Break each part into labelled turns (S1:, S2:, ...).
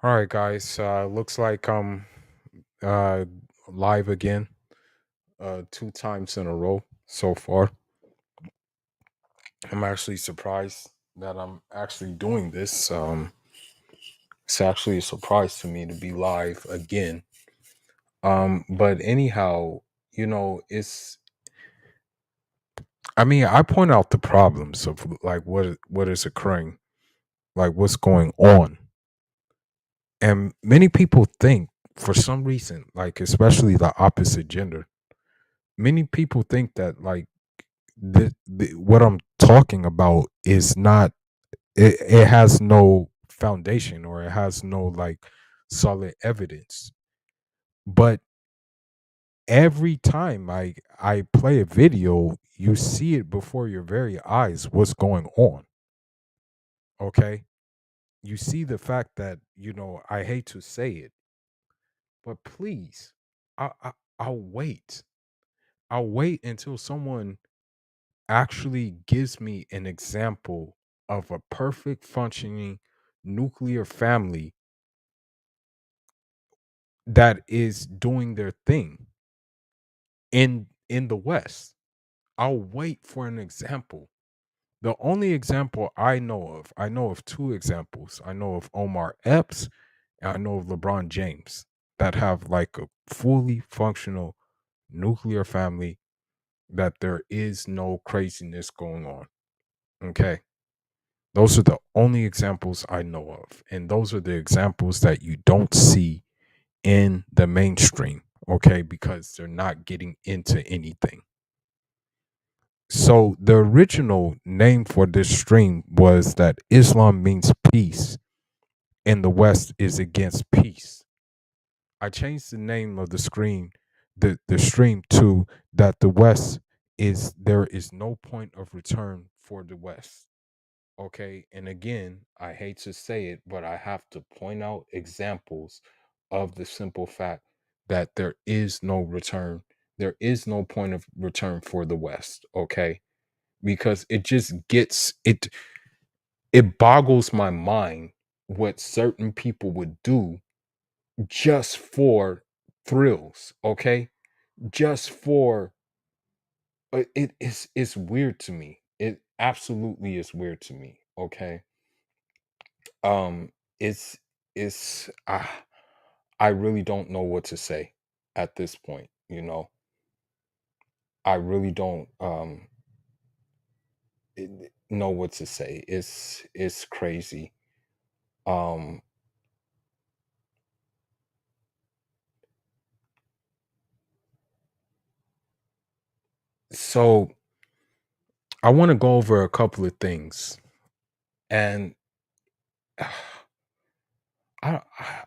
S1: All right, guys. Looks like I'm uh, live again, two times in a row so far. I'm actually surprised that I'm actually doing this. It's actually a surprise to me to be live again. But anyhow, it's. I mean, I point out the problems of like what is occurring, like what's going on, and many people think for some reason, like especially the opposite gender, many people think that like what I'm talking about is not it has no foundation or it has no like solid evidence. But every time I play a video, you see it before your very eyes what's going on. Okay? You see the fact that, I hate to say it, but please, I'll wait. I'll wait until someone actually gives me an example of a perfect functioning nuclear family that is doing their thing in the West. I'll wait for an example. The only example I know of two examples. I know of Omar Epps and I know of LeBron James that have like a fully functional nuclear family that there is no craziness going on. Okay. Those are the only examples I know of. And those are the examples that you don't see in the mainstream, okay, because they're not getting into anything. So, the original name for this stream was that Islam means peace and the West is against peace. I changed the name of the screen, the stream to that the West is there is no point of return for the West. Okay. And again, I hate to say it, but I have to point out examples of the simple fact that there is no return. There is no point of return for the West. Okay. Because it just it boggles my mind what certain people would do just for thrills. Okay. Just for it's weird to me. It absolutely is weird to me. Okay. Um, it's it's I really don't know what to say at this point, I really don't know what to say. It's crazy. Um so I want to go over a couple of things and I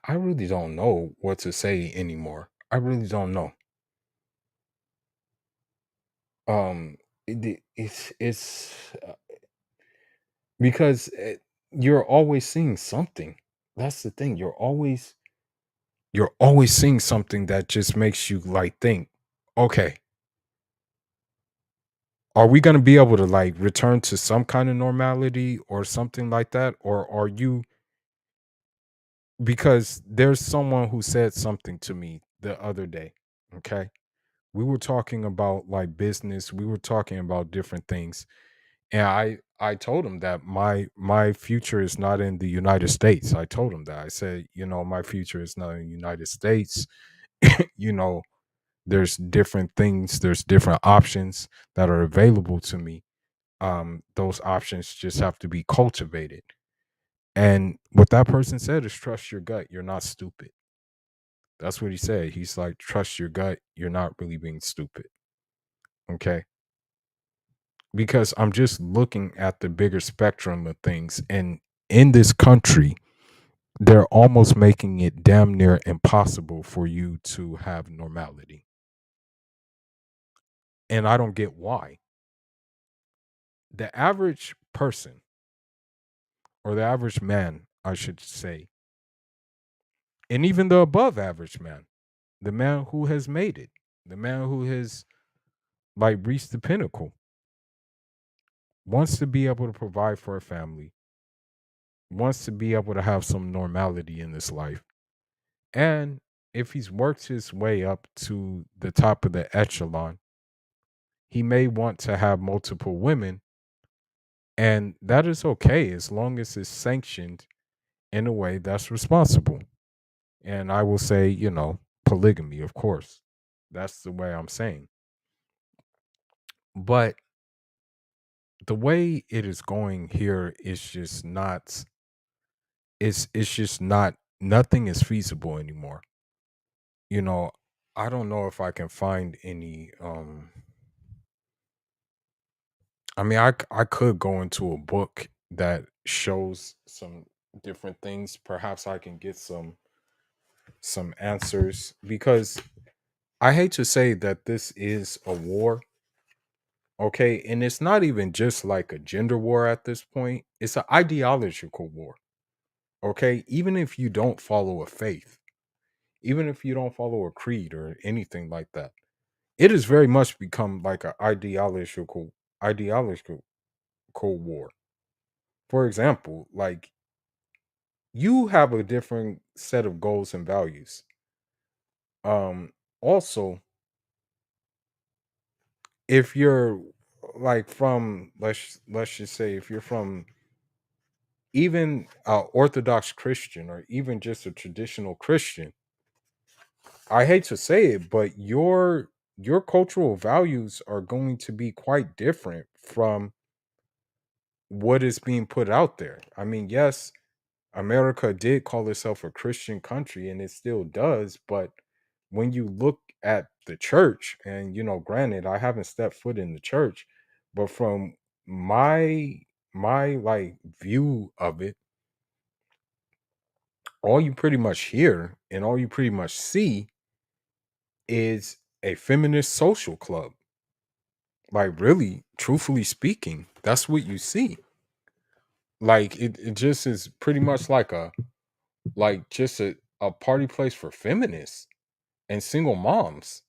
S1: really don't know what to say anymore. I really don't know. It's because you're always seeing something. That's the thing. You're always seeing something that just makes you like think, okay, are we going to be able to like return to some kind of normality or something like that? Or are you, because there's someone who said something to me the other day. Okay. We were talking about like business, we were talking about different things. And I told him that my future is not in the United States. I told him that. I said, my future is not in the United States. you know, there's different things, there's different options that are available to me. Those options just have to be cultivated. And what that person said is trust your gut, you're not stupid. That's what he said. He's like, trust your gut, you're not really being stupid. Okay. Because I'm just looking at the bigger spectrum of things, and in this country they're almost making it damn near impossible for you to have normality, and I don't get why. The average person, or the average man, I should say, and even the above average man, the man who has made it, the man who has like reached the pinnacle, wants to be able to provide for a family, wants to be able to have some normality in this life. And if he's worked his way up to the top of the echelon, he may want to have multiple women. And that is okay as long as it's sanctioned in a way that's responsible. And I will say, polygamy, of course. That's the way I'm saying. But the way it is going here is just not it's just not nothing is feasible anymore. You know, I don't know if I can find any I mean I could go into a book that shows some different things. Perhaps I can get some answers because I hate to say that this is a war, okay? And it's not even just like a gender war at this point. It's an ideological war, okay? Even if you don't follow a faith, even if you don't follow a creed or anything like that, it has very much become like an ideological war. For example, like you have a different set of goals and values. Also, if you're like from let's just say if you're from even orthodox Christian or even just a traditional Christian, I hate to say it, but your cultural values are going to be quite different from what is being put out there. I mean, yes, America did call itself a Christian country and it still does, but when you look at the church, and granted, I haven't stepped foot in the church, but from my like view of it, all you pretty much hear and all you pretty much see is a feminist social club. Like really, truthfully speaking, that's what you see. Like it just is pretty much like just a party place for feminists and single moms.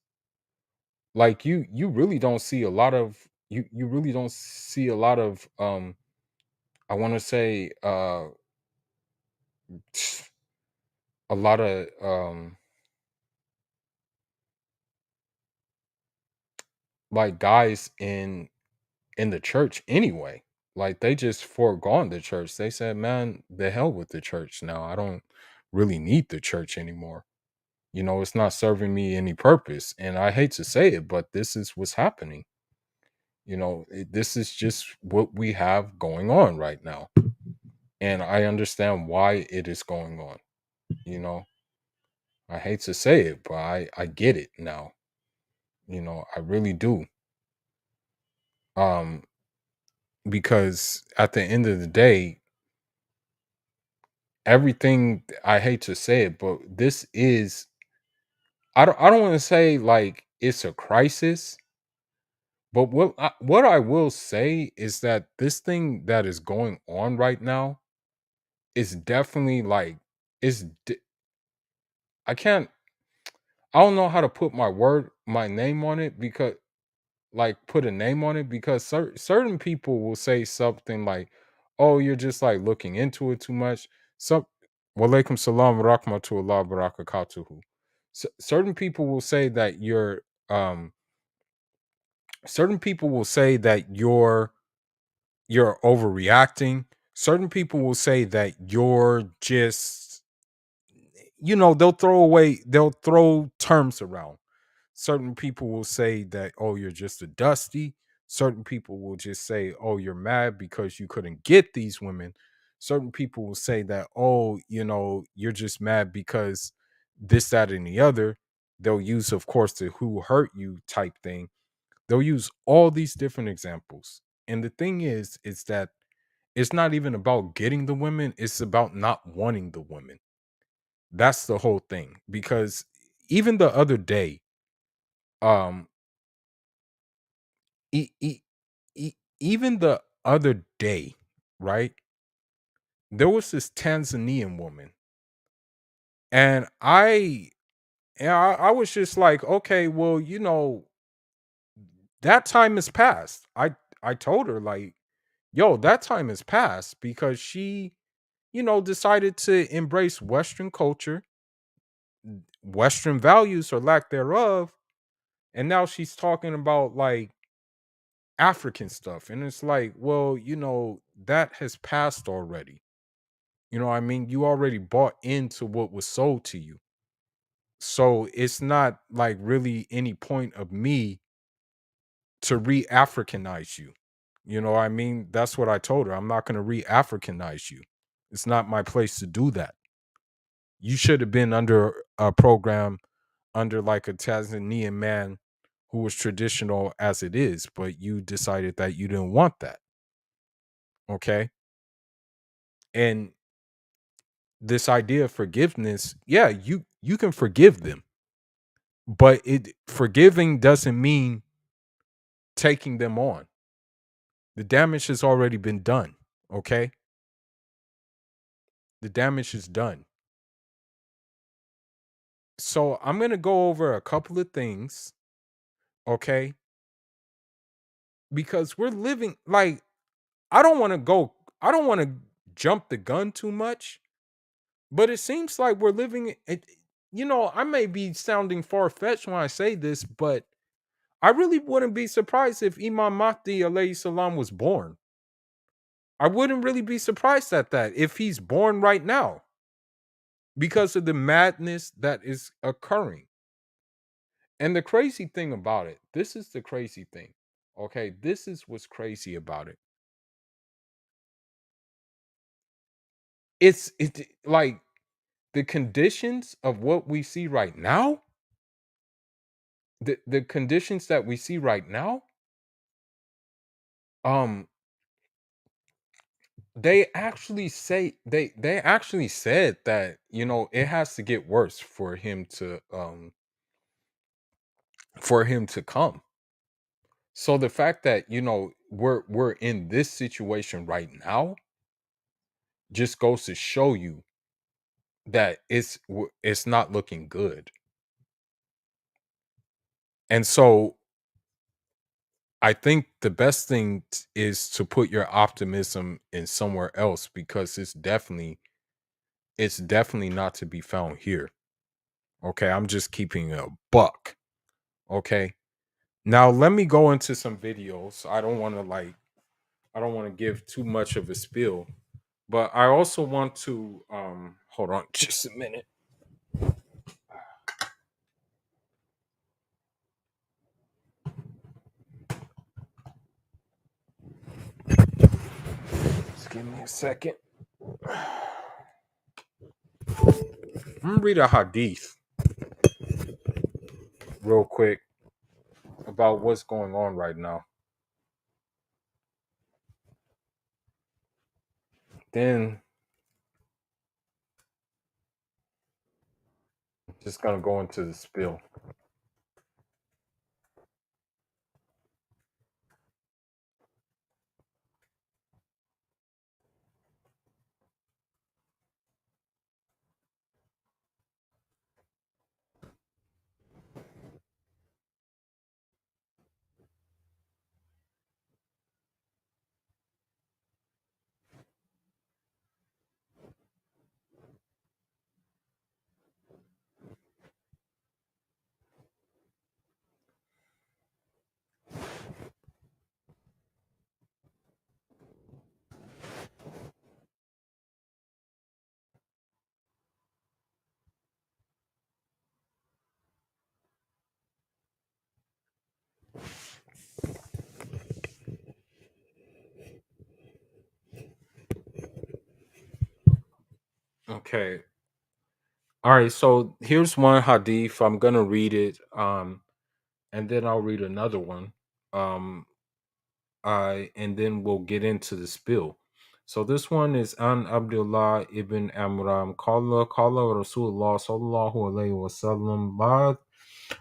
S1: Like you really don't see a lot of you really don't see a lot of I want to say a lot of like guys in the church anyway. Like they just foregone the church. They said, "Man, the hell with the church now. I don't really need the church anymore. It's not serving me any purpose." And I hate to say it, but this is what's happening. This is just what we have going on right now. And I understand why it is going on. You know, I hate to say it, but I get it now. I really do. Um, because at the end of the day, everything I hate to say it, but this is I don't want to say like it's a crisis, but what I will say is that this thing that is going on right now is definitely like it's d- I can't I don't know how to put my name on it because like put a name on it because certain people will say something like, "Oh, you're just like looking into it too much." Some Walaikum salam wa rahmatullah wa barakatuhu. Certain people will say that um certain people will say that you're overreacting. Certain people will say that you're just they'll throw terms around. Certain people will say that, oh, you're just a dusty. Certain people will just say, oh, you're mad because you couldn't get these women. Certain people will say that, oh, you're just mad because this, that, and the other. They'll use, of course, the who hurt you type thing. They'll use all these different examples. And the thing is that it's not even about getting the women, it's about not wanting the women. That's the whole thing. Because even the other day, um, e- e- even the other day, right? There was this Tanzanian woman, and I was just like, okay, well, that time has passed. I told her like, yo, that time has passed because decided to embrace Western culture, Western values or lack thereof, and now she's talking about like African stuff. And it's like, well, that has passed already. I mean, you already bought into what was sold to you. So it's not like really any point of me to re-Africanize you. What I mean? That's what I told her. I'm not going to re-Africanize you. It's not my place to do that. You should have been under a program under like a Tanzanian man who was traditional as it is, but you decided that you didn't want that. Okay. And this idea of forgiveness, yeah, you can forgive them, but it forgiving doesn't mean taking them on. The damage has already been done. Okay. The damage is done. So I'm gonna go over a couple of things, okay? Because we're living like I don't want to jump the gun too much, but it seems like we're living it. I may be sounding far fetched when I say this, but I really wouldn't be surprised if Imam Mahdi alayhi salam was born. I wouldn't really be surprised at that if he's born right now because of the madness that is occurring. And the crazy thing about it, this is the crazy thing. Okay, this is what's crazy about it. It's like the conditions of what we see right now, the conditions that we see right now, um, they actually said that, it has to get worse for him to come. So the fact that, we're in this situation right now just goes to show you that it's not looking good. And so I think the best thing is to put your optimism in somewhere else because it's definitely not to be found here. Okay, I'm just keeping a buck. Okay. Now let me go into some videos. I don't want to give too much of a spiel, but I also want to hold on just a minute. Just give me a second. I'm gonna read a hadith real quick about what's going on right now. Then just gonna go into the spill. Okay. All right. So here's one hadith. I'm gonna read it. And then I'll read another one. Um, I and then we'll get into the spill. So this one is An Abdullah ibn Amram. Kala Rasulullah sallallahu alayhi wasallam.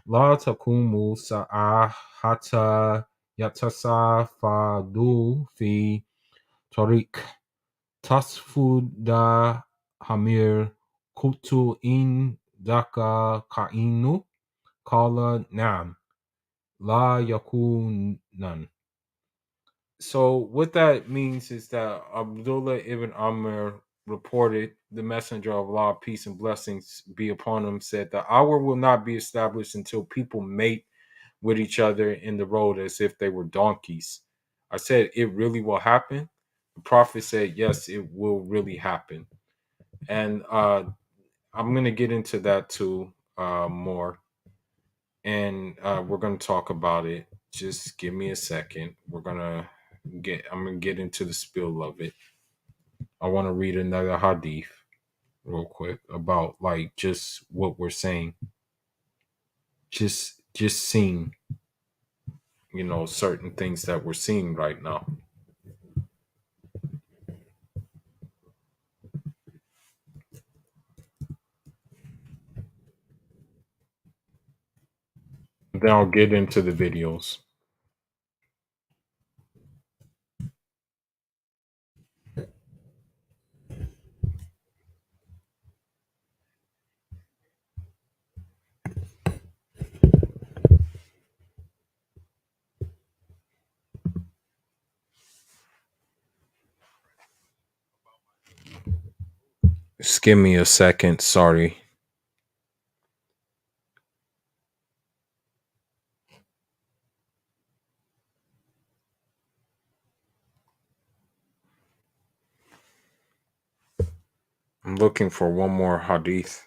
S1: La takumu sa'ah hatta yatasafadu fi tariq. Tasfuda Hamir Kutu in Daka Kainu Kala Nam La Yakunan. So what that means is that Abdullah ibn Amr reported, the messenger of Allah, peace and blessings be upon him, said, the hour will not be established until people mate with each other in the road as if they were donkeys. I said, it really will happen. The prophet said, yes, it will really happen. And I'm going to get into that too more. And we're going to talk about it. Just give me a second. I'm going to get into the spill of it. I want to read another hadith real quick about like just what we're saying. Just seeing, certain things that we're seeing right now. Then I'll get into the videos. Just give me a second. Sorry. I'm looking for one more hadith.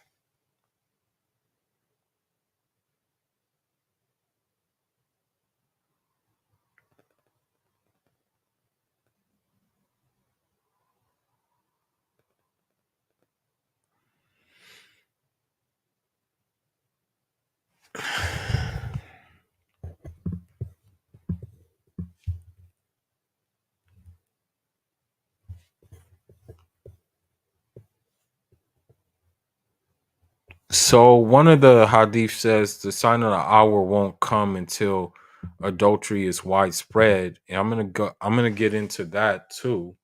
S1: So one of the hadith says the sign of the hour won't come until adultery is widespread. And I'm gonna get into that too,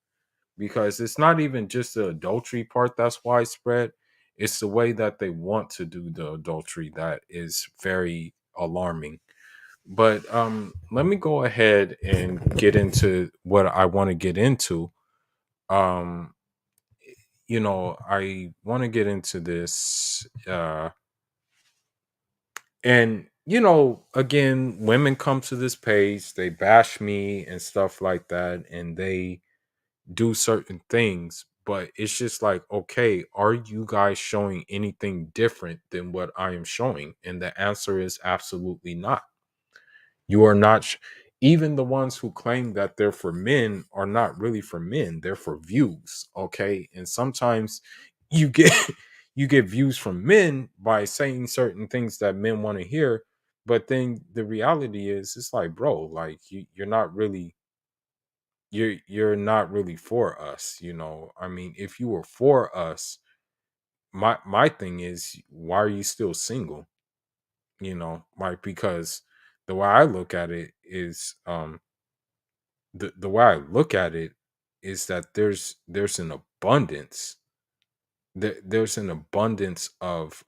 S1: because it's not even just the adultery part that's widespread. It's the way that they want to do the adultery that is very alarming. But let me go ahead and get into what I want to get into. Um, I want to get into this. And again, women come to this page, they bash me and stuff like that, and they do certain things, but it's just like, okay, are you guys showing anything different than what I am showing? And the answer is absolutely not. You are not. Even the ones who claim that they're for men are not really for men. They're for views. Okay. And sometimes you get you get views from men by saying certain things that men want to hear. But then the reality is it's like, bro, like you're not really for us, I mean, if you were for us, my thing is, why are you still single? Like, because the way I look at it is the way I look at it is that there's an abundance. There's an abundance of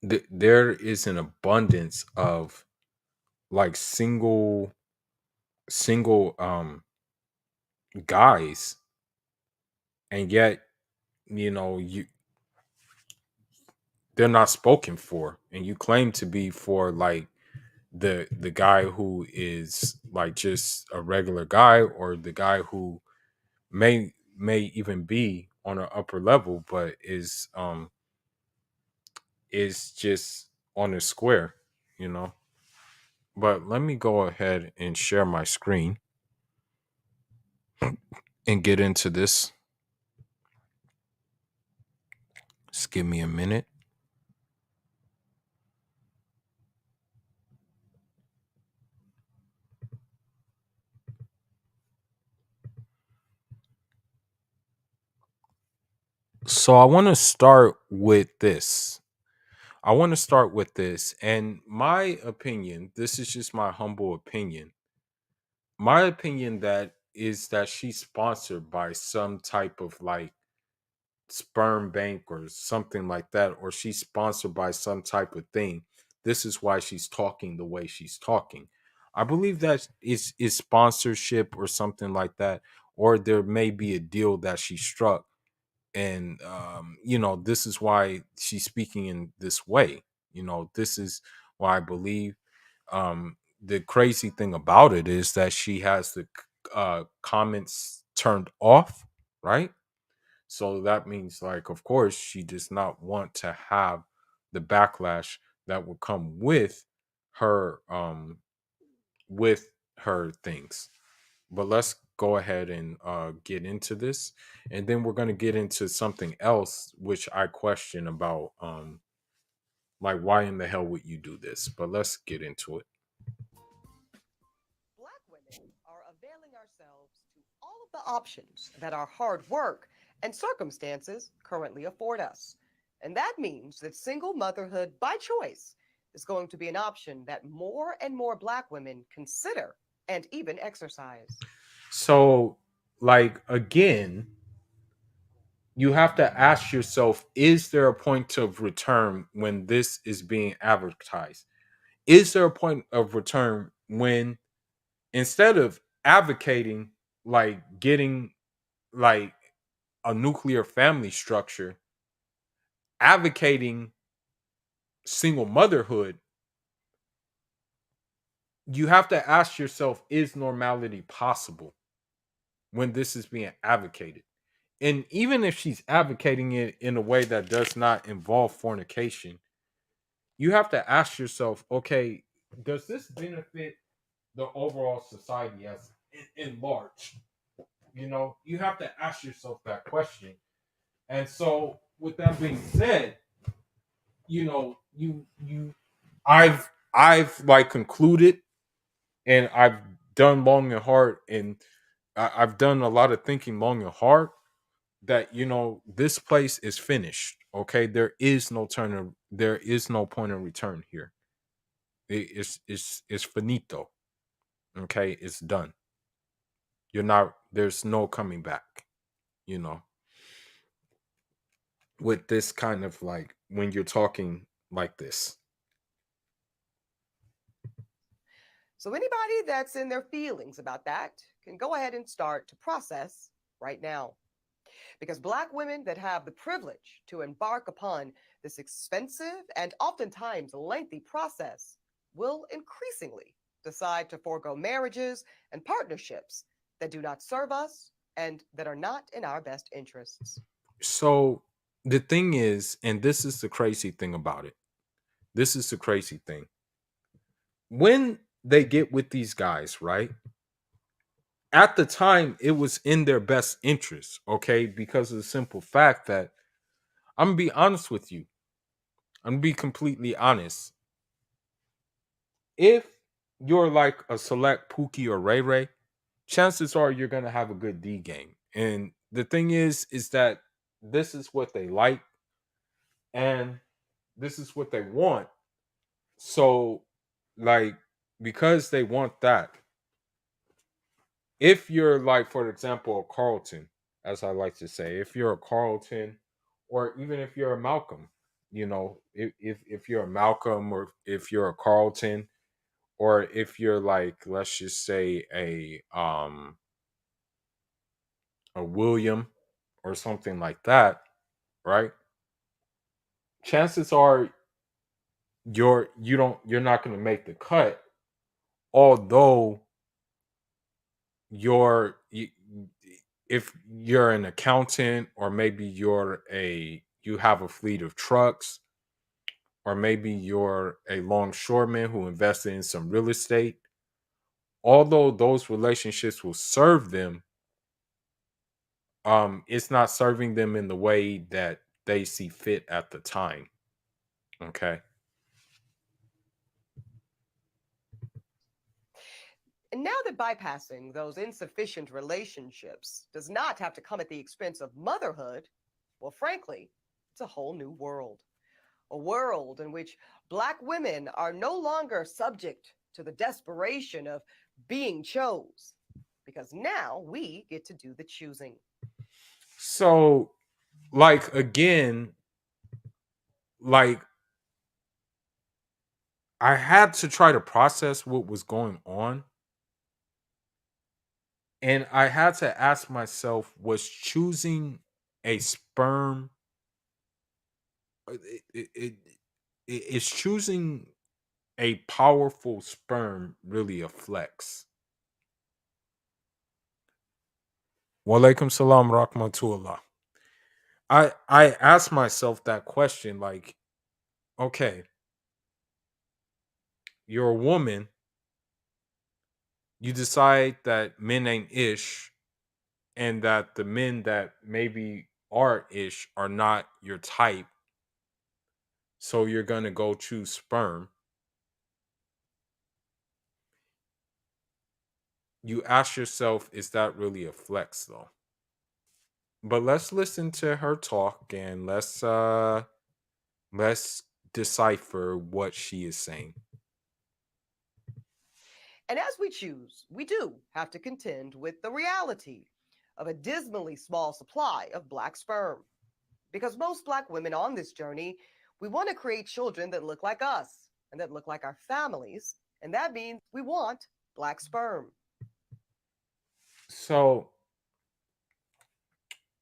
S1: there is an abundance of like single guys, and yet you they're not spoken for, and you claim to be for like the guy who is like just a regular guy, or the guy who may even be on an upper level but is just on a square, you know. But let me go ahead and share my screen and get into this. Just give me a minute. So I want to start with this. I want to start with this. And my opinion, this is just my humble opinion. My opinion that is that she's sponsored by some type of like sperm bank or something like that, or she's sponsored by some type of thing. This is why she's talking the way she's talking. I believe that is sponsorship or something like that, or there may be a deal that she struck, and this is why she's speaking in this way. This is why I believe. The crazy thing about it is that she has the comments turned off, right? So that means, like, of course, she does not want to have the backlash that would come her with her things. But let's go ahead and get into this, and then we're going to get into something else which I question about, like, why in the hell would you do this? But let's get into it.
S2: Black women are availing ourselves to all of the options that our hard work and circumstances currently afford us. And that means that single motherhood by choice is going to be an option that more and more Black women consider and even exercise.
S1: So, like, again, you have to ask yourself, is there a point of return when this is being advertised? Is there a point of return when, instead of advocating, like, getting, like, a nuclear family structure, advocating single motherhood, you have to ask yourself, is normality possible when this is being advocated? And even if she's advocating it in a way that does not involve fornication, you have to ask yourself, okay, does this benefit the overall society as in large? You have to ask yourself that question. And so, with that being said, I've like concluded, and I've done long and hard, and I've done a lot of thinking long and hard, that this place is finished. Okay, there is no point of return here. It's finito. Okay, it's done. There's no coming back. You know, with this kind of, like, when you're talking like this.
S2: So, anybody that's in their feelings about that can go ahead and start to process right now. Because Black women that have the privilege to embark upon this expensive and oftentimes lengthy process will increasingly decide to forego marriages and partnerships that do not serve us and that are not in our best interests.
S1: So the thing is, and this is the crazy thing about it. This is the crazy thing. When they get with these guys, right? At the time, it was in their best interest, okay? Because of the simple fact that, I'm gonna be honest with you. I'm gonna be completely honest. If you're like a select Pookie or Ray Ray, chances are you're gonna have a good D game. And the thing is that this is what they like, and this is what they want. So, like, because they want that, if you're like, for example, a Carlton, as I like to say, if you're a Carlton, or even if you're a Malcolm, if you're a Malcolm, or if you're a Carlton, or if you're, like, let's just say, a William or something like that, right? Chances are you're not going to make the cut, although you're you, if you're an accountant, or maybe you have a fleet of trucks, or maybe you're a longshoreman who invested in some real estate. Although those relationships will serve them, it's not serving them in the way that they see fit at the time. Okay.
S2: And now that bypassing those insufficient relationships does not have to come at the expense of motherhood, well, frankly, it's a whole new world. A world in which Black women are no longer subject to the desperation of being chose, because now we get to do the choosing.
S1: So, like, again, like, I had to try to process what was going on, And I had to ask myself, was choosing a sperm is choosing a powerful sperm really a flex? Walaikum salam rahmatullah. I asked myself that question, like, okay, you're a woman, you decide that men ain't ish, and that the men that maybe are ish are not your type, so you're gonna go choose sperm. You ask yourself, is that really a flex though? But let's listen to her talk, and let's decipher what she is saying.
S2: And as we choose, we do have to contend with the reality of a dismally small supply of black sperm. Because most black women on this journey, we want to create children that look like us and that look like our families. And that means we want black sperm.
S1: So,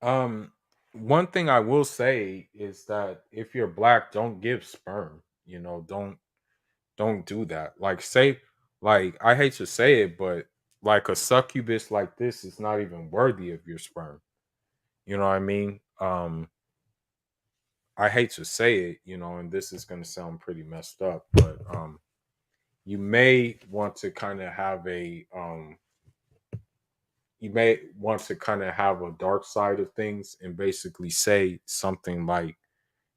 S1: um, one thing I will say is that if you're black, don't give sperm. Don't do that. Like, say, like, I hate to say it, but like a succubus like this is not even worthy of your sperm. You know what I mean? I hate to say it, and this is going to sound pretty messed up, but you may want to kind of have a dark side of things and basically say something like,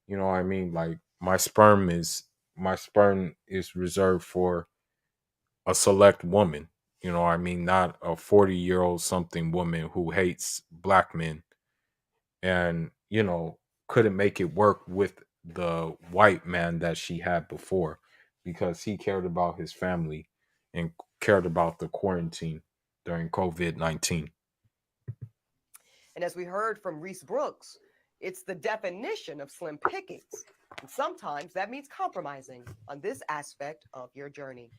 S1: what I mean, like, my sperm is reserved for a select woman. What I mean, not a 40-year-old something woman who hates black men and couldn't make it work with the white man that she had before because he cared about his family and cared about the quarantine during COVID-19.
S2: And as we heard from Reese Brooks, it's the definition of slim pickings. And sometimes that means compromising on this aspect of your journey.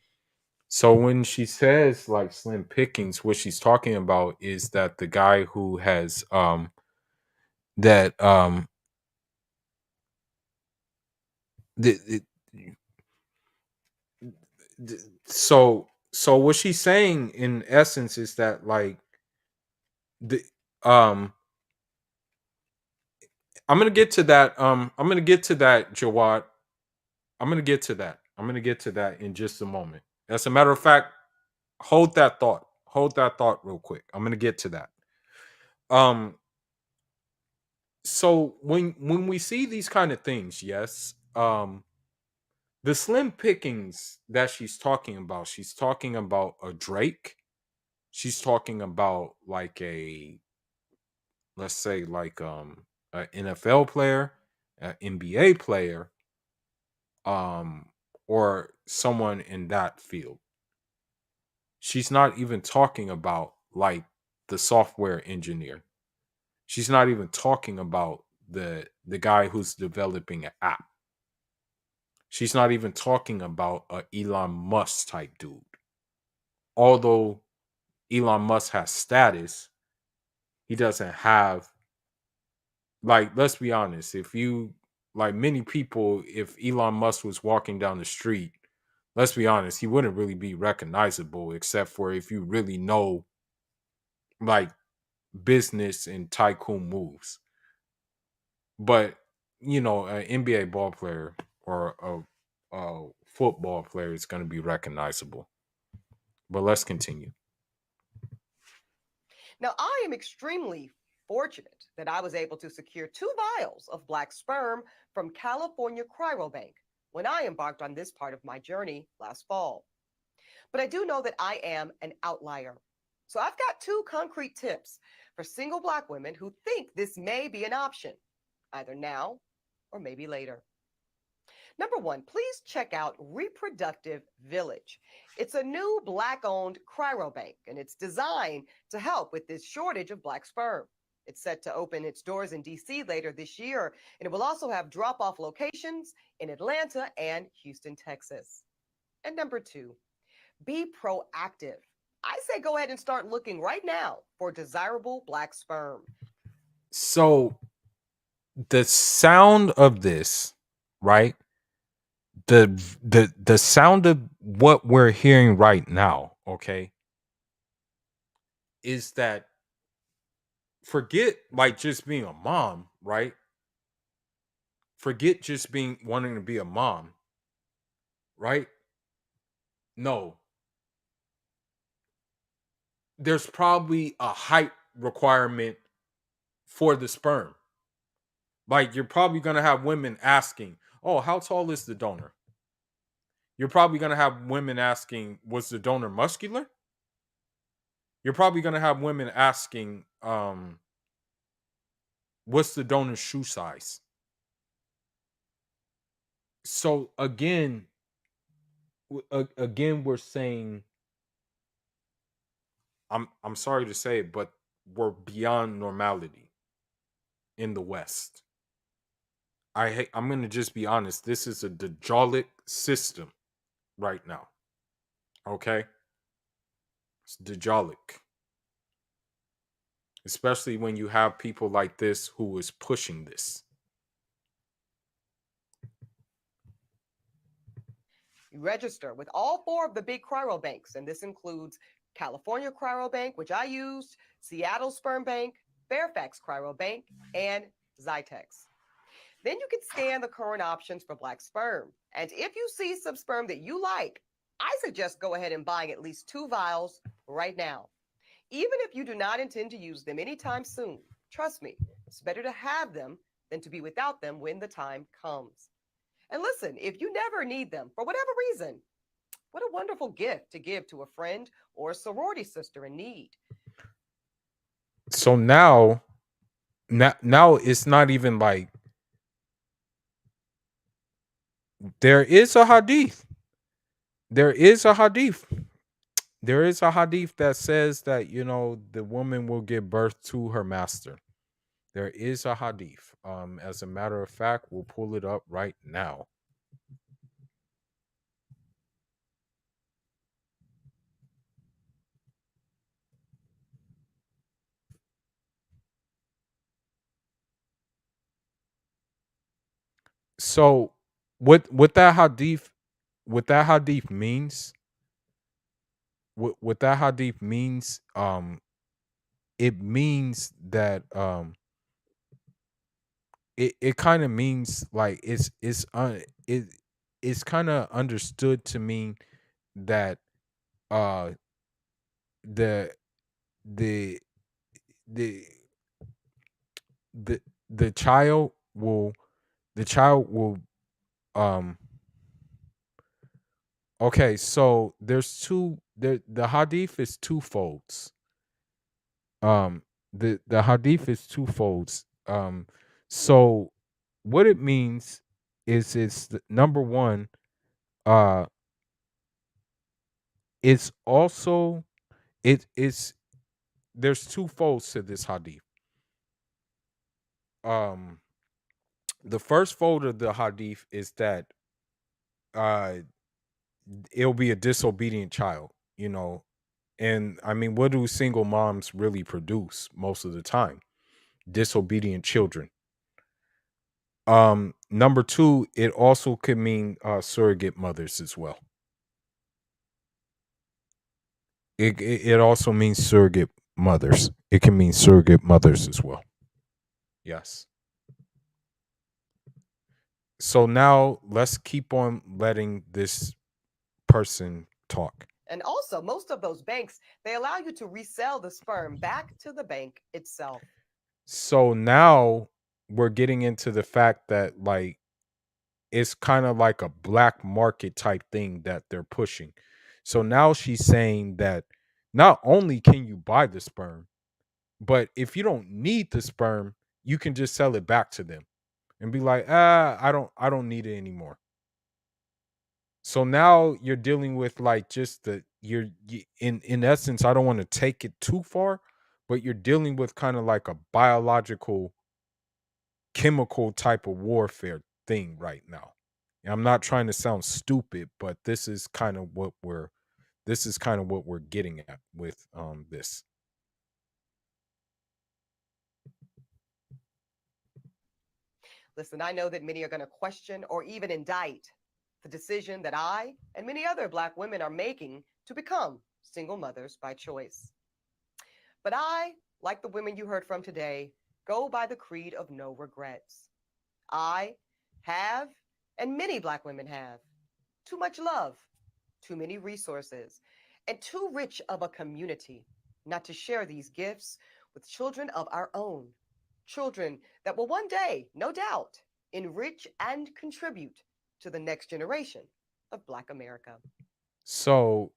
S1: So when she says like slim pickings, what she's talking about is that the guy who has that the, so what she's saying in essence is that, like, the um I'm gonna get to that. I'm gonna get to that, Jawad. I'm gonna get to that in just a moment. As a matter of fact, hold that thought. Hold that thought real quick. I'm gonna get to that. Um, so when we see these kind of things, yes, the slim pickings that she's talking about a Drake. She's talking about like a, let's say, like an NFL player, an NBA player, um, or someone in that field. She's not even talking about like the software engineer. She's not even talking about the guy who's developing an app. She's not even talking about a Elon Musk type dude. Although Elon Musk has status, he doesn't have, like, let's be honest, if you, like, many people, if Elon Musk was walking down the street, let's be honest, he wouldn't really be recognizable except for if you really know, like, business and tycoon moves. But an NBA ball player or a football player is going to be recognizable. But let's continue.
S2: Now, I am extremely fortunate that I was able to secure 2 vials of black sperm from California Cryobank when I embarked on this part of my journey last fall. But I do know that I am an outlier. So I've got 2 concrete tips for single black women who think this may be an option, either now or maybe later. Number 1, please check out Reproductive Village. It's a new black owned cryobank, and it's designed to help with this shortage of black sperm. It's set to open its doors in DC later this year, and it will also have drop off locations in Atlanta and Houston, Texas. And number 2, be proactive. I say go ahead and start looking right now for desirable black sperm.
S1: So the sound of this, right? The sound of what we're hearing right now, okay, is that forget like just being a mom, right? Forget just being wanting to be a mom, right? No, there's probably a height requirement for the sperm. Like you're probably gonna have women asking, "Oh, how tall is the donor?" You're probably gonna have women asking, "Was the donor muscular?" You're probably gonna have women asking, "What's the donor's shoe size?" So again, again, we're saying, I'm sorry to say it, but we're beyond normality in the West. I'm gonna just be honest. This is a Dajalic system right now. Okay, it's Dajalic, especially when you have people like this who is pushing this.
S2: You register with all four of the big cryo banks, and this includes California Cryo Bank, which I used, Seattle Sperm Bank, Fairfax Cryo Bank, and Zytex. Then you can scan the current options for black sperm. And if you see some sperm that you like, I suggest go ahead and buying at least 2 vials right now. Even if you do not intend to use them anytime soon, trust me, it's better to have them than to be without them when the time comes. And listen, if you never need them for whatever reason, what a wonderful gift to give to a friend or a sorority sister in need.
S1: So now it's not even like there is a hadith. There is a hadith. There is a hadith that says that the woman will give birth to her master. There is a hadith. As a matter of fact, we'll pull it up right now. So what that hadith means, what that hadith means, it means that it kind of means like it it's kind of understood to mean that uh the the the the the child will the child will um okay, so there's the hadith is twofolds. um the hadith is twofolds. So what it means is number one, uh it's also it's there's two folds to this hadith. um the first fold of the hadith is that uh it'll be a disobedient child, and I mean, what do single moms really produce most of the time? Disobedient children. Number two, it also could mean surrogate mothers as well. It also means surrogate mothers. It can mean surrogate mothers as well. Yes. So now let's keep on letting this person talk.
S2: And also, most of those banks, they allow you to resell the sperm back to the bank itself.
S1: So now we're getting into the fact that like it's kind of like a black market type thing that they're pushing. So now she's saying that not only can you buy the sperm, but if you don't need the sperm, you can just sell it back to them and be like, I don't need it anymore. So now you're dealing with like just in essence, I don't want to take it too far, but you're dealing with kind of like a biological chemical type of warfare thing right now. And I'm not trying to sound stupid, but this is kind of what we're This is kind of what we're getting at with this.
S2: Listen, I know that many are going to question or even indict the decision that I and many other Black women are making to become single mothers by choice. But I, like the women you heard from today, go by the creed of no regrets. I have, and many Black women have, too much love, too many resources, and too rich of a community not to share these gifts with children of our own. Children that will one day, no doubt, enrich and contribute to the next generation of Black America.
S1: So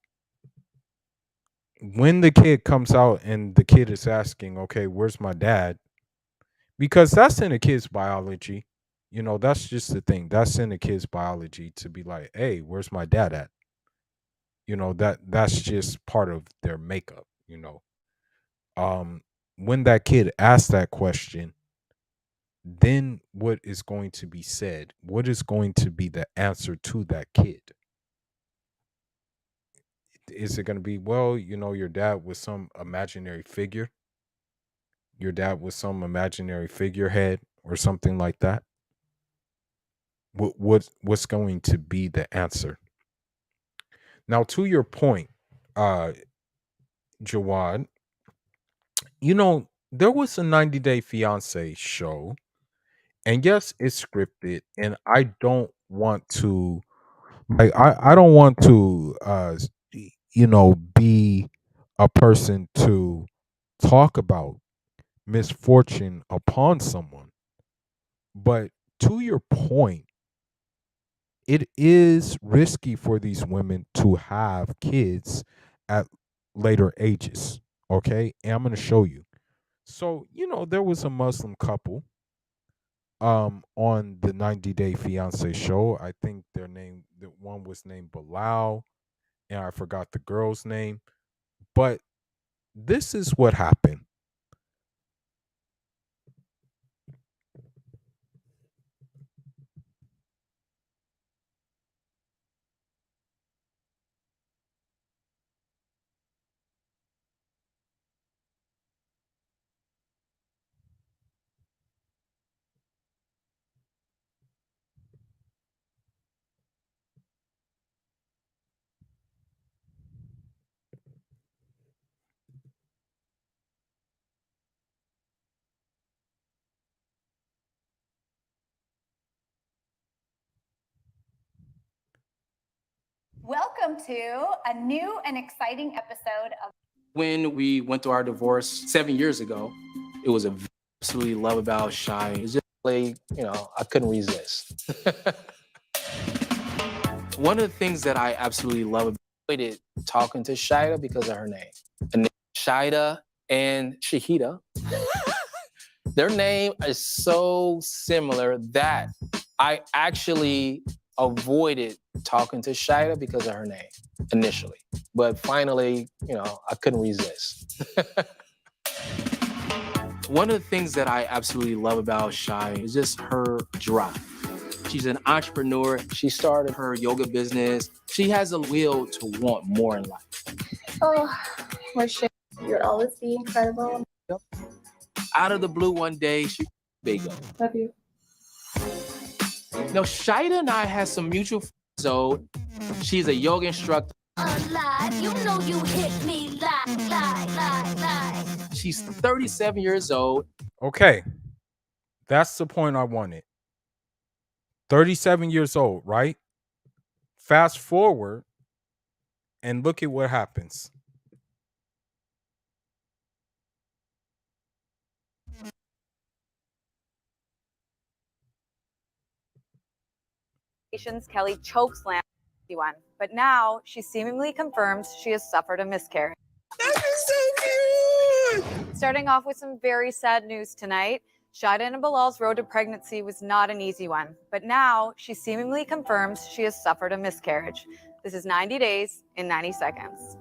S1: when the kid comes out and the kid is asking, okay, where's my dad? Because that's in the kid's biology. That's just the thing. That's in the kid's biology to be like, hey, where's my dad at? That's just part of their makeup. Um, when that kid asks that question, then what is going to be said? What is going to be the answer to that kid? Is it going to be, well, your dad was some imaginary figure? Your dad was some imaginary figurehead or something like that? What's going to be the answer? Now, to your point, uh, Jawad, there was a 90 Day Fiance show, and yes, it's scripted, and I don't want to, I don't want to, be a person to talk about misfortune upon someone. But to your point, it is risky for these women to have kids at later ages. Okay. And I'm going to show you. So, there was a Muslim couple on the 90 Day Fiance show. I think the one was named Bilal, and I forgot the girl's name. But this is what happened.
S3: Welcome to a new and exciting episode of.
S4: When we went through our divorce 7 years ago, it was absolutely love about Shy. It was just like, I couldn't resist. One of the things that I absolutely love about it, talking to Shida because of her name. And Shida and Shahida, their name is so similar that I actually avoided talking to Shida because of her name initially. But finally, I couldn't resist. One of the things that I absolutely love about Shy is just her drive. She's an entrepreneur. She started her yoga business. She has a will to want more in life.
S5: Oh, Marsha, you would always be incredible.
S4: Yep. Out of the blue one day, she big up.
S5: Love you.
S4: Now, Shida and I had some mutual friends. So she's a yoga instructor.
S6: Alive, you know you hit me lie.
S4: She's 37 years old.
S1: Okay. That's the point I wanted. 37 years old, right? Fast forward and look at what happens.
S3: Kelly chokeslammed one, but now she seemingly confirms she has suffered a miscarriage.
S4: That is so cute!
S3: Starting off with some very sad news tonight. Shida and Bilal's road to pregnancy was not an easy one, but now she seemingly confirms she has suffered a miscarriage. This is 90 days in 90 seconds.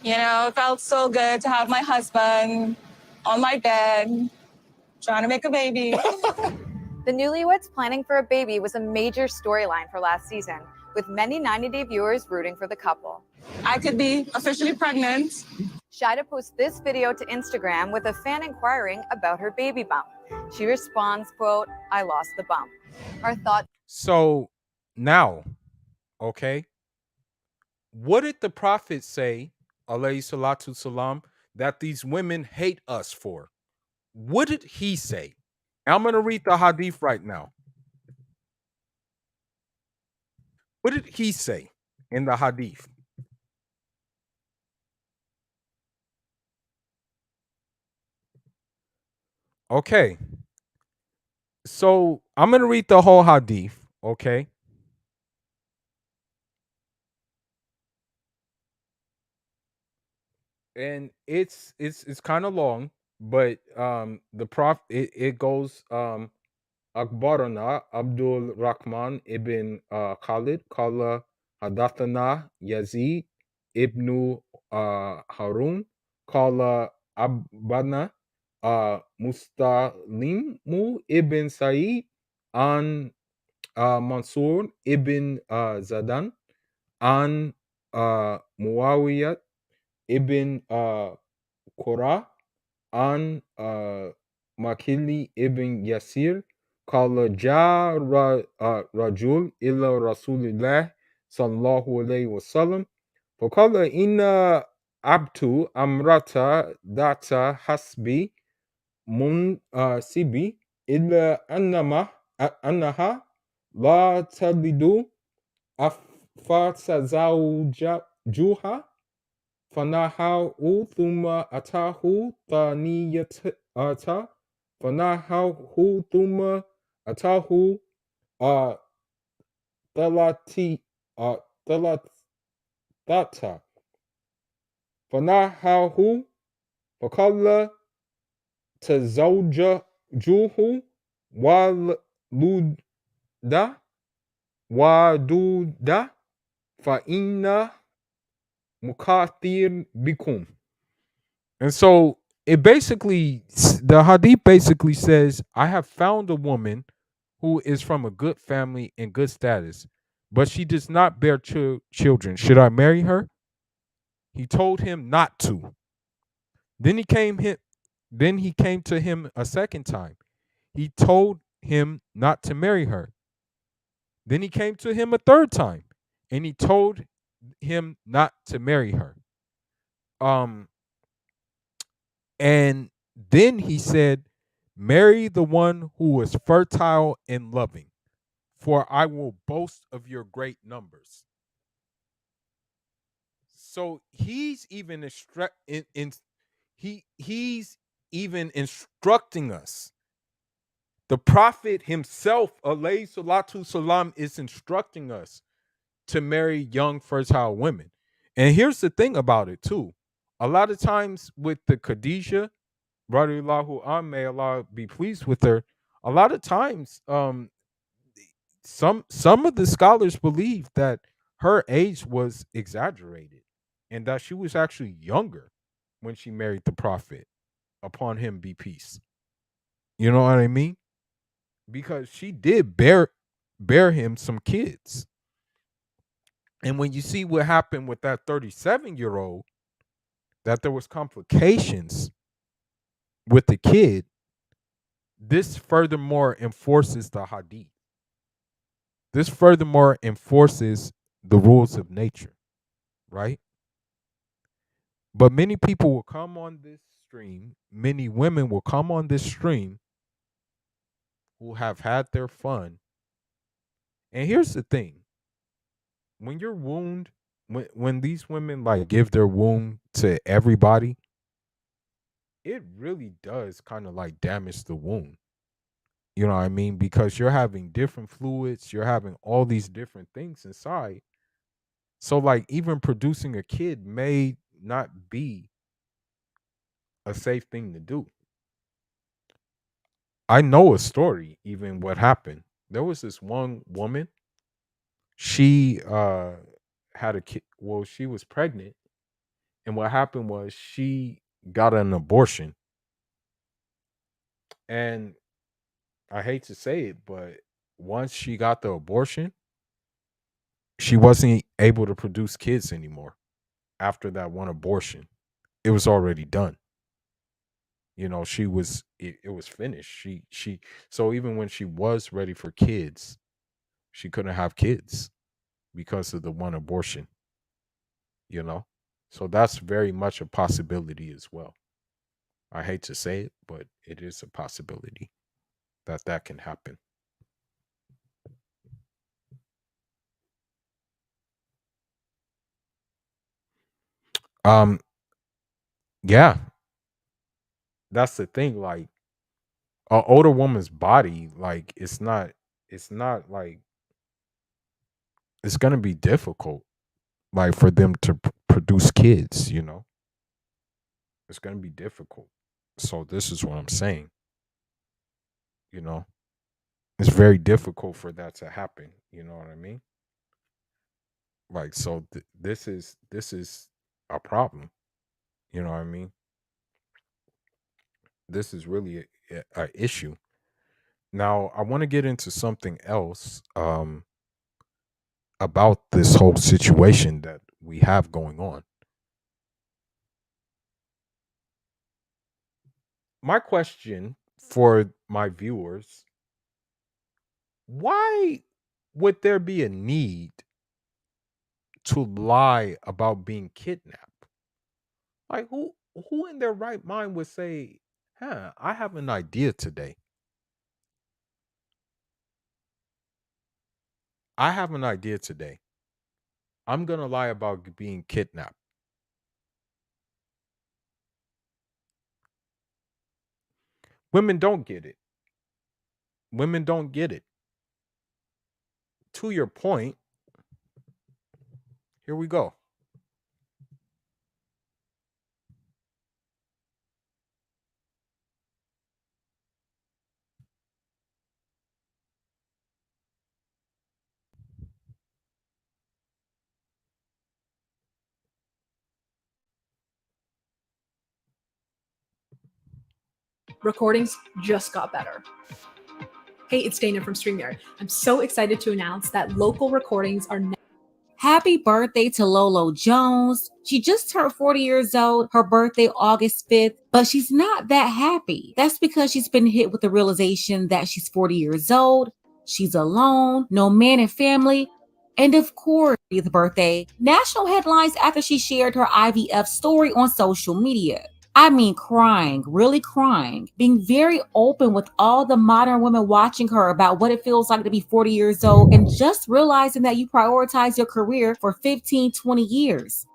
S7: It felt so good to have my husband on my bed, trying to make a baby.
S3: The newlyweds planning for a baby was a major storyline for last season. with many 90-day viewers rooting for the couple.
S7: I could be officially pregnant.
S3: Shida posts this video to Instagram with a fan inquiring about her baby bump. She responds, quote, "I lost the bump." Our thoughts.
S1: So now, okay, what did the Prophet say, alayhi salatu salam, that these women hate us for? What did he say? I'm going to read the hadith right now. What did he say in the hadith? Okay. So I'm going to read the whole hadith, okay? And it's kind of long, but the prof it goes أخبرنا عبد الرحمن ابن خالد قال حدثنا يزيد ابن هارون قال أبنا مستلم ابن سعيد عن منصور ابن زدان عن معاوية ابن قرة عن ماكيلي ابن يسير قال جاء رجل إلى رسول الله صلى الله عليه وسلم فقال إن عبت أمرة ذات حسبي منسبي إلا أنها لا تلد فتزوجها فنهاه ثم أتاه ثانية فنهاه ثم أتاه ثلاثة فنهاه فقال تزوجه ودود فإن مكاثير بكم. And so it basically, the hadith basically says, I have found a woman who is from a good family and good status, but she does not bear children. Should I marry her? He told him not to. Then he came to him a second time. He told him not to marry her. Then he came to him a third time, and he told him not to marry her. And then he said, marry the one who is fertile and loving, for I will boast of your great numbers. So he's even he's even instructing us. The Prophet himself, alayhi salatu salam, is instructing us to marry young, fertile women. And here's the thing about it too. A lot of times with the Khadijah, radiyallahu anha, may Allah be pleased with her, a lot of times some of the scholars believe that her age was exaggerated and that she was actually younger when she married the Prophet, upon him be peace. You know what I mean? Because she did bear him some kids. And when you see what happened with that 37-year-old, that there was complications with the kid, this furthermore enforces the hadith. This furthermore enforces the rules of nature, right? But many people will come on this stream, many women will come on this stream who have had their fun. And here's the thing. When your wound, when these women like give their wound to everybody, it really does kind of like damage the wound. You know what I mean? Because you're having different fluids, you're having all these different things inside. So like even producing a kid may not be a safe thing to do. I know a story, even what happened. There was this one woman, she had a kid, well, she was pregnant, and what happened was she got an abortion. And I hate to say it, but once she got the abortion, She wasn't able to produce kids anymore after that one abortion. It was already done. She was it was finished. She so even when she was ready for kids, she couldn't have kids because of the one abortion, you know? So that's very much a possibility as well. I hate to say it, but it is a possibility that that can happen. Um yeah, that's the thing, like an older woman's body, like it's not like it's going to be difficult like for them to produce kids. It's going to be difficult. So this is what I'm saying, you know. It's very difficult for that to happen, you know what I mean? Like so this is a problem, you know what I mean? This is really a issue. Now, I want to get into something else about this whole situation that we have going on. My question for my viewers, why would there be a need to lie about being kidnapped? Like who in their right mind would say, "Huh, I have an idea today. I have an idea today. I'm going to lie about being kidnapped." Women don't get it. Women don't get it. To your point, here we go.
S8: Recordings just got better. Hey, it's Dana from StreamYard. I'm so excited to announce that local recordings are now.
S9: Happy birthday to Lolo Jones. She just turned 40 years old, her birthday August 5th, but she's not that happy. That's because she's been hit with the realization that she's 40 years old, she's alone, no man and family, and of course, the birthday. National headlines after she shared her IVF story on social media. I mean, crying, really crying, being very open with all the modern women watching her about what it feels like to be 40 years old and just realizing that you prioritize your career for 15, 20 years.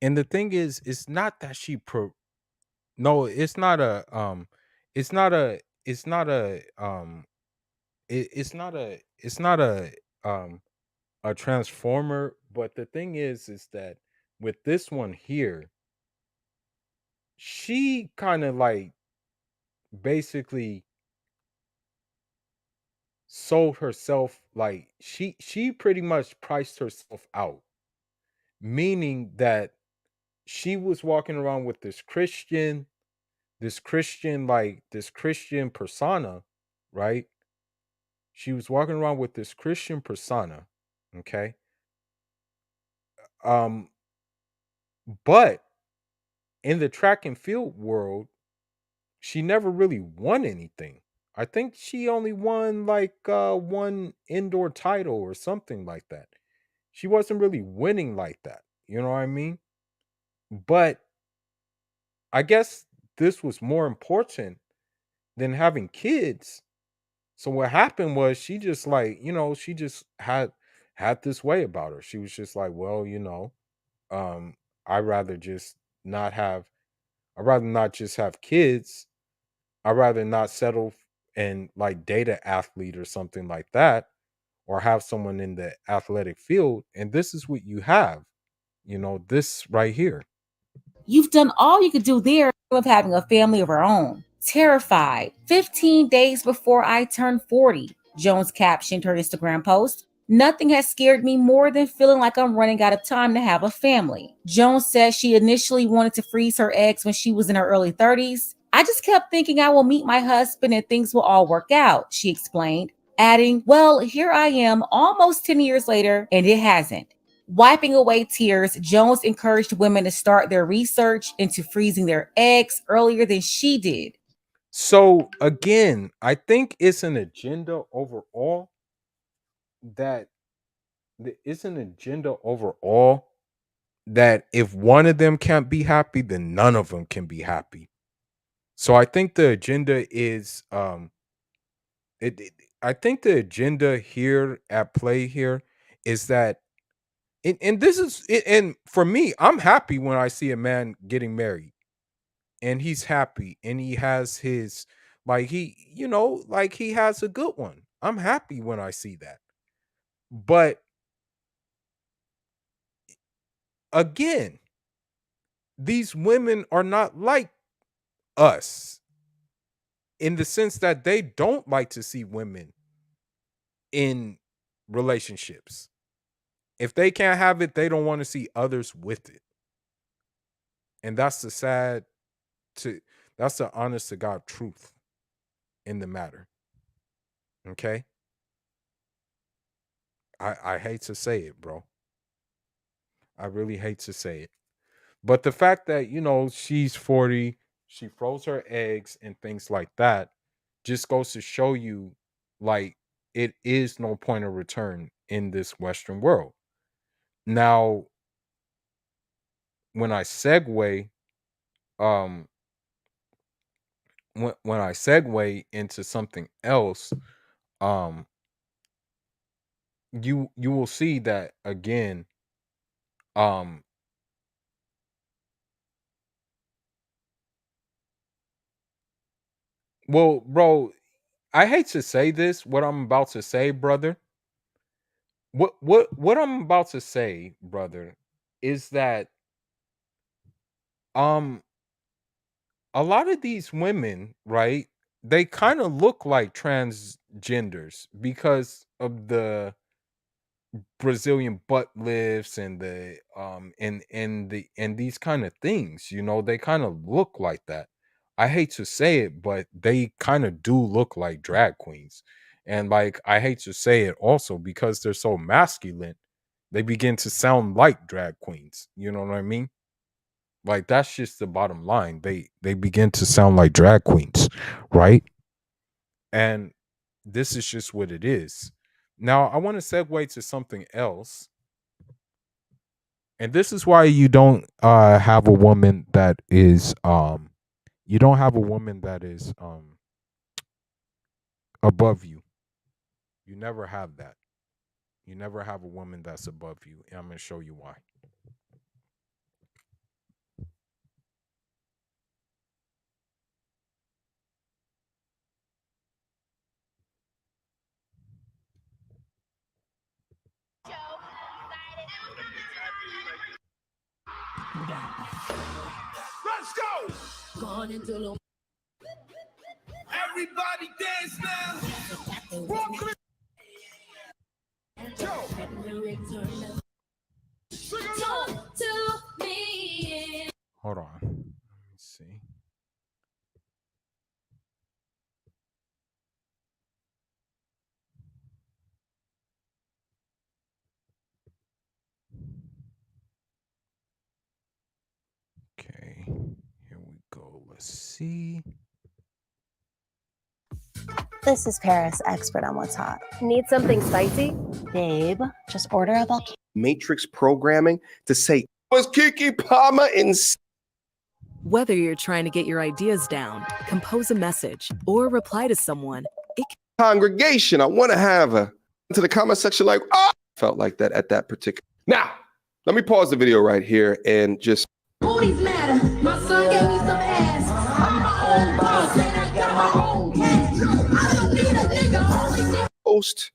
S1: And the thing is, it's not that no, it's not a it's not a it's not a transformer, but the thing is that with this one here, she kind of like basically sold herself, like she pretty much priced herself out, meaning that she was walking around with this Christian persona, right? She was walking around with this Christian persona, okay? Um but in the track and field world, she never really won anything. I think she only won like one indoor title or something like that. She wasn't really winning like that. You know what I mean? But I guess this was more important than having kids. So what happened was she just like, she just had this way about her. She was just like, well, um, I rather just not have I'd rather not just have kids. I'd rather not settle and like date an athlete or something like that, or have someone in the athletic field. And this is what you have, this right here.
S9: You've done all you could do there of having a family of her own. Terrified. 15 days before I turned 40, Jones captioned her Instagram post. Nothing has scared me more than feeling like I'm running out of time to have a family. Jones says she initially wanted to freeze her eggs when she was in her early 30s. I just kept thinking I will meet my husband and things will all work out, she explained, adding, "Well, here I am almost 10 years later, and it hasn't." Wiping away tears, Jones encouraged women to start their research into freezing their eggs earlier than she did.
S1: So again, I think it's an agenda overall that it's an agenda overall that if one of them can't be happy, then none of them can be happy. So I think the agenda is I think the agenda here at play here is that and this is and for me, I'm happy when I see a man getting married and he's happy and he has his like he like he has a good one. I'm happy when I see that. But again, these women are not like us in the sense that they don't like to see women in relationships. If they can't have it, they don't want to see others with it. And that's the that's the honest to God truth in the matter. Okay? I hate to say it, bro. I really hate to say it. But the fact that, she's 40, she froze her eggs and things like that just goes to show you like it is no point of return in this Western world. Now, when I segue, um, when I segue into something else, um, you will see that again, um, well, bro, I hate to say this, what I'm about to say, brother. What I'm about to say, brother, is that um a lot of these women, right? They kind of look like transgenders because of the Brazilian butt lifts and the and these kind of things, they kind of look like that. I hate to say it, but they kind of do look like drag queens. And like I hate to say it also because they're so masculine, they begin to sound like drag queens. You know what I mean? Like that's just the bottom line. They begin to sound like drag queens, right? And this is just what it is. Now, I want to segue to something else. And this is why you don't have a woman that is you don't have a woman that is above you. You never have that. You never have a woman that's above you. And I'm going to show you why.
S10: Let's go! Everybody dance now! Brooklyn! Joe! Sing along!
S1: Hold on. Let me see. Okay. Here we go. Let's see.
S11: This is Paris, expert on what's hot.
S12: Need something spicy?
S11: Babe, just order a volcano.
S13: Matrix programming to say, was Kiki Palmer in?
S14: Whether you're trying to get your ideas down, compose a message, or reply to someone,
S13: Congregation, I want to have a into the comment section like, felt like that at that particular. Now, let me pause the video right here and just.
S6: Booties matter. My son gave me some ass. I'm my own boss and I got my own cash. I don't need a nigga.
S13: Post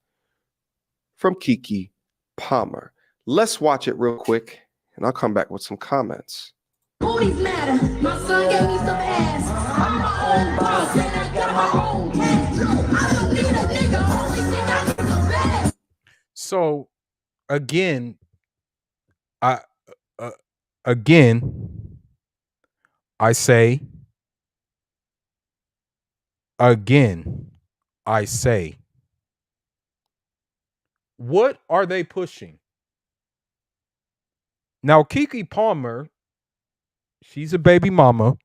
S13: from Kiki Palmer. Let's watch it real quick and I'll come back with some comments.
S6: Booties matter. My son gave me some ass. I'm my own boss and I got my own cash. I don't need a nigga. Only thing I need some ass.
S1: So again, again, I say, again, I say, What are they pushing? Now, Keke Palmer, she's a baby mama.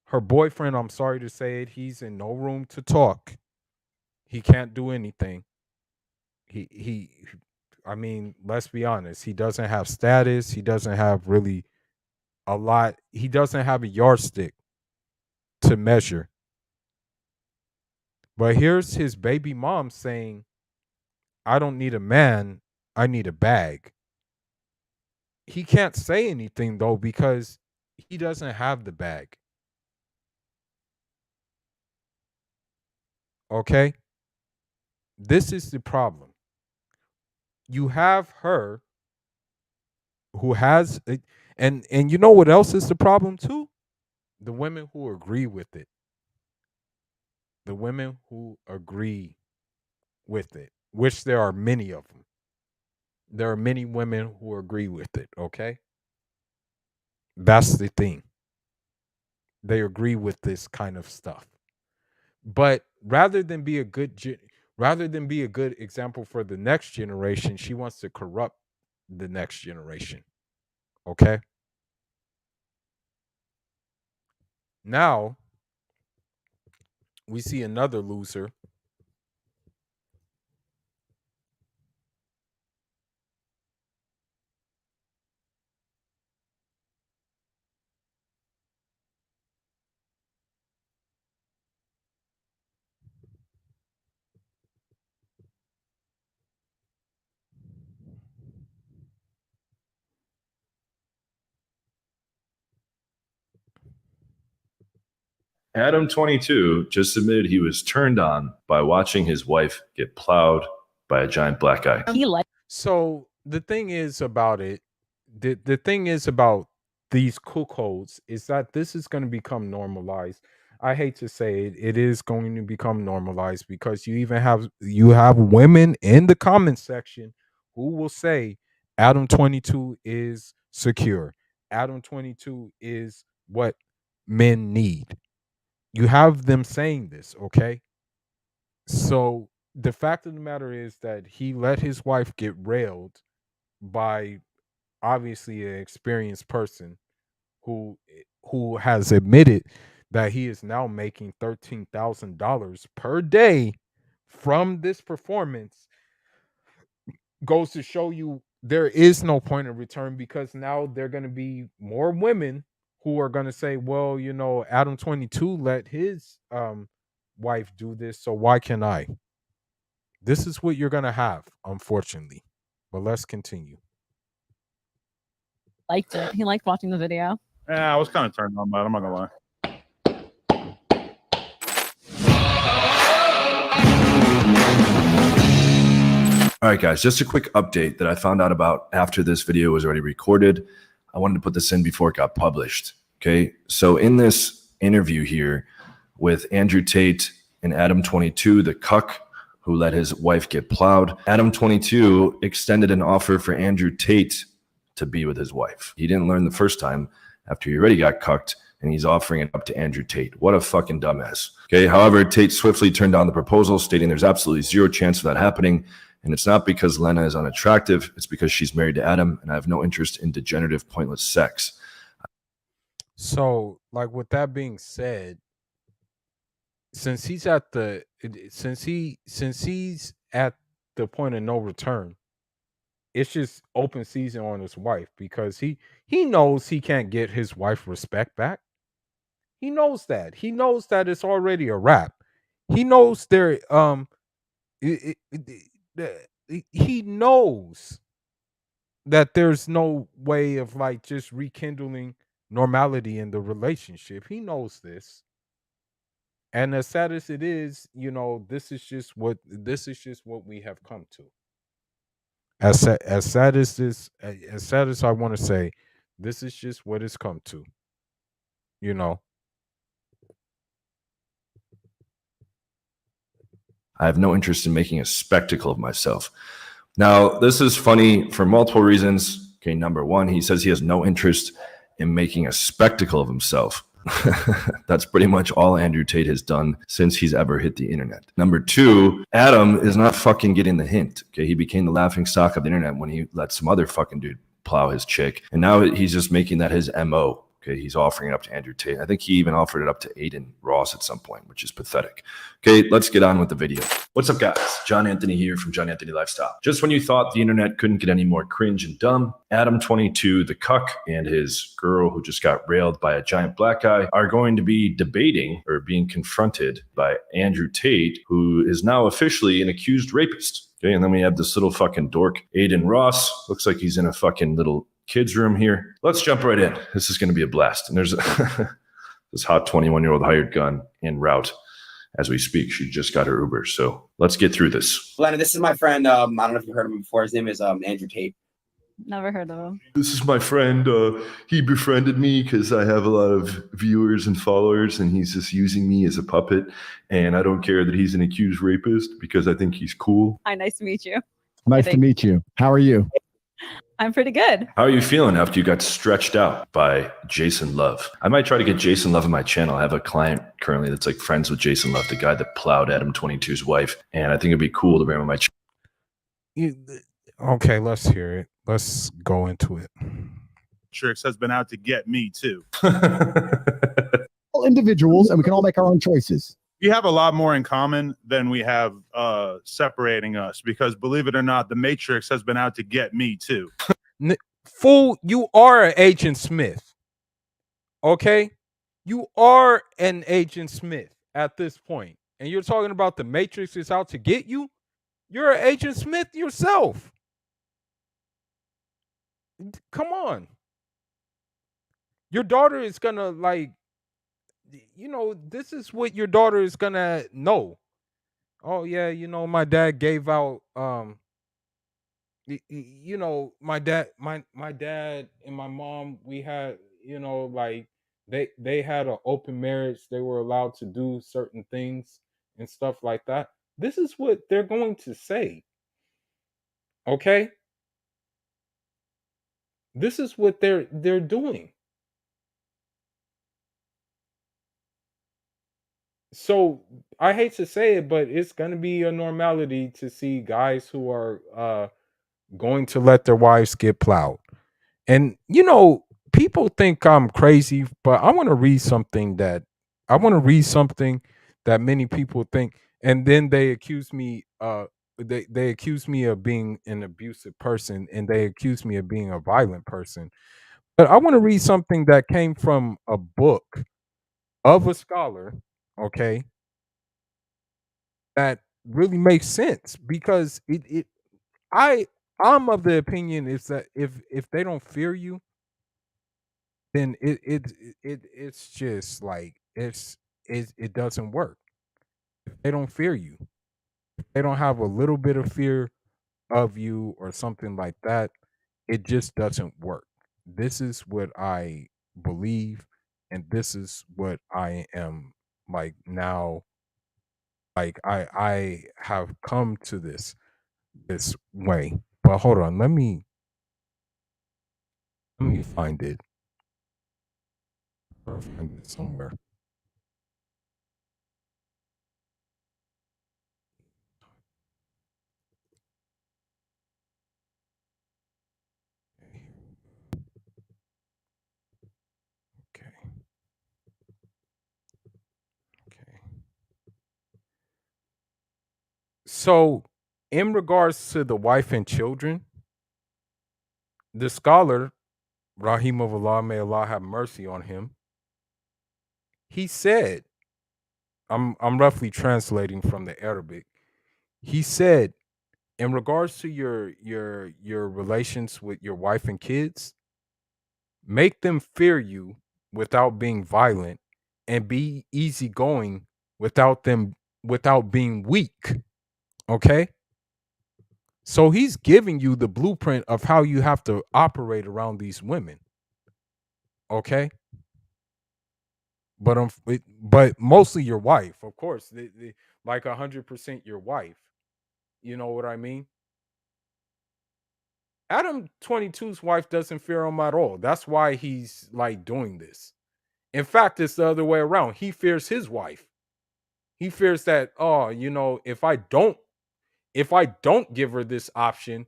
S1: Her boyfriend, I'm sorry to say it, he's in no room to talk. He can't do anything. I mean, let's be honest. He doesn't have status. He doesn't have really a lot. He doesn't have a yardstick to measure. But here's his baby mom saying, I don't need a man. I need a bag. He can't say anything, though, because he doesn't have the bag. Okay? This is the problem. You have her who has it, and you know what else is the problem too? The women who agree with it. The women who agree with it, which there are many of them. There are many women who agree with it, okay? That's the thing. They agree with this kind of stuff. But rather than be a good example for the next generation, she wants to corrupt the next generation. Okay? Now, we see another loser.
S12: Adam 22 just admitted he was turned on by watching his wife get plowed by a giant black guy.
S1: So the thing is about it, the thing is about these cuckolds is that this is going to become normalized. I hate to say it, it is going to become normalized because you have women in the comment section who will say Adam 22 is secure. Adam 22 is what men need. You have them saying this, okay? So the fact of the matter is that he let his wife get railed by obviously an experienced person who has admitted that he is now making $13,000 per day from this performance. Goes to show you there is no point of return, because now there are going to be more women who are going to say, well, you know, Adam 22 let his wife do this, so why can't I? This is what you're going to have, unfortunately. But let's continue.
S15: Liked it. He liked watching the video.
S16: Yeah, I was kind of turned on by it. I'm not gonna lie.
S12: All right, guys, just a quick update that I found out about after this video was already recorded. I wanted to put this in before it got published. Okay, so in this interview here with Andrew Tate and Adam 22, the cuck who let his wife get plowed, Adam 22 extended an offer for Andrew Tate to be with his wife. He didn't learn the first time after he already got cucked, and he's offering it up to Andrew Tate. What a fucking dumbass. Okay, however, Tate swiftly turned down the proposal, stating there's absolutely zero chance of that happening. And it's not because Lena is unattractive. It's because she's married to Adam, and I have no interest in degenerative, pointless sex.
S1: So, like, with that being said, since he's at the point of no return, it's just open season on his wife, because he knows he can't get his wife respect back. He knows that. He knows that it's already a wrap. He knows there he knows that there's no way of like just rekindling normality in the relationship. He knows this. And as sad as it is, you know, this is just what we have come to. As sad as I want to say, this is just what it's come to. You know.
S12: I have no interest in making a spectacle of myself. Now, this is funny for multiple reasons. Okay, number one, he says he has no interest in making a spectacle of himself. That's pretty much all Andrew Tate has done since he's ever hit the internet. Number two, Adam is not fucking getting the hint. Okay, he became the laughing stock of the internet when he let some other fucking dude plow his chick, and now he's just making that his MO. Okay, he's offering it up to Andrew Tate. I think he even offered it up to Aiden Ross at some point, which is pathetic. Okay, let's get on with the video. What's up, guys? John Anthony here from John Anthony Lifestyle. Just when you thought the internet couldn't get any more cringe and dumb, Adam22, the cuck, and his girl who just got railed by a giant black guy are going to be debating or being confronted by Andrew Tate, who is now officially an accused rapist. Okay, and then we have this little fucking dork, Aiden Ross. Looks like he's in a fucking little kids room here. Let's jump right in. This is going to be a blast. And there's this hot 21-year-old hired gun en route as we speak. She just got her Uber. So let's get through this.
S17: Glenna, this is my friend. I don't know if you've heard of him before. His name is Andrew Tate.
S15: Never heard of him.
S12: This is my friend. He befriended me because I have a lot of viewers and followers, and he's just using me as a puppet. And I don't care that he's an accused rapist because I think he's cool.
S15: Hi, nice to meet you.
S18: Nice to meet you. How are you?
S15: I'm pretty good.
S12: How are you feeling after you got stretched out by Jason Love? I might try to get Jason Love on my channel. I have a client currently that's like friends with Jason Love, the guy that plowed Adam22's wife. And I think it'd be cool to bring him on my channel.
S1: Okay, let's hear it. Let's go into it.
S16: Tricks has been out to get me too.
S18: All individuals, and we can all make our own choices.
S16: We have a lot more in common than we have separating us, because believe it or not, the Matrix has been out to get me too.
S1: Fool, you are an Agent Smith. Okay? You are an Agent Smith at this point. And you're talking about the Matrix is out to get you? You're an Agent Smith yourself. Come on. Your daughter is gonna this is what your daughter is gonna know. Oh yeah, my dad gave out my dad and my mom, we had, they had an open marriage. They were allowed to do certain things and stuff like that. This is what they're going to say. Okay? This is what they're doing. So I hate to say it, but it's going to be a normality to see guys who are going to let their wives get plowed. And people think I'm crazy, but I want to read something that many people think, and then they accuse me they accuse me of being an abusive person, and they accuse me of being a violent person. But I want to read something that came from a book of a scholar, okay, that really makes sense, because I'm of the opinion is that if they don't fear you, then it's just like it doesn't work. If they don't fear you, if they don't have a little bit of fear of you or something like that, it just doesn't work. This is what I believe, and this is what I am like now. Like I have come to this way. But hold on, let me find it. I'll find it somewhere. So, in regards to the wife and children, the scholar, Rahimahullah, may Allah have mercy on him, he said, I'm roughly translating from the Arabic. He said, in regards to your relations with your wife and kids, make them fear you without being violent, and be easygoing without being weak. Okay? So he's giving you the blueprint of how you have to operate around these women. Okay? But mostly your wife, of course. Like 100% your wife. You know what I mean? Adam 22's wife doesn't fear him at all. That's why he's like doing this. In fact, it's the other way around. He fears his wife. He fears that, oh, if I don't give her this option,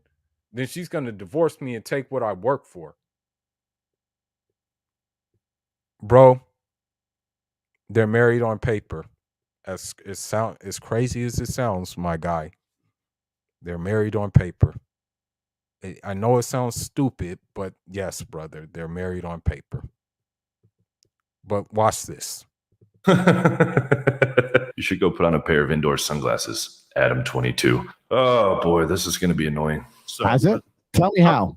S1: then she's going to divorce me and take what I work for. Bro, they're married on paper. As crazy as it sounds, my guy. They're married on paper. I know it sounds stupid, but yes, brother, they're married on paper. But watch this.
S12: You should go put on a pair of indoor sunglasses, Adam 22. Oh boy, this is going to be annoying.
S16: So,
S18: Has it? Tell me how.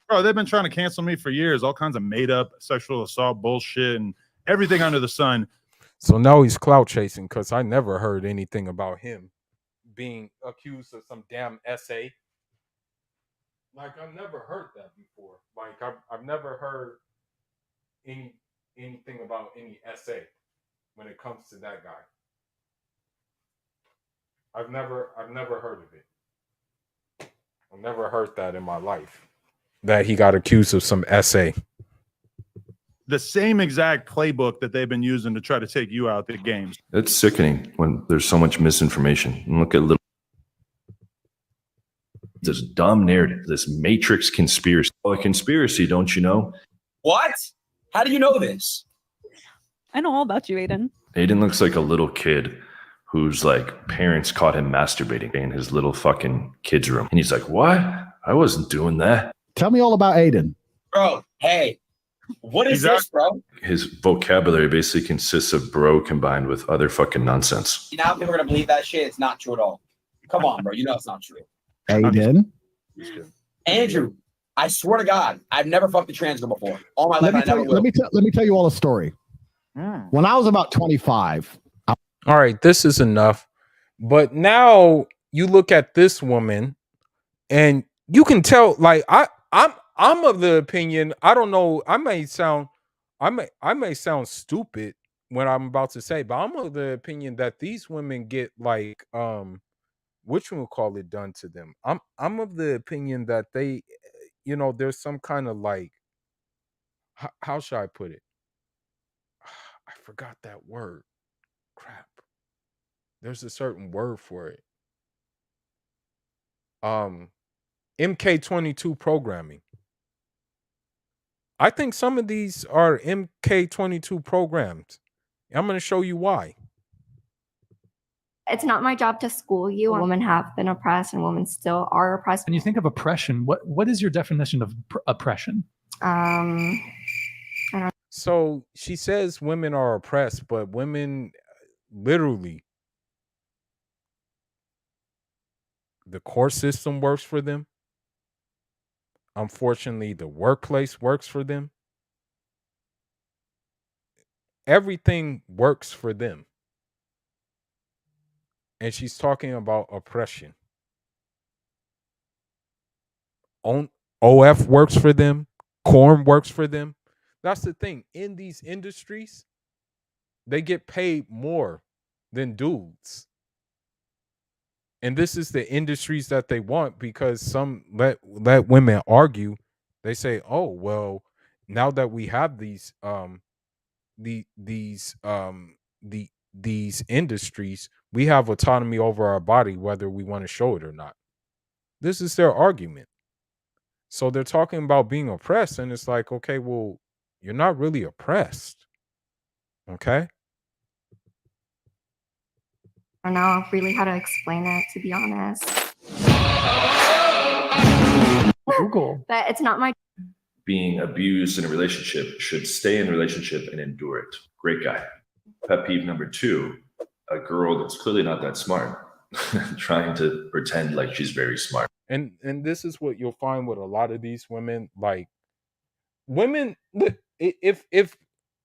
S16: Bro, they've been trying to cancel me for years. All kinds of made up sexual assault bullshit and everything under the sun.
S1: So now he's clout chasing because I never heard anything about him being accused of some damn essay. Like, I've never heard that before. Like, I've never heard anything about any essay when it comes to that guy. I've never heard of it. I've never heard that in my life. That he got accused of some essay.
S16: The same exact playbook that they've been using to try to take you out the games.
S12: It's sickening when there's so much misinformation. And look at this dumb narrative, this Matrix conspiracy. Oh, a conspiracy, don't you know?
S17: What? How do you know this?
S15: I know all about you, Aiden.
S12: Aiden looks like a little kid whose like parents caught him masturbating in his little fucking kid's room. And he's like, what? I wasn't doing that.
S18: Tell me all about Aiden.
S17: Bro, hey, what is this, bro?
S12: His vocabulary basically consists of bro combined with other fucking nonsense.
S17: Now people are going to believe that shit. It's not true at all. Come on, bro. You know it's not true.
S18: Aiden.
S17: Andrew, I swear to God, I've never fucked a trans girl before. All my life, I never will.
S18: Let me tell you all a story. When I was about 25.
S1: All right, this is enough. But now you look at this woman and you can tell, like, I'm of the opinion, I don't know, I may sound stupid when I'm about to say, but I'm of the opinion that these women get like which one will call it done to them. I'm of the opinion that they, there's some kind of like, how should I put it? I forgot that word. Crap. There's a certain word for it. MK22 programming. I think some of these are MK22 programs. I'm going to show you why.
S5: It's not my job to school you. Women have been oppressed and women still are oppressed.
S19: When you think of oppression, what is your definition of oppression?
S1: So she says women are oppressed, but women literally, the court system works for them. Unfortunately, the workplace works for them. Everything works for them. And she's talking about oppression. OF works for them. Corn works for them. That's the thing. In these industries, they get paid more than dudes. And this is the industries that they want, because some let women argue. They say, "Oh, well, now that we have these these industries, we have autonomy over our body, whether we want to show it or not." This is their argument. So they're talking about being oppressed, and it's like, okay, well, you're not really oppressed. Okay?
S5: I don't know really how to explain it, to be honest.
S19: Google.
S5: But it's not my
S12: Being abused in a relationship should stay in the relationship and endure it. Great guy. Pet peeve number 2, a girl that's clearly not that smart, trying to pretend like she's very smart.
S1: And this is what you'll find with a lot of these women. Like, women, if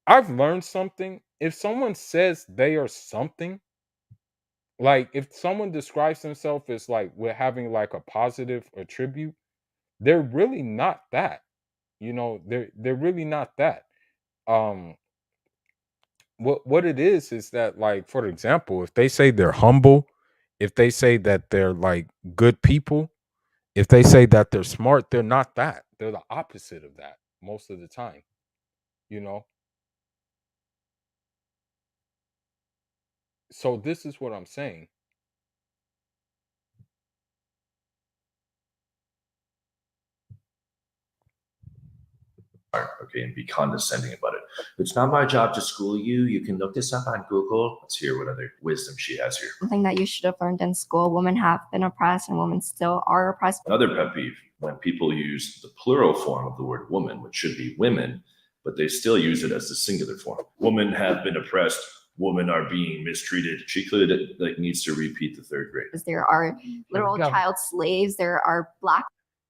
S1: I've learned something, if someone says they are something, like if someone describes themselves as like we're having like a positive attribute, they're really not that. They're really not that. What it is that, like, for example, if they say they're humble, if they say that they're like good people, if they say that they're smart, they're not that. They're the opposite of that most of the time. So this is what I'm saying.
S12: Okay, and be condescending about it. It's not my job to school you. You can look this up on Google. Let's hear what other wisdom she has here.
S5: Something that you should have learned in school. Women have been oppressed and women still are oppressed.
S12: Another pet peeve, when people use the plural form of the word woman, which should be women, but they still use it as the singular form. Women have been oppressed. Women are being mistreated. She clearly needs to repeat the third grade.
S5: There are literal
S1: go.
S5: child slaves. There are black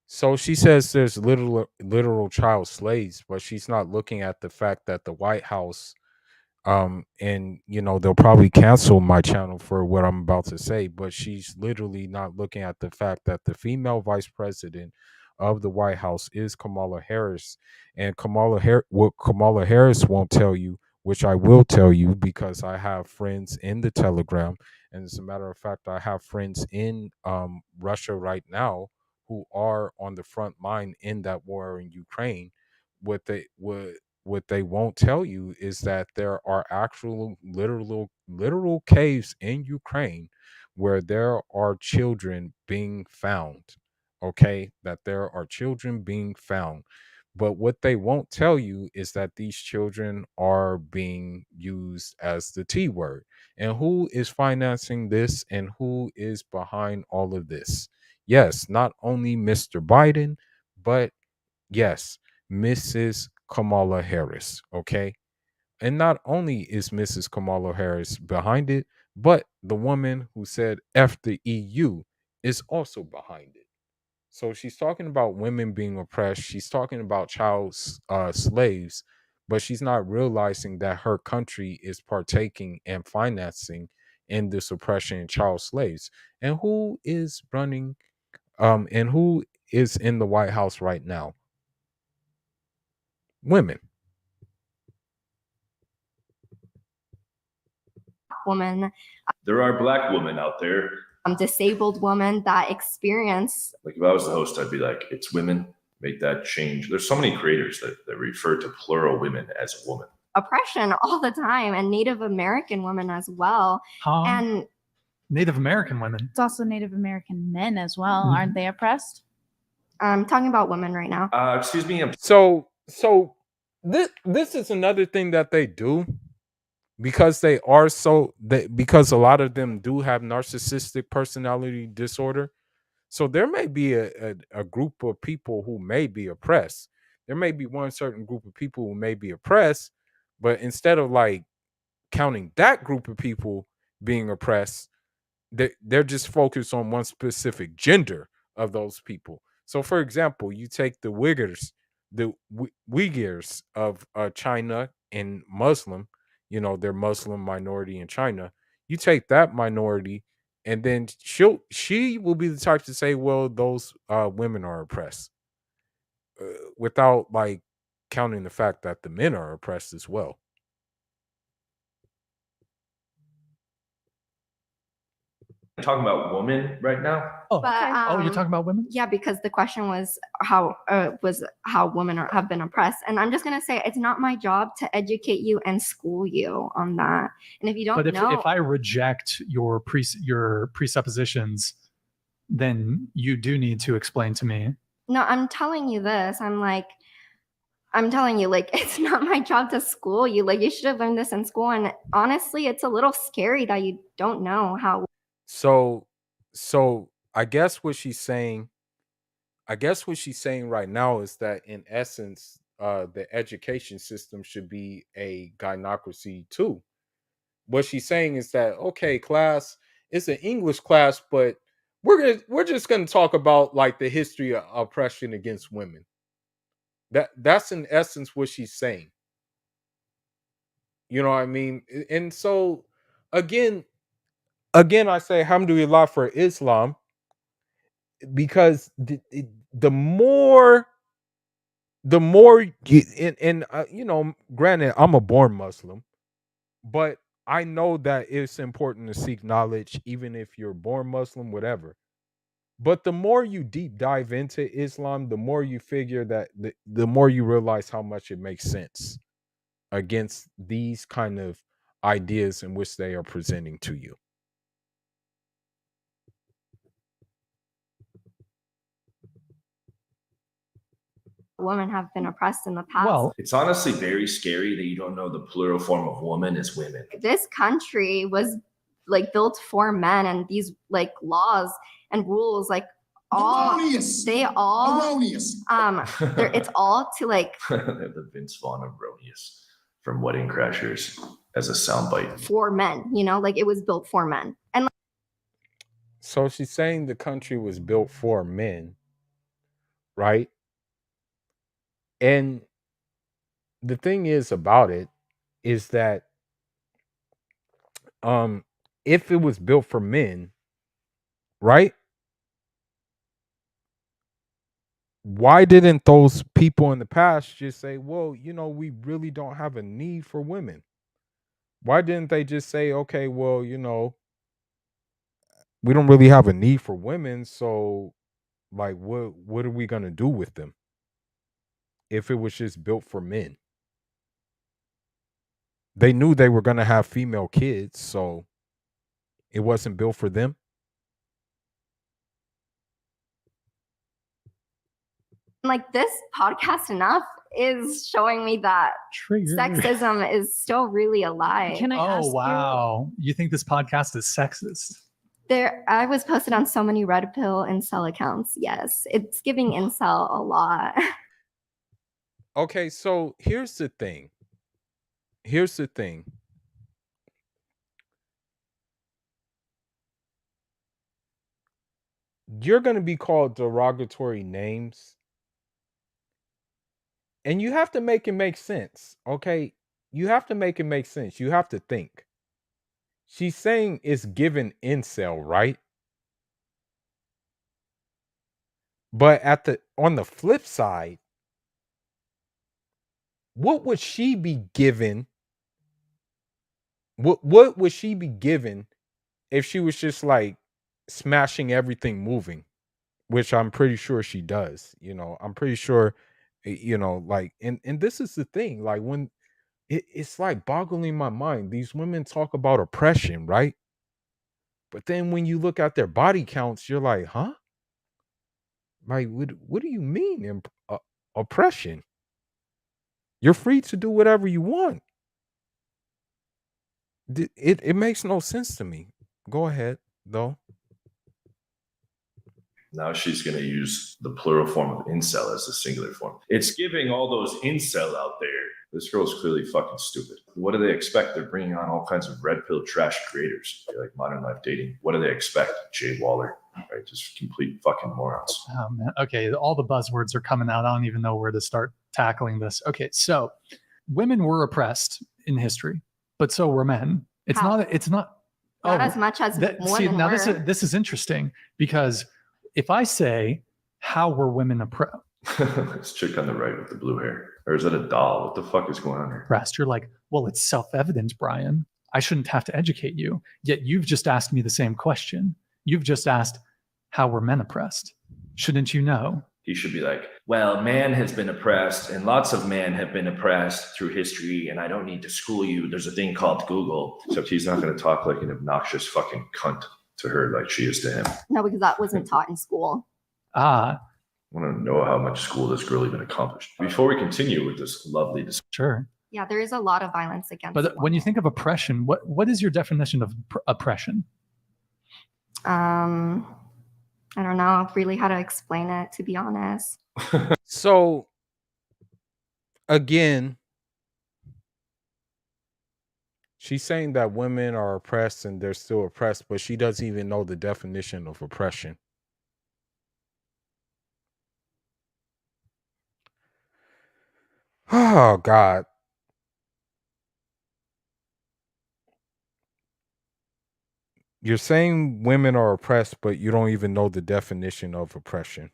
S1: So she says there's literal child slaves, but she's not looking at the fact that the White House, and they'll probably cancel my channel for what I'm about to say, but she's literally not looking at the fact that the female vice president of the White House is Kamala Harris, and what Kamala Harris won't tell you, which I will tell you because I have friends in the Telegram, and as a matter of fact, I have friends in Russia right now who are on the front line in that war in Ukraine. What they won't tell you is that there are actual literal caves in Ukraine where there are children being found. Okay, that there are children being found. But what they won't tell you is that these children are being used as the T word. And who is financing this and who is behind all of this? Yes, not only Mr. Biden, but yes, Mrs. Kamala Harris. Okay. And not only is Mrs. Kamala Harris behind it, but the woman who said F the EU is also behind it. So she's talking about women being oppressed. She's talking about child slaves, but she's not realizing that her country is partaking and financing in this oppression and child slaves. And who is running and who is in the White House right now? Women.
S5: women,
S12: There are black women out there.
S5: disabled women that experience
S12: Like if I was the host, I'd be like, it's women, make that change. There's so many creators that refer to plural women as a woman.
S5: oppression all the time, and Native American women as well. And
S19: Native American women.
S20: It's also Native American men as well.
S19: Mhm.
S20: Aren't they oppressed?
S5: I'm talking about women right now.
S12: Excuse me.
S1: So this is another thing that they do because because a lot of them do have narcissistic personality disorder. So there may be a group of people who may be oppressed. There may be one certain group of people who may be oppressed, but instead of like counting that group of people being oppressed, they're just focused on one specific gender of those people. So, for example, you take the Uyghurs of China and Muslim, they're Muslim minority in China. You take that minority, and then she will be the type to say, well, those women are oppressed, without like counting the fact that the men are oppressed as well.
S12: Talking about women right now.
S19: Oh,
S5: But,
S19: you're talking about women?
S5: Yeah, because the question was how women have been oppressed, and I'm just gonna say it's not my job to educate you and school you on that. And if you don't
S19: But
S5: know,
S19: if I reject your presuppositions, then you do need to explain to me.
S5: no, I'm telling you this. I'm telling you, like, it's not my job to school you. Like, you should have learned this in school. And honestly, it's a little scary that you don't know how.
S1: So I guess what she's saying right now is that in essence, the education system should be a gynocracy too. What she's saying is that, okay, class, it's an English class, but we're just gonna talk about like the history of oppression against women. That's in essence what she's saying. You know what I mean? And so again, I say alhamdulillah for Islam, because the more granted, I'm a born Muslim, but I know that it's important to seek knowledge, even if you're born Muslim, whatever. But the more you deep dive into Islam, the more you figure that the more you realize how much it makes sense against these kind of ideas in which they are presenting to you.
S5: Women have been oppressed in the past.
S19: Well,
S12: It's honestly very scary that you don't know the plural form of woman is women.
S5: This country was like built for men, and these like laws and rules, like all
S10: Erroneous.
S5: they all
S10: Erroneous.
S5: it's all to like
S12: The Vince Vaughn erroneous from Wedding Crashers as a soundbite.
S5: for men, you know, like it was built for men. And like,
S1: So she's saying the country was built for men, right? And the thing is about it is that if it was built for men, right? Why didn't those people in the past just say, well, you know, we really don't have a need for women? Why didn't they just say, okay, well, you know, we don't really have a need for women, so like what are we gonna do with them if it was just built for men? They knew they were gonna have female kids, so it wasn't built for them.
S5: like this podcast enough is showing me that
S19: trigger.
S5: sexism is still really alive.
S20: Can I ask
S19: Oh wow. You think this podcast is sexist?
S5: I was posted on so many red pill incel accounts. Yes, it's giving incel a lot.
S1: Okay, so here's the thing. You're going to be called derogatory names, and you have to make it make sense. Okay, you have to make it make sense. You have to think. She's saying it's given incel, right? But on the flip side, what would she be given? What would she be given if she was just like smashing everything moving, which I'm pretty sure she does. You know, I'm pretty sure, you know, like, and this is the thing, like when it's like boggling my mind. These women talk about oppression, right? But then when you look at their body counts, you're like, huh? Like, what do you mean oppression? You're free to do whatever you want. It makes no sense to me. Go ahead, though.
S12: Now she's going to use the plural form of incel as the singular form. It's giving all those incel out there. This girl's clearly fucking stupid. What do they expect? They're bringing on all kinds of red pill trash creators, like Modern Life Dating. What do they expect? Jay Waller, right? Just complete fucking morons.
S19: Oh man. Okay, all the buzzwords are coming out. I don't even know where to start tackling this. Okay, so women were oppressed in history, but so were men. It's
S5: How?
S19: not. It's not.
S5: Not as much as women
S19: now
S5: were.
S19: this is interesting because if I say how were women oppressed,
S12: This chick on the right with the blue hair, or is that a doll? What the fuck is going on here?
S19: you're like, well, it's self-evident, Brian. I shouldn't have to educate you. Yet you've just asked me the same question. You've just asked how were men oppressed. Shouldn't you know?
S12: He should be like, well, man has been oppressed, and lots of men have been oppressed through history, and I don't need to school you. There's a thing called Google. Except he's not going to talk like an obnoxious fucking cunt to her like she is to him.
S5: No, because that wasn't taught in school.
S19: Ah,
S12: I want to know how much school this girl even accomplished. Before we continue with this lovely discussion.
S19: sure.
S5: Yeah, there is a lot of violence against
S19: But when you think of oppression, what is your definition of oppression?
S5: I don't know really how to explain it, to be honest.
S1: So again, she's saying that women are oppressed and they're still oppressed, but she doesn't even know the definition of oppression. Oh God. You're saying women are oppressed, but you don't even know the definition of oppression.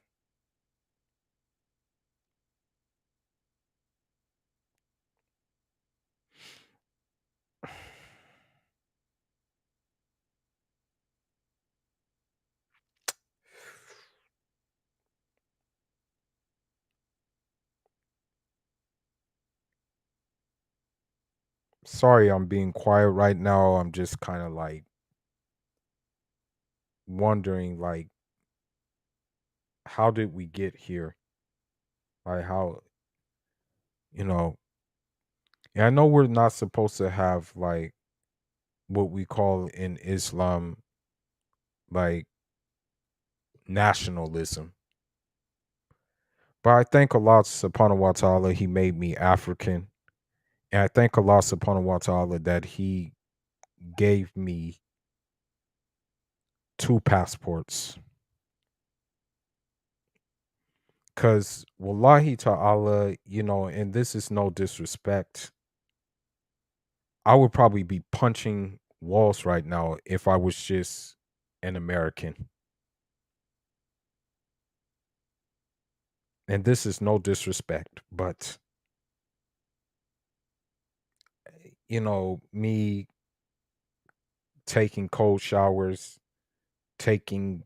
S1: sorry I'm being quiet right now. I'm just kind of like wondering, like, how did we get here? Like, how, you know, yeah, I know we're not supposed to have like what we call in Islam like nationalism. But I thank Allah subhanahu wa ta'ala, He made me African. And I thank Allah subhanahu wa ta'ala that He gave me 2 passports. Because wallahi ta'ala, and this is no disrespect, I would probably be punching walls right now if I was just an American. And this is no disrespect, but me taking cold showers, taking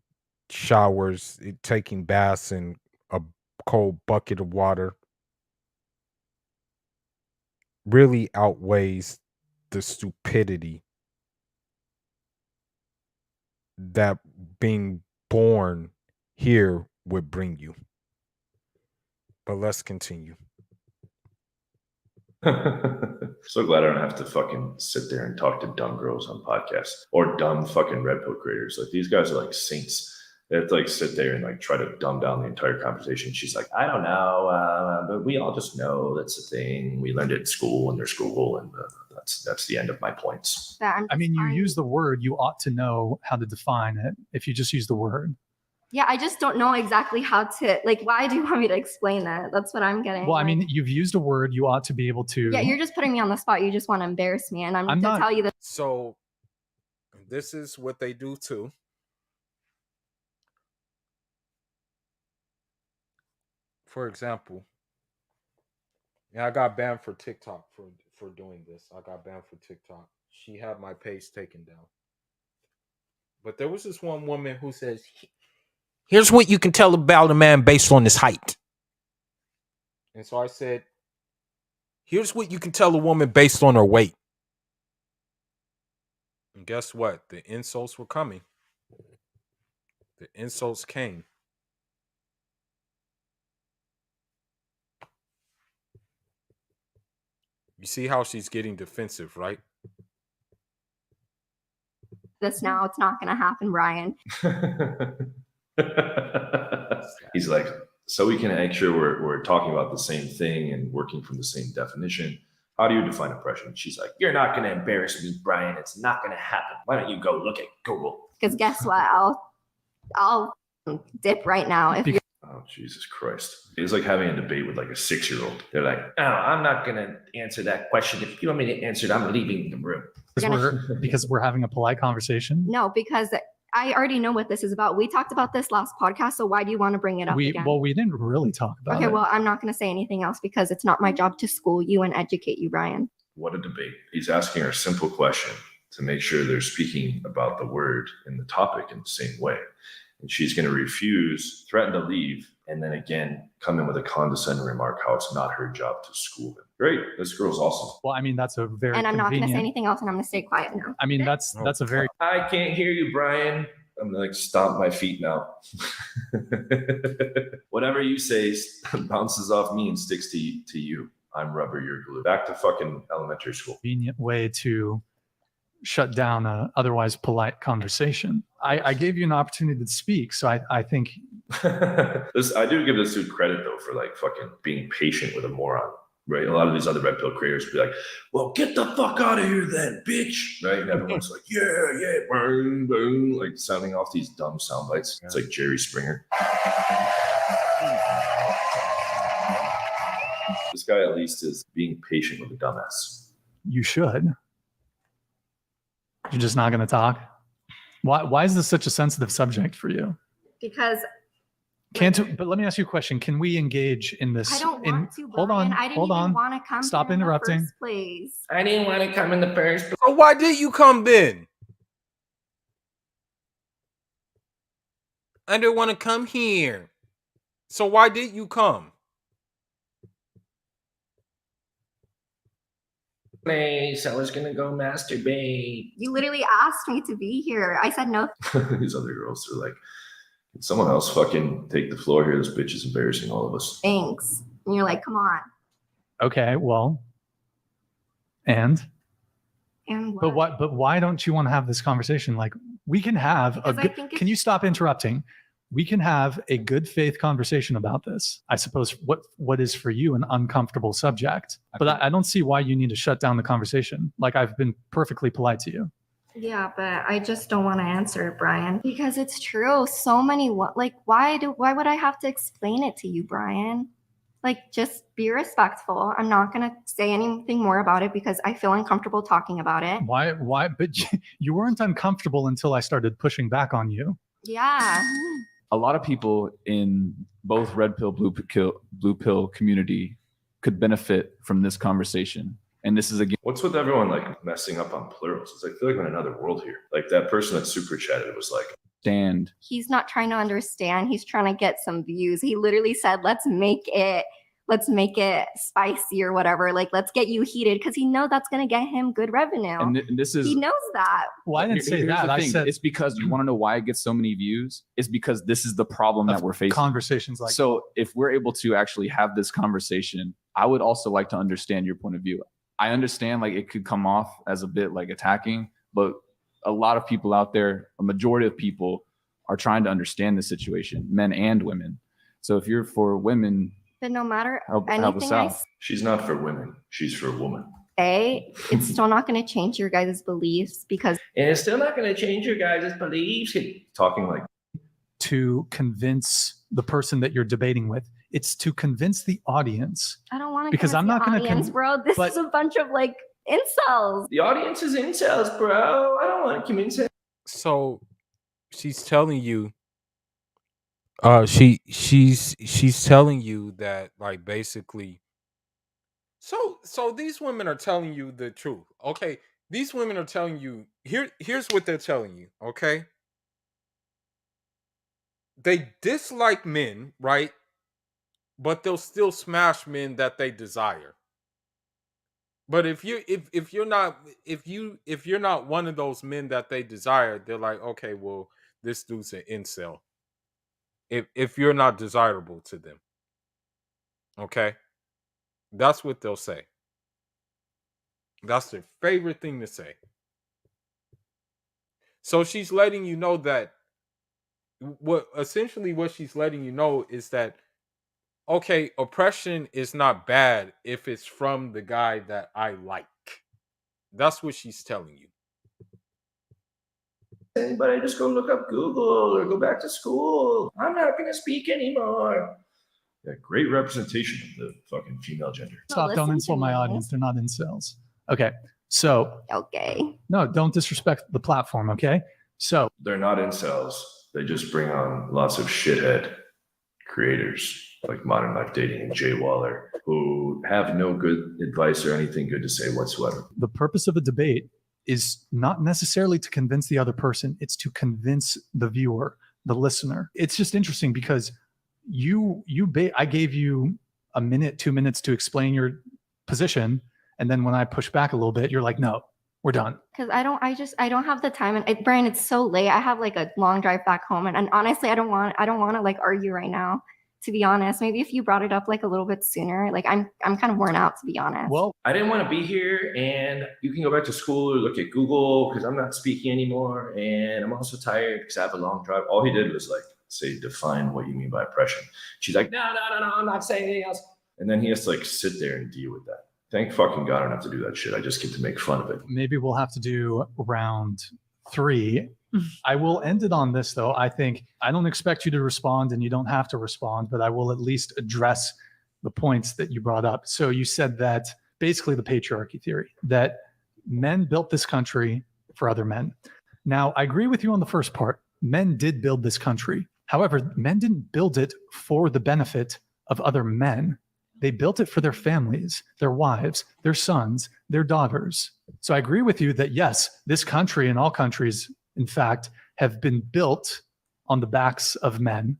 S1: taking baths in a cold bucket of water really outweighs the stupidity that being born here would bring you. But let's continue.
S12: So glad I don't have to fucking sit there and talk to dumb girls on podcasts or dumb fucking red pill creators. Like, these guys are like saints. They have to like sit there and like try to dumb down the entire conversation. She's like, I don't know, but we all just know that's the thing. We learned it in school, and there's Google, and that's the end of my points.
S19: I mean, you use the word, you ought to know how to define it if you just use the word.
S5: Yeah, I just don't know exactly how to, like, why do you want me to explain that? That's what I'm getting.
S19: Well, I
S5: like-
S19: mean, you've used a word, you ought to be able to.
S5: Yeah, you're just putting me on the spot. You just want to embarrass me. And I'm to
S19: not-
S5: tell you that.
S1: So this is what they do too. For example, I got banned for TikTok for doing this. I got banned for TikTok. She had my page taken down. But there was this one woman who says, here's what you can tell about a man based on his height. And so I said, here's what you can tell a woman based on her weight. And guess what? The insults were coming. The insults came. You see how she's getting defensive, right?
S5: This now, it's not going to happen, Brian.
S12: He's like, so we can make sure we're talking about the same thing and working from the same definition. How do you define oppression? She's like, you're not going to embarrass me, Brian. It's not going to happen. Why don't you go look at Google?
S5: Because guess what? I'll dip right now if you're.
S12: Oh, Jesus Christ. It's like having a debate with like a 6-year-old. They're like, oh, I'm not going to answer that question. If you want me to answer it, I'm leaving the room.
S19: Because we're having a polite conversation.
S5: No, because I already know what this is about. We talked about this last podcast, so why do you want to bring it up again?
S19: Well, we didn't really talk about it.
S5: Okay, well, I'm not going to say anything else because it's not my job to school you and educate you, Brian.
S12: What a debate. He's asking her a simple question to make sure they're speaking about the word and the topic in the same way. And she's going to refuse, threaten to leave, and then again come in with a condescending remark how it's not her job to school him. Great, this girl's awesome.
S19: Well, I mean, that's a very
S5: And I'm not going to say
S19: convenient-
S5: anything else, and I'm going to stay quiet now.
S19: I mean, that's a very
S12: I can't hear you, Brian. I'm gonna like stomp my feet now. Whatever you say bounces off me and sticks to you. I'm rubber, you're glue. Back to fucking elementary school.
S19: convenient way to shut down a otherwise polite conversation. I gave you an opportunity to speak, so I think
S12: I do give this dude credit though for like fucking being patient with a moron. Right? A lot of these other red pill creators would be like, well, get the fuck out of here then, bitch. Right? And everyone's like, yeah, boom, boom, like sounding off these dumb sound bites. It's like Jerry Springer. This guy at least is being patient with a dumbass.
S19: you should. You're just not going to talk. Why is this such a sensitive subject for you?
S5: Because
S19: But let me ask you a question. Can we engage in this?
S5: I don't want to,
S19: Hold
S5: Brian.
S19: on.
S5: I didn't
S19: Hold
S5: even
S19: on.
S5: want to come
S19: Stop
S5: here in the
S19: interrupting.
S5: first place.
S4: I didn't want to come in the first place.
S1: So why did you come then? I didn't want to come here. So why did you come?
S12: Hey, Seller's gonna go masturbate.
S5: You literally asked me to be here. I said no.
S12: These other girls are like, can someone else fucking take the floor here? This bitch is embarrassing all of us.
S5: Thanks. And you're like, come on.
S19: Okay, well, and
S5: And
S19: but what? But why don't you want to have this conversation? Like, we can have a
S5: Because I
S19: good.
S5: think
S19: Can you stop interrupting? We can have a good faith conversation about this. I suppose what is for you an uncomfortable subject, but I don't see why you need to shut down the conversation. Like, I've been perfectly polite to you.
S5: Yeah, but I just don't want to answer it, Brian, because it's true. So many like why would I have to explain it to you, Brian? Like, just be respectful. I'm not gonna say anything more about it because I feel uncomfortable talking about it.
S19: Why? But you weren't uncomfortable until I started pushing back on you.
S5: Yeah.
S21: A lot of people in both red pill, blue pill community could benefit from this conversation. And this is again,
S12: What's with everyone like messing up on plurals? It's like, I feel like we're in another world here. Like that person that super chatted was like,
S21: stand.
S5: He's not trying to understand. He's trying to get some views. He literally said, let's make it spicy or whatever. Like, let's get you heated, because he knows that's going to get him good revenue.
S21: And this is,
S5: he knows that.
S19: Well, I didn't say
S21: here's
S19: that.
S21: the
S19: I
S21: thing.
S19: said
S21: It's because you want to know why it gets so many views. It's because this is the problem that we're facing.
S19: Conversations like
S21: so if we're able to actually have this conversation, I would also like to understand your point of view. I understand like it could come off as a bit like attacking, but a lot of people out there, a majority of people are trying to understand the situation, men and women. So if you're for women,
S5: But no matter
S21: help us
S5: anything I
S21: out.
S12: she's not for women. She's for women.
S5: say, it's still not going to change your guys' beliefs, because
S12: And it's still not going to change your guys' beliefs. Talking like
S19: to convince the person that you're debating with. It's to convince the audience.
S5: I don't want to.
S19: Because I'm not going to
S5: audience, bro. This
S19: but-
S5: is a bunch of like incels.
S12: the audience is incels, bro. I don't want to convince it.
S1: So she's telling you she's telling you that, like, basically, so these women are telling you the truth. Okay, these women are telling you, here's what they're telling you. Okay, they dislike men, right? But they'll still smash men that they desire. But if you're not one of those men that they desire, they're like, okay, well, this dude's an incel. If you're not desirable to them. Okay? That's what they'll say. That's their favorite thing to say. So she's letting you know that what she's letting you know is that, okay, oppression is not bad if it's from the guy that I like. That's what she's telling you.
S12: Anybody just go look up Google or go back to school. I'm not going to speak anymore. Yeah, great representation of the fucking female gender.
S19: Stop, don't insult my audience. They're not incels. Okay. So
S5: Okay.
S19: no, don't disrespect the platform, okay? So
S12: They're not incels. They just bring on lots of shithead creators like Modern Life Dating and Jay Waller who have no good advice or anything good to say whatsoever.
S19: the purpose of a debate is not necessarily to convince the other person, it's to convince the viewer, the listener. It's just interesting because I gave you a minute, 2 minutes to explain your position, and then when I push back a little bit, you're like, no, we're done.
S5: Because I don't have the time. And Brian, it's so late. I have like a long drive back home, and honestly, I don't want to like argue right now. To be honest, maybe if you brought it up like a little bit sooner, like I'm kind of worn out, to be honest.
S19: Well,
S12: I didn't want to be here, and you can go back to school or look at Google because I'm not speaking anymore, and I'm also tired because I have a long drive. All he did was like say, define what you mean by oppression. She's like, no, I'm not saying anything else. And then he has to like sit there and deal with that. Thank fucking God I don't have to do that shit. I just get to make fun of it.
S19: Maybe we'll have to do round 3. I will end it on this, though. I think I don't expect you to respond, and you don't have to respond, but I will at least address the points that you brought up. So you said that basically the patriarchy theory, that men built this country for other men. Now, I agree with you on the first part. Men did build this country. However, men didn't build it for the benefit of other men. They built it for their families, their wives, their sons, their daughters. So I agree with you that, yes, this country and all countries, in fact, have been built on the backs of men,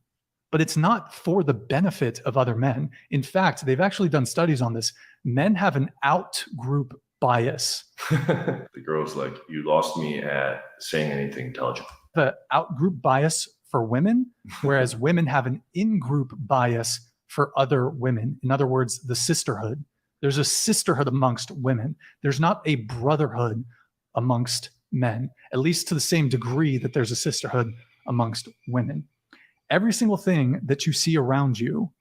S19: but it's not for the benefit of other men. In fact, they've actually done studies on this. Men have an out-group bias.
S12: The girl's like, you lost me at saying anything intelligent.
S19: The out-group bias for women, whereas women have an in-group bias for other women. In other words, the sisterhood. There's a sisterhood amongst women. There's not a brotherhood amongst men, at least to the same degree that there's a sisterhood amongst women. Every single thing that you see around you,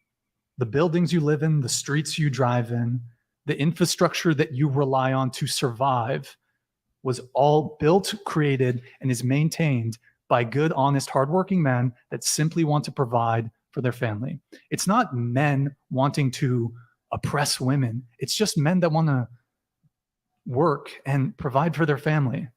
S19: the buildings you live in, the streets you drive in, the infrastructure that you rely on to survive, was all built, created, and is maintained by good, honest, hardworking men that simply want to provide for their family. It's not men wanting to oppress women. It's just men that want to work and provide for their family.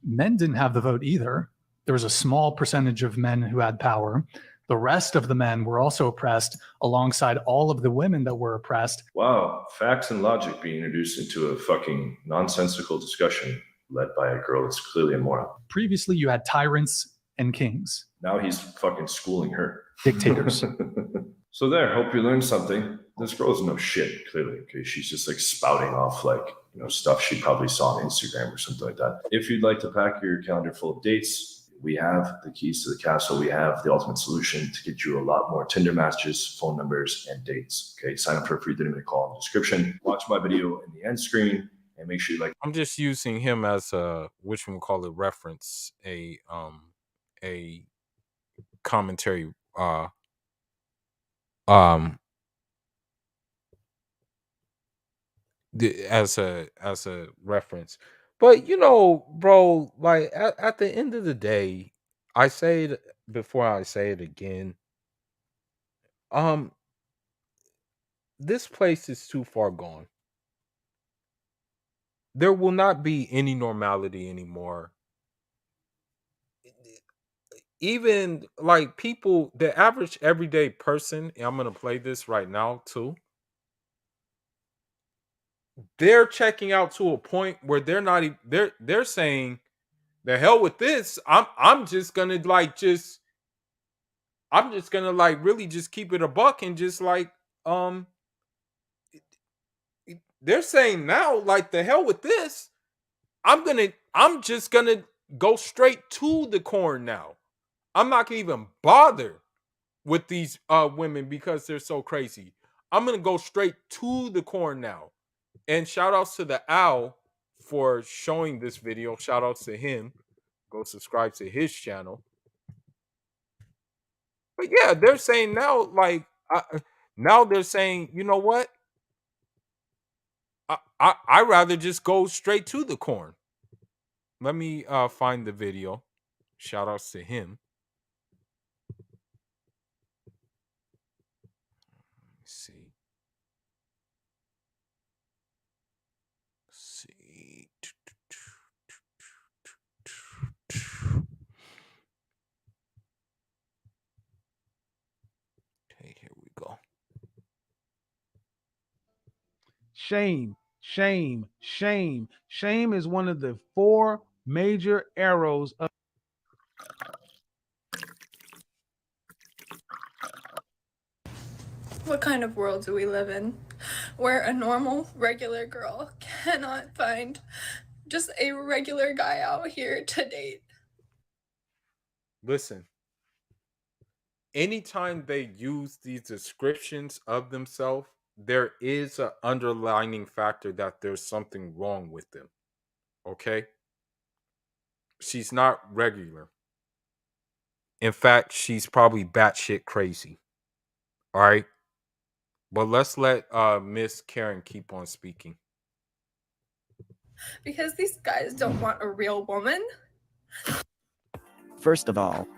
S19: Men didn't have the vote either. There was a small percentage of men who had power. The rest of the men were also oppressed alongside all of the women that were oppressed.
S12: Wow, facts and logic being introduced into a fucking nonsensical discussion led by a girl that's clearly a moron.
S19: Previously, you had tyrants and kings.
S12: Now he's fucking schooling her.
S19: Dictators.
S12: So there, hope you learned something. This girl doesn't know shit, clearly. Okay, she's just like spouting off like, stuff she probably saw on Instagram or something like that. If you'd like to pack your calendar full of dates, we have the keys to the castle. We have the ultimate solution to get you a lot more Tinder matches, phone numbers, and dates. Okay, sign up for a free 30-minute call in the description. Watch my video in the end screen and make sure you like.
S1: I'm just using him as a reference, a commentary as a reference. But bro, like at the end of the day, I say it before I say it again. This place is too far gone. There will not be any normality anymore. Even like people, the average everyday person, and I'm gonna play this right now too. They're checking out to a point where they're not they're saying, the hell with this. I'm just gonna really just keep it a buck and just like they're saying now, like, the hell with this. I'm just gonna go straight to the corn now. I'm not gonna even bother with these women because they're so crazy. I'm gonna go straight to the corn now. And shout outs to the Owl for showing this video. Shout outs to him. Go subscribe to his channel. But yeah, they're saying now, like, now they're saying, you know what? I'd rather just go straight to the corn. Let me find the video. Shout outs to him. Let's see. Okay, here we go.
S2: Shame, shame, shame. Shame is one of the 4 major arrows of
S22: What kind of world do we live in where a normal, regular girl cannot find just a regular guy out here to date?
S1: Listen, anytime they use these descriptions of themselves, there is an underlining factor that there's something wrong with them. Okay? She's not regular. In fact, she's probably batshit crazy. All right? But let's let Miss Karen keep on speaking.
S22: Because these guys don't want a real woman.
S23: First of all,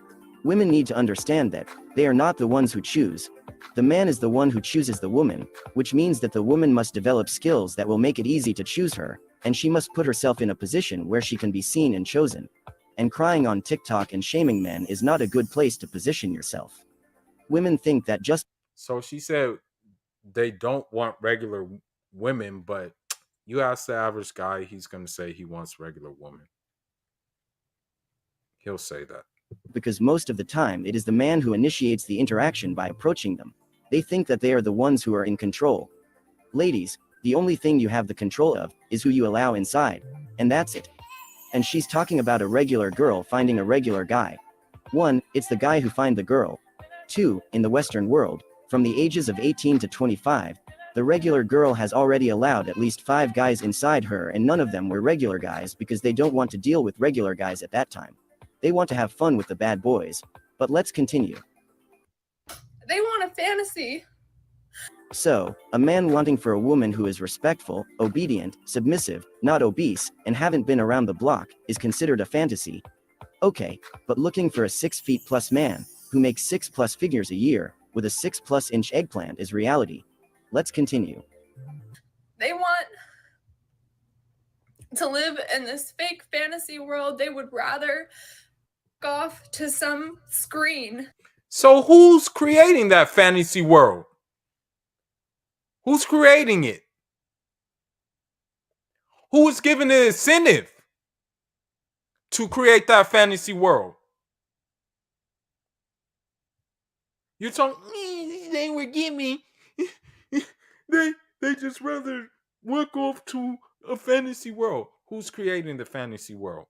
S23: women need to understand that they are not the ones who choose. The man is the one who chooses the woman, which means that the woman must develop skills that will make it easy to choose her, and she must put herself in a position where she can be seen and chosen. And crying on TikTok and shaming men is not a good place to position yourself. Women think that just...
S1: So she said they don't want regular women, but you ask the average guy, he's going to say he wants regular women. He'll say that.
S23: Because most of the time it is the man who initiates the interaction by approaching them. They think that they are the ones who are in control. Ladies, The only thing you have the control of is who you allow inside, and that's it. And she's talking about a regular girl finding a regular guy. 1. It's the guy who find the girl. 2. In the Western world, from the ages of 18 to 25, the regular girl has already allowed at least 5 guys inside her, and none of them were regular guys because they don't want to deal with regular guys at that time. They want to have fun with the bad boys. But let's continue.
S22: They want a fantasy.
S23: So, a man wanting for a woman who is respectful, obedient, submissive, not obese, and haven't been around the block, is considered a fantasy. Okay, but looking for a 6 feet plus man, who makes 6 plus figures a year, with a 6 plus inch eggplant is reality. Let's continue.
S22: They want to live in this fake fantasy world. They would rather go off to some screen.
S1: So who's creating that fantasy world? Who's creating it? Who is giving the incentive to create that fantasy world? You're talking, they were giving me. They just rather work off to a fantasy world. Who's creating the fantasy world?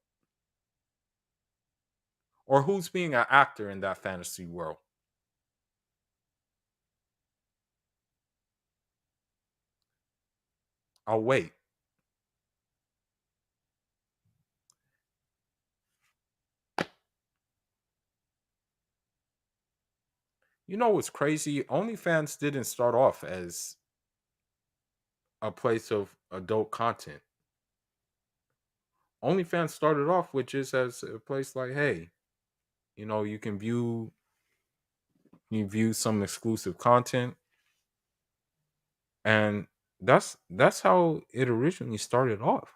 S1: Or who's being an actor in that fantasy world? I'll wait. You know what's crazy? OnlyFans didn't start off as a place of adult content. OnlyFans started off with just as a place like, hey, you know, you view some exclusive content, and that's how it originally started off.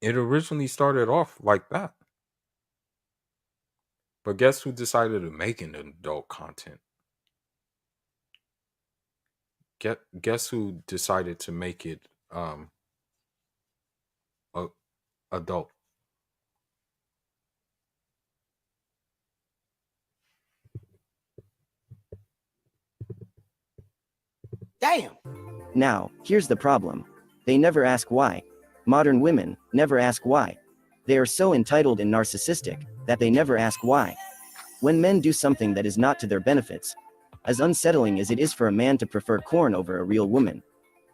S1: It originally started off like that. But guess who decided to make an adult content? Guess who decided to make it adult?
S23: Damn! Now, here's the problem. They never ask why. Modern women never ask why. They are so entitled and narcissistic that they never ask why. When men do something that is not to their benefits, as unsettling as it is for a man to prefer corn over a real woman,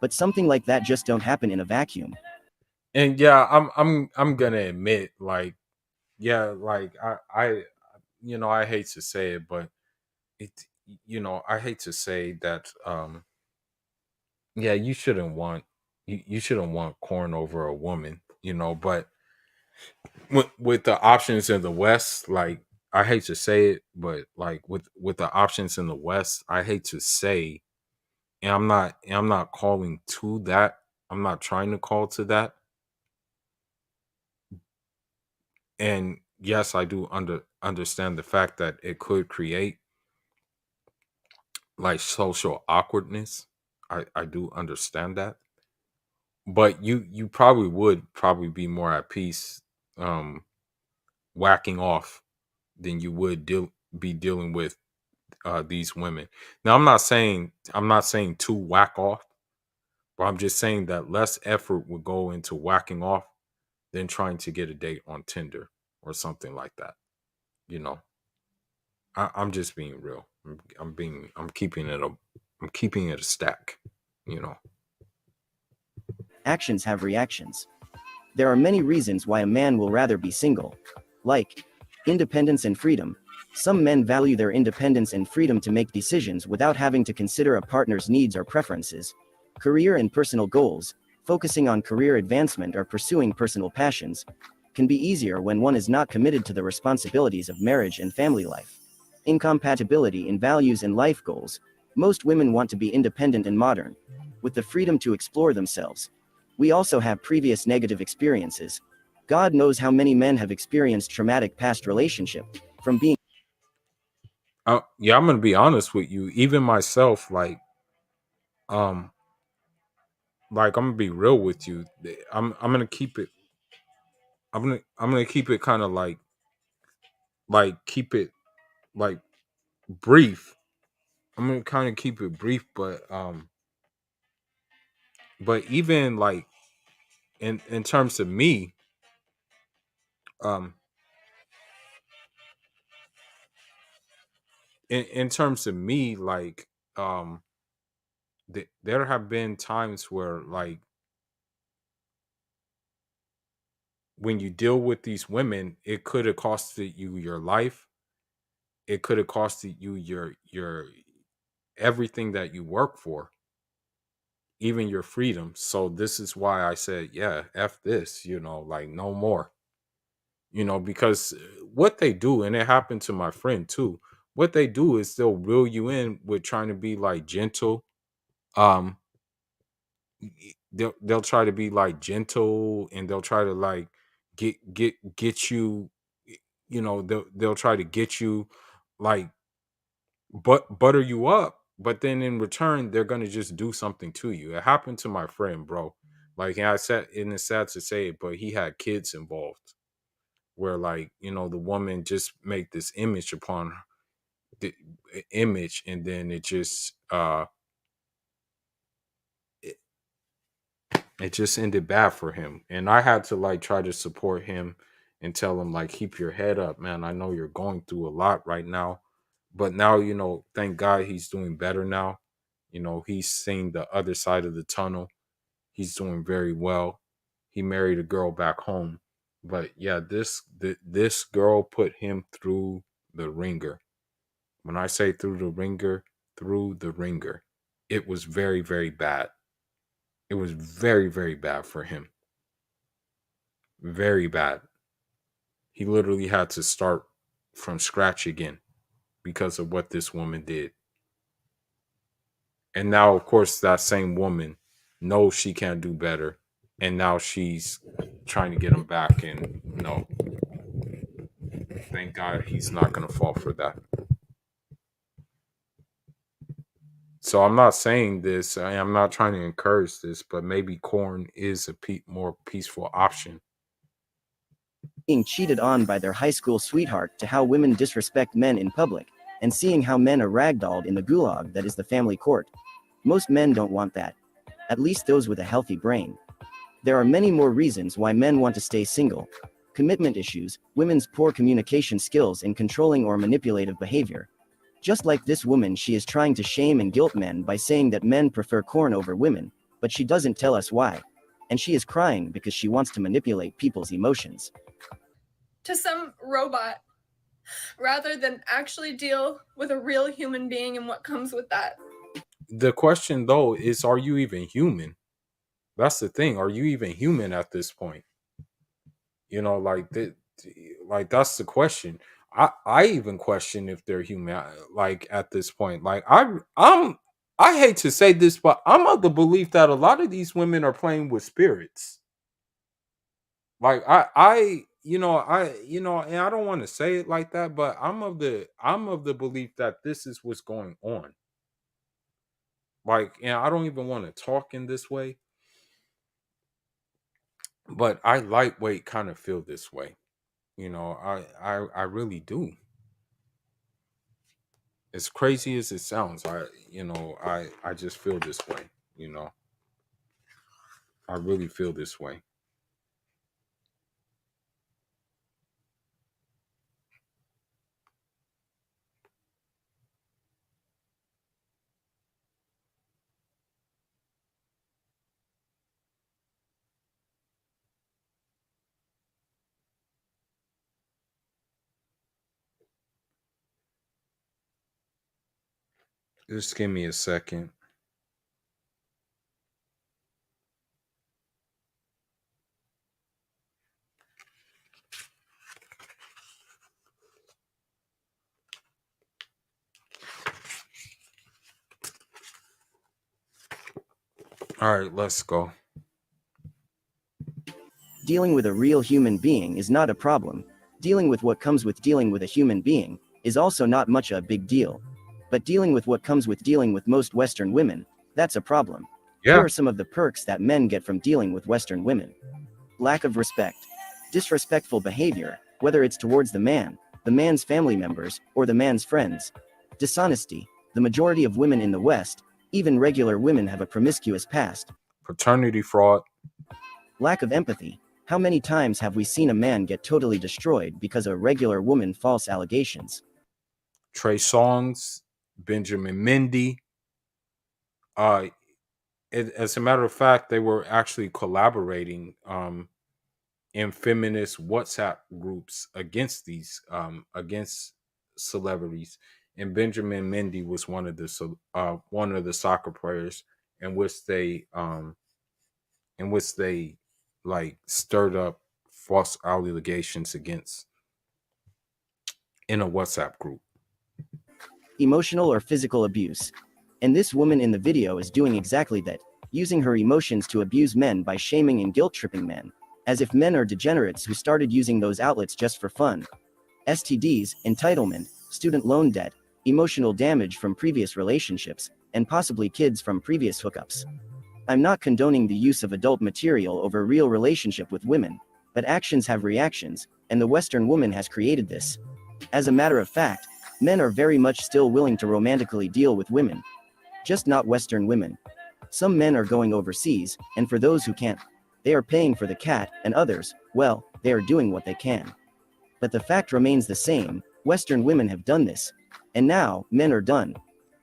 S23: but something like that just don't happen in a vacuum.
S1: And yeah, I'm gonna admit, like, yeah, like I you know, I hate to say it, but I hate to say that yeah, you shouldn't want corn over a woman, but with the options in the West, like, I hate to say it, but like with the options in the West, I hate to say, and I'm not calling to that. I'm not trying to call to that. And yes, I do understand the fact that it could create like social awkwardness. I do understand that. But you probably would be more at peace whacking off than you would be dealing with these women. Now I'm not saying to whack off, but I'm just saying that less effort would go into whacking off than trying to get a date on Tinder or something like that. I'm just being real. I'm keeping it a stack.
S23: Actions have reactions. There are many reasons why a man will rather be single. Like independence and freedom. Some men value their independence and freedom to make decisions without having to consider a partner's needs or preferences. Career and personal goals, focusing on career advancement or pursuing personal passions, can be easier when one is not committed to the responsibilities of marriage and family life. Incompatibility in values and life goals. Most women want to be independent and modern, with the freedom to explore themselves. We also have previous negative experiences. God knows how many men have experienced traumatic past relationship from being.
S1: Yeah, I'm gonna be honest with you. Even myself, like I'm gonna be real with you. I'm gonna keep it. I'm gonna keep it kind of like keep it like brief. I'm gonna kind of keep it brief, but even like in terms of me, um, in terms of me, like there have been times where like when you deal with these women, it could have costed you your life. It could have costed you your everything that you work for, even your freedom. So this is why I said, yeah, F this, like no more. Because what they do, and it happened to my friend too, what they do is they'll reel you in with trying to be like gentle. Um, they'll try to be like gentle, and they'll try to like get you, they'll try to get you like butter you up, but then in return they're gonna just do something to you. It happened to my friend, bro. Like, and I said, and it's sad to say it, but he had kids involved, where like the woman just make this image upon the image, and then it just it just ended bad for him. And I had to like try to support him and tell him like, keep your head up, man. I know you're going through a lot right now, but now thank God he's doing better now. He's seeing the other side of the tunnel. He's doing very well. He married a girl back home. But yeah, this girl put him through the ringer. When I say through the ringer, it was very, very bad. It was very, very bad for him. Very bad. He literally had to start from scratch again because of what this woman did. And now, of course, that same woman knows she can't do better. And now she's trying to get him back. And no, thank God he's not going to fall for that. So I'm not saying this, I'm not trying to encourage this, but maybe corn is a more peaceful option.
S23: Being cheated on by their high school sweetheart to how women disrespect men in public, and seeing how men are ragdolled in the gulag that is the family court. Most men don't want that. At least those with a healthy brain. There are many more reasons why men want to stay single. Commitment issues, women's poor communication skills, and controlling or manipulative behavior. Just like this woman, she is trying to shame and guilt men by saying that men prefer corn over women, but she doesn't tell us why. And she is crying because she wants to manipulate people's emotions.
S22: To some robot, rather than actually deal with a real human being and what comes with that.
S1: The question though is, are you even human? That's the thing. Are you even human at this point? Like that's the question. I even question if they're human, like at this point. Like I hate to say this, but I'm of the belief that a lot of these women are playing with spirits. Like and I don't want to say it like that, but I'm of the belief that this is what's going on. Like, and I don't even want to talk in this way, but I lightweight kind of feel this way. I really do. As crazy as it sounds, I just feel this way. I really feel this way. Just give me a second. All right, let's go.
S23: Dealing with a real human being is not a problem. Dealing with what comes with dealing with a human being is also not much a big deal. But dealing with what comes with dealing with most Western women, that's a problem.
S1: Yeah.
S23: Here are some of the perks that men get from dealing with Western women. Lack of respect. Disrespectful behavior, whether it's towards the man's family members, or the man's friends. Dishonesty. The majority of women in the West, even regular women, have a promiscuous past.
S1: Paternity fraud.
S23: Lack of empathy. How many times have we seen a man get totally destroyed because of a regular woman false allegations?
S1: Trey Songz, Benjamin Mendy. As a matter of fact, they were actually collaborating in feminist WhatsApp groups against these against celebrities. And Benjamin Mendy was one of the soccer players in which they like stirred up false allegations against in a WhatsApp group.
S23: Emotional or physical abuse. And this woman in the video is doing exactly that, using her emotions to abuse men by shaming and guilt-tripping men, as if men are degenerates who started using those outlets just for fun. STDs, entitlement, student loan debt, emotional damage from previous relationships, and possibly kids from previous hookups. I'm not condoning the use of adult material over real relationship with women, but actions have reactions, and the Western woman has created this. As a matter of fact, men are very much still willing to romantically deal with women. Just not Western women. Some men are going overseas, and for those who can't, they are paying for the cat, and others, well, they are doing what they can. But the fact remains the same, Western women have done this. And now, men are done.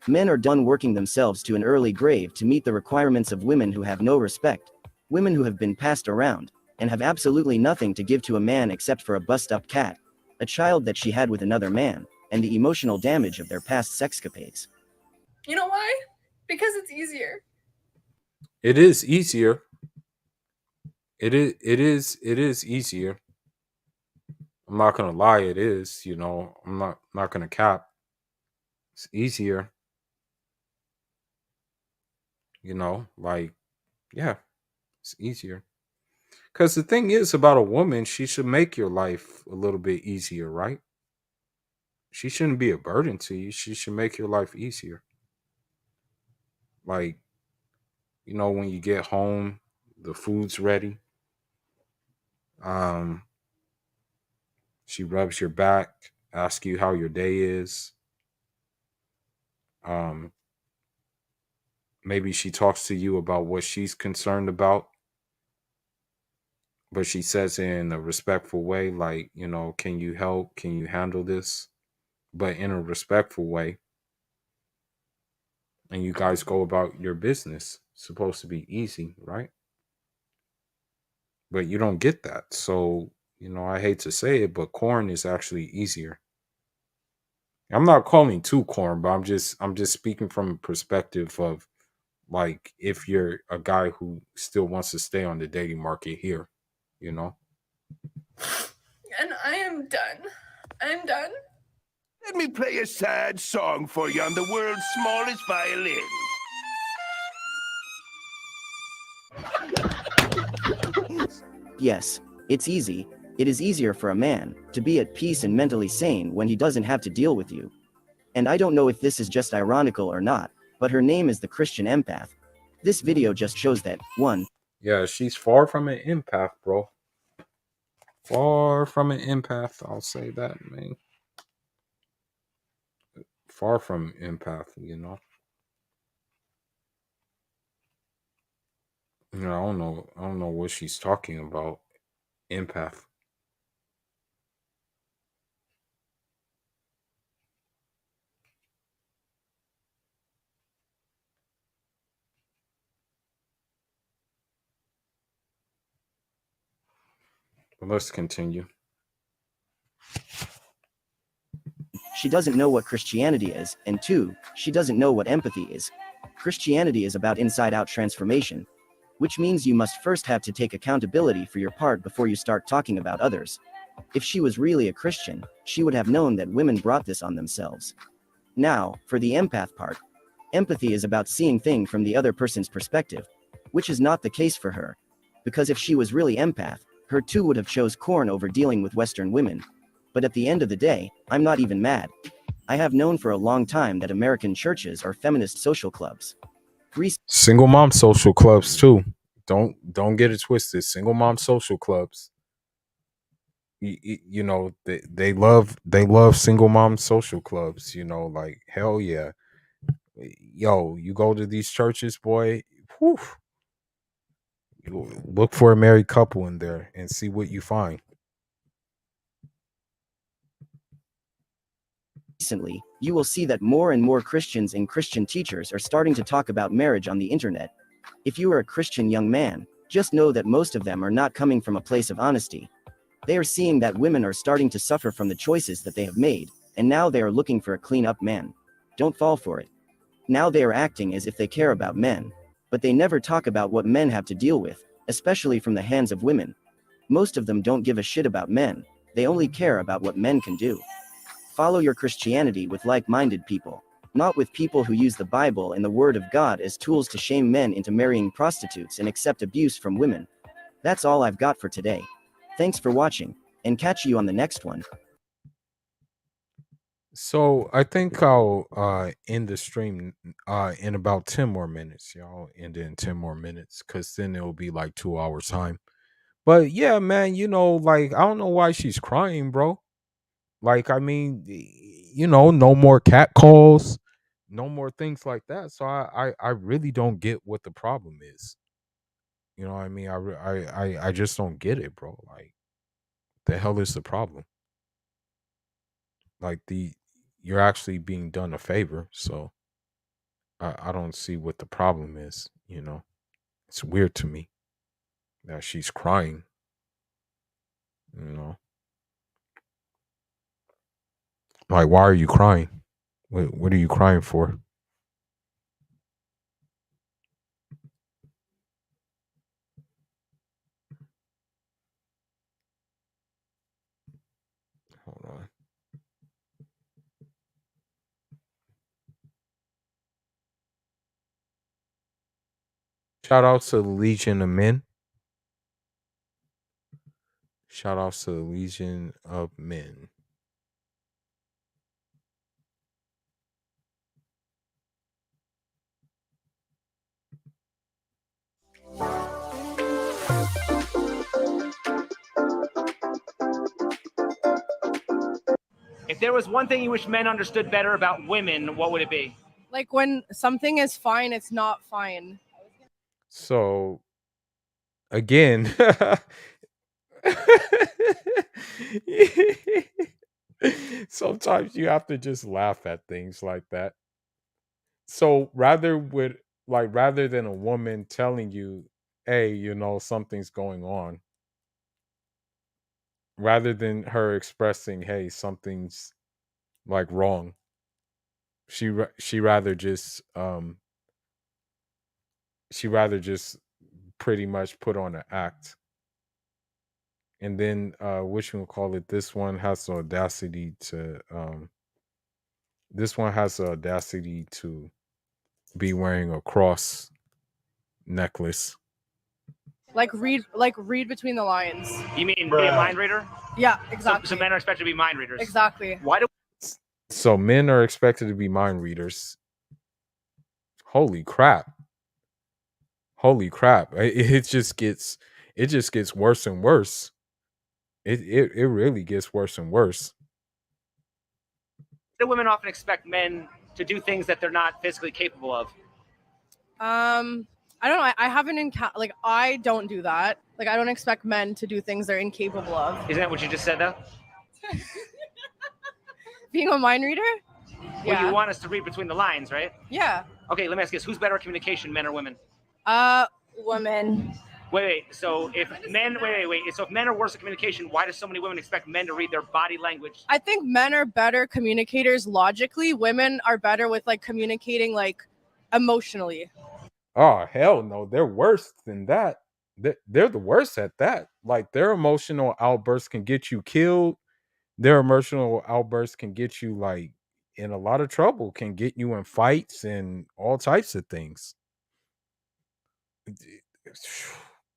S23: Men are done working themselves to an early grave to meet the requirements of women who have no respect, women who have been passed around, and have absolutely nothing to give to a man except for a bust-up cat, a child that she had with another man, and the emotional damage of their past sexcapades.
S22: You know why? Because it's easier.
S1: It is easier. It is easier. I'm not gonna lie, it is, I'm not gonna cap. It's easier. Yeah, it's easier. Because the thing is about a woman, she should make your life a little bit easier, right? She shouldn't be a burden to you. She should make your life easier. Like, when you get home, the food's ready. She rubs your back, asks you how your day is. Maybe she talks to you about what she's concerned about, but she says it in a respectful way, like, can you help? Can you handle this? But in a respectful way. And you guys go about your business. It's supposed to be easy, right? But you don't get that. So, I hate to say it, but corn is actually easier. I'm not calling to corn, but I'm just speaking from a perspective of, like, if you're a guy who still wants to stay on the dating market here,
S22: And I am done. I'm done.
S10: Let me play a sad song for you on the world's smallest violin.
S23: Yes, it's easy. It is easier for a man to be at peace and mentally sane when he doesn't have to deal with you. And I don't know if this is just ironical or not, but her name is the Christian Empath. This video just shows that, one,
S1: yeah, she's far from an empath, bro. Far from an empath, I'll say that, man. Far from empath, I don't know what she's talking about. Empath. But let's continue.
S23: she doesn't know what Christianity is, and two, she doesn't know what empathy is. Christianity is about inside-out transformation, which means you must first have to take accountability for your part before you start talking about others. If she was really a Christian, she would have known that women brought this on themselves. Now, for the empath part. Empathy is about seeing things from the other person's perspective, which is not the case for her. Because if she was really empath, her too would have chose corn over dealing with Western women. But at the end of the day, I'm not even mad. I have known for a long time that American churches are feminist social clubs.
S1: Single mom social clubs too. Don't get it twisted. Single mom social clubs. You know, they love single mom social clubs. You know, like hell yeah. Yo, you go to these churches, boy. Whew, you look for a married couple in there and see what you find.
S23: Recently, you will see that more and more Christians and Christian teachers are starting to talk about marriage on the internet. If you are a Christian young man, just know that most of them are not coming from a place of honesty. They are seeing that women are starting to suffer from the choices that they have made, and now they are looking for a clean-up man. Don't fall for it. Now they are acting as if they care about men, but they never talk about what men have to deal with, especially from the hands of women. Most of them don't give a shit about men, they only care about what men can do. Follow your Christianity with like-minded people, not with people who use the Bible and the Word of God as tools to shame men into marrying prostitutes and accept abuse from women. That's all I've got for today. Thanks for watching, and catch you on the next one.
S1: So I think I'll end the stream in about 10 more minutes, y'all. End it in 10 more minutes, because then it'll be like 2 hours time. But yeah, man, like, I don't know why she's crying, bro. Like, I mean, no more cat calls, no more things like that. So I really don't get what the problem is. You know what I mean? I just don't get it, bro. Like, the hell is the problem? Like, you're actually being done a favor, so I don't see what the problem is. It's weird to me that she's crying. Like, why are you crying? What are you crying for? Hold on. Shout out to the Legion of Men. Shout out to the Legion of Men.
S3: If there was one thing you wish men understood better about women, what would it be?
S7: Like when something is fine, it's not fine.
S1: So, again, sometimes you have to just laugh at things like that. So rather than a woman telling you, hey, something's going on, rather than her expressing, hey, something's like wrong, she rather just pretty much put on an act. And then which one call it, this one has the audacity to be wearing a cross necklace.
S7: Like read between the lines.
S3: You mean be a mind reader?
S7: Yeah, exactly.
S3: So men are expected to be mind readers.
S7: Exactly.
S3: Why do
S1: So men are expected to be mind readers. Holy crap. It just gets worse and worse. It really gets worse and worse.
S3: women often expect men to do things that they're not physically capable of?
S7: I don't know. I haven't I don't do that. Like, I don't expect men to do things they're incapable of.
S3: Isn't that what you just said, though?
S7: Being a mind reader?
S3: Well, you want us to read between the lines, right?
S7: Yeah.
S3: Okay, let me ask you this. Who's better at communication, men or women?
S7: Women.
S3: Wait. So if men are worse at communication, why do so many women expect men to read their body language?
S7: I think men are better communicators logically. Women are better with communicating emotionally.
S1: Oh, hell no. They're worse than that. They're the worst at that. Like, their emotional outbursts can get you killed. Their emotional outbursts can get you in a lot of trouble, can get you in fights and all types of things.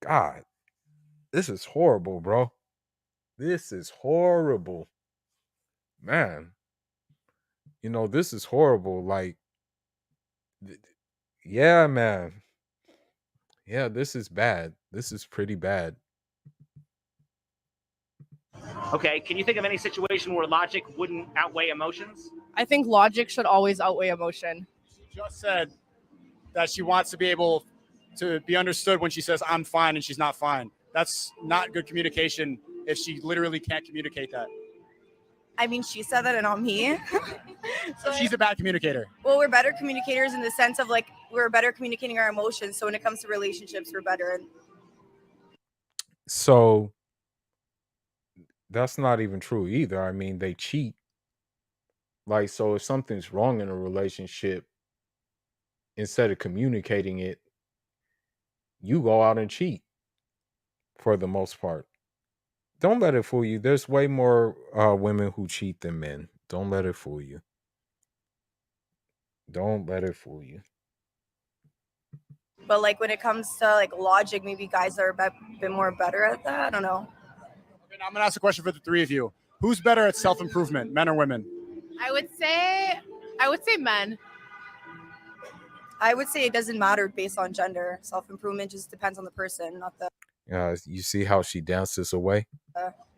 S1: God, this is horrible, bro. This is horrible. Man. This is horrible. Yeah, man. Yeah, this is bad. This is pretty bad.
S3: Okay, can you think of any situation where logic wouldn't outweigh emotions?
S7: I think logic should always outweigh emotion.
S8: just said that she wants to be able to be understood when she says I'm fine and she's not fine. That's not good communication if she literally can't communicate that.
S7: I mean, she said that and not me.
S8: So she's a bad communicator.
S7: Well, we're better communicators in the sense of like we're better communicating our emotions. So when it comes to relationships, we're better.
S1: So that's not even true either. I mean, they cheat. Like, so if something's wrong in a relationship, instead of communicating it, you go out and cheat for the most part. Don't let it fool you. There's way more women who cheat than men. Don't let it fool you. Don't let it fool you.
S7: But like when it comes to like logic, maybe guys are a bit more better at that. I don't know.
S8: Okay, now I'm gonna ask a question for the three of you. Who's better at self-improvement, men or women?
S7: I would say men. I would say it doesn't matter based on gender. Self-improvement just depends on the person, not the.
S1: You see how she dances away?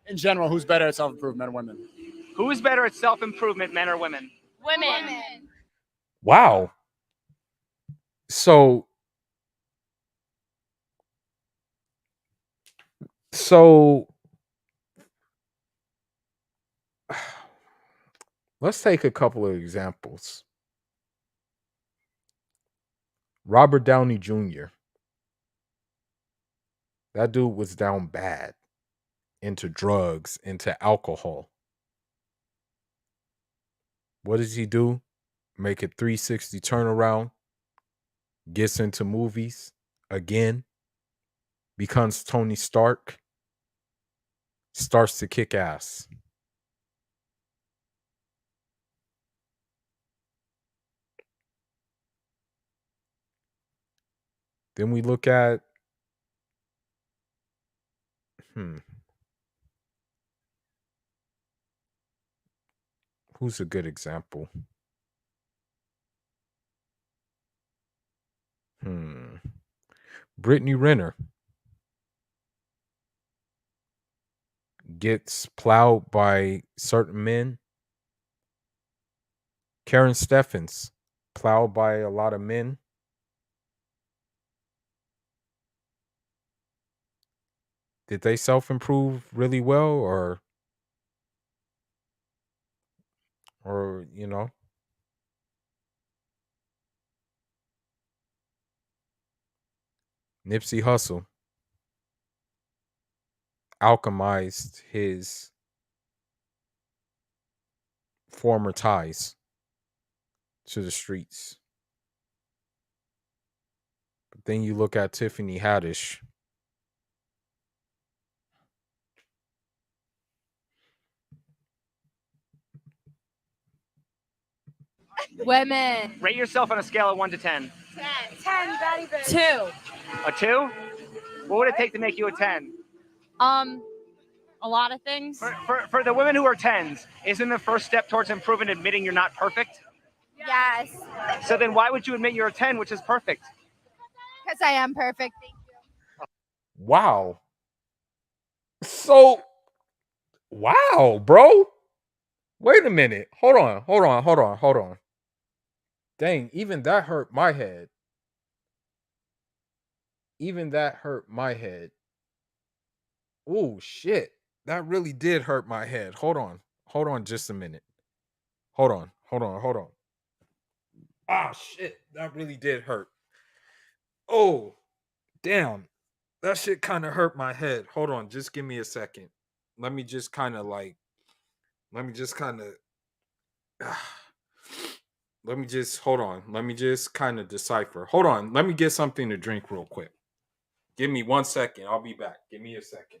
S8: In general, who's better at self-improvement, men or women?
S3: Who is better at self-improvement, men or women?
S7: Women.
S1: Wow. So let's take a couple of examples. Robert Downey Jr. That dude was down bad, into drugs, into alcohol. What does he do? Make a 360 turnaround, gets into movies again, becomes Tony Stark, starts to kick ass. Then we look at who's a good example? Brittany Renner gets plowed by certain men. Karen Steffens plowed by a lot of men. Did they self-improve really well, or you know? Nipsey Hussle alchemized his former ties to the streets. But then you look at Tiffany Haddish.
S7: Women.
S3: Rate yourself on a scale of 1 to 10.
S7: 10, Betty Boo. 2.
S3: A 2? What would it take to make you a 10?
S7: A lot of things.
S3: For the women who are 10s, isn't the first step towards improving admitting you're not perfect?
S7: Yes.
S3: So then why would you admit you're a 10, which is perfect?
S7: Because I am perfect. Thank you.
S1: Wow. So, wow, bro. Wait a minute. Hold on. Dang, even that hurt my head. Oh, shit. That really did hurt my head. Hold on just a minute. Hold on. Ah, shit. That really did hurt. Oh, damn. That shit kind of hurt my head. Hold on. Just give me a second. Let me just kind of hold on. Let me just kind of decipher. Hold on. Let me get something to drink real quick. Give me 1 second. I'll be back. Give me a second.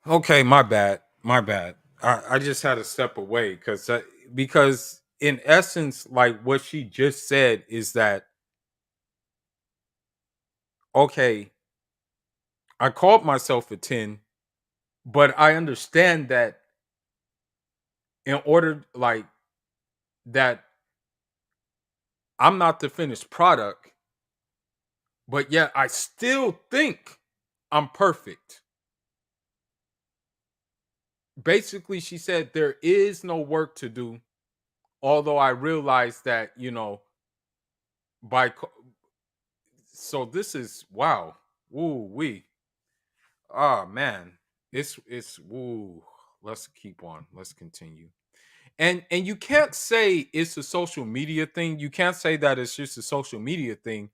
S1: Okay, my bad. My bad. I just had to step away because in essence, like what she just said is that okay, I called myself a 10, but I understand that in order like that I'm not the finished product, but yet I still think I'm perfect. Basically, she said there is no work to do, although I realize that, by so this is wow. Woo wee. Ah man. It's woo. Let's keep on. Let's continue. And you can't say it's a social media thing. You can't say that it's just a social media thing.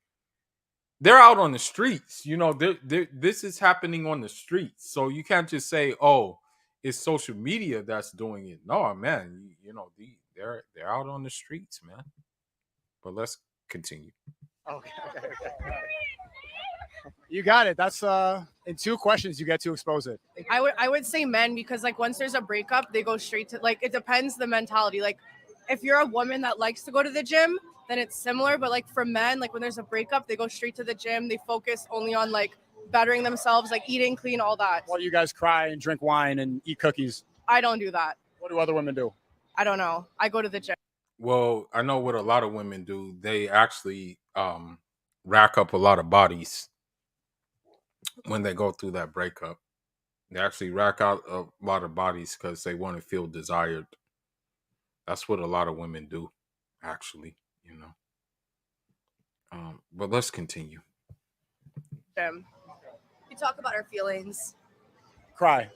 S1: They're out on the streets. This is happening on the streets. So you can't just say, "Oh, it's social media that's doing it." No, man. They're out on the streets, man. But let's continue.
S8: Okay. You got it. That's in 2 questions you get to expose it.
S9: I would say men because like once there's a breakup, they go straight to like it depends the mentality. Like if you're a woman that likes to go to the gym, then it's similar. But like for men, like when there's a breakup, they go straight to the gym. They focus only on like bettering themselves, like eating clean, all that.
S8: While you guys cry and drink wine and eat cookies.
S9: I don't do that.
S8: What do other women do?
S9: I don't know. I go to the gym.
S1: Well, I know what a lot of women do. They actually rack up a lot of bodies when they go through that breakup. They actually rack out a lot of bodies because they want to feel desired. That's what a lot of women do, actually, But let's continue.
S9: Gym.
S7: We talk about our feelings.
S8: Cry.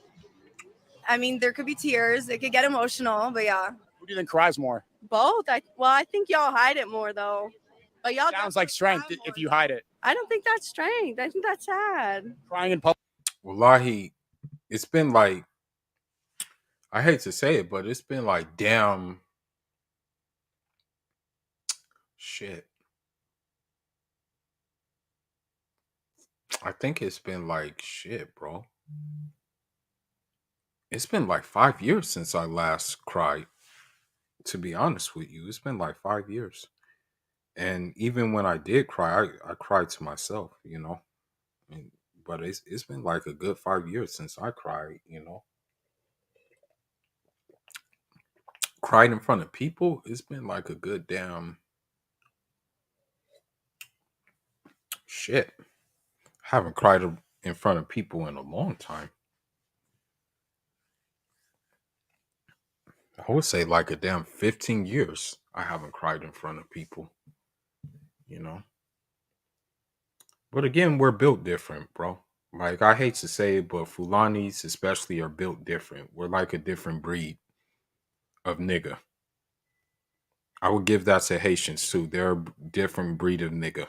S7: I mean, there could be tears. It could get emotional, but yeah.
S8: Who do you think cries more?
S11: Both. I think y'all hide it more though. But y'all
S8: Sounds like strength if you hide it.
S11: I don't think that's strength. I think that's sad.
S8: Crying in public.
S1: Wallahi, it's been like, I hate to say it, but it's been like damn shit. I think it's been like shit, bro. It's been like 5 years since I last cried. To be honest with you, it's been like 5 years. And even when I did cry, I cried to myself, But it's been like a good 5 years since I cried, Cried in front of people, it's been like a good damn shit. Haven't cried in front of people in a long time. I would say like a damn 15 years I haven't cried in front of people, But again, we're built different, bro. Like, I hate to say it, but Fulanis especially are built different. We're like a different breed of nigga. I would give that to Haitians too. They're a different breed of nigga.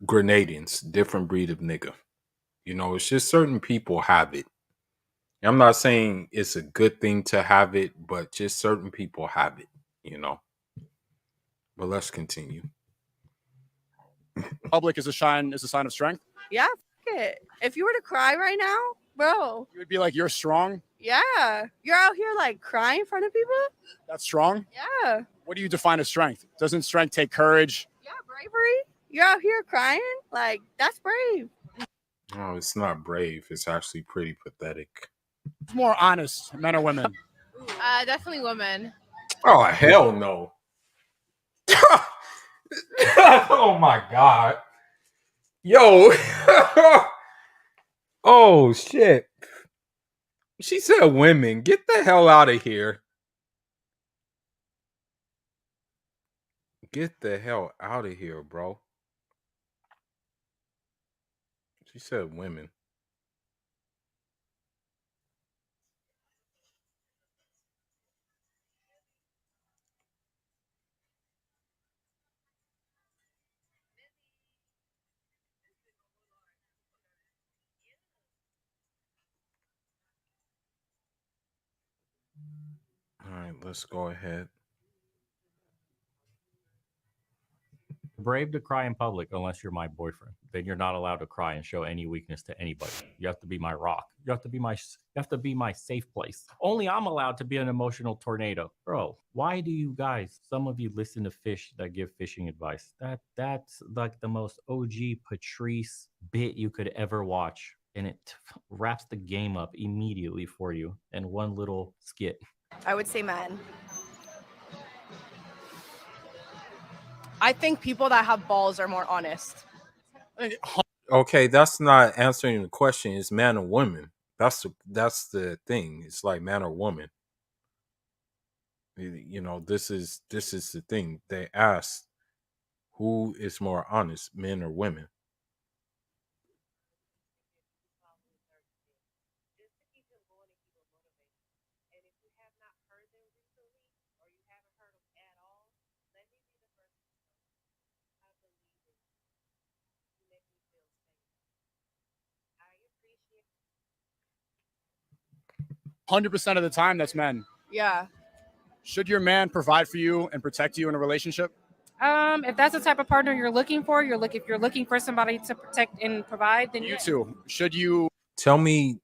S1: Grenadians, different breed of nigga. It's just certain people have it. I'm not saying it's a good thing to have it, but just certain people have it, But let's continue.
S8: Public is a sign of strength.
S11: Yeah, fuck it. If you were to cry right now, bro.
S8: You would be like, you're strong.
S11: Yeah. You're out here like crying in front of people?
S8: That's strong.
S11: Yeah.
S8: What do you define as strength? Doesn't strength take courage?
S11: Yeah, bravery. You're out here crying? Like, that's brave.
S1: No, it's not brave. It's actually pretty pathetic.
S8: It's more honest, men or women.
S9: Definitely women.
S1: Oh, hell no. Oh my God. Yo. Oh shit. She said women. Get the hell out of here. Get the hell out of here, bro. She said women. All right, let's go ahead.
S6: brave to cry in public unless you're my boyfriend. Then you're not allowed to cry and show any weakness to anybody. You have to be my rock. You have to be my safe place. Only I'm allowed to be an emotional tornado. Bro, why do you guys, some of you listen to fish that give fishing advice? That's like the most OG Patrice bit you could ever watch. And it wraps the game up immediately for you in one little skit.
S7: I would say men.
S9: I think people that have balls are more honest.
S1: Okay, that's not answering the question. It's man or woman. That's the thing. It's like man or woman. You know, this is the thing. They asked who is more honest, men or women.
S8: Hundred percent of the time, that's men.
S9: Yeah.
S8: Should your man provide for you and protect you in a relationship?
S13: If that's the type of partner you're looking for, if you're looking for somebody to protect and provide, then
S8: You too. Should you?
S1: Tell me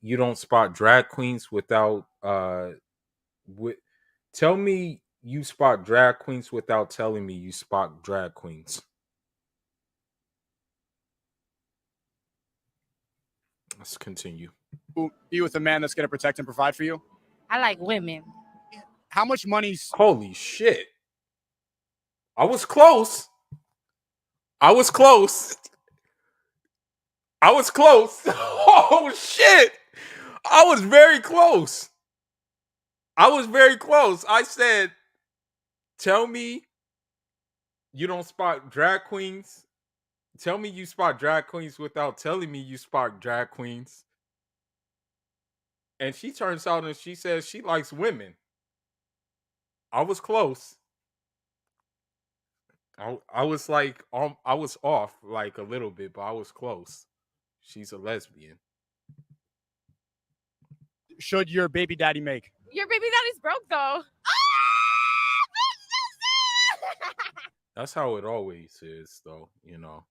S1: you don't spot drag queens without tell me you spot drag queens without telling me you spot drag queens. Let's continue.
S8: Be with a man that's going to protect and provide for you?
S13: I like women.
S8: How much money's...
S1: Holy shit. I was close. Oh shit. I was very close. I said, tell me you don't spot drag queens. Tell me you spot drag queens without telling me you spot drag queens. And she turns out and she says she likes women. I was close. I was like, I was off like a little bit, but I was close. She's a lesbian.
S8: Should your baby daddy make?
S13: Your baby daddy's broke though.
S1: That's how it always is, though, you know.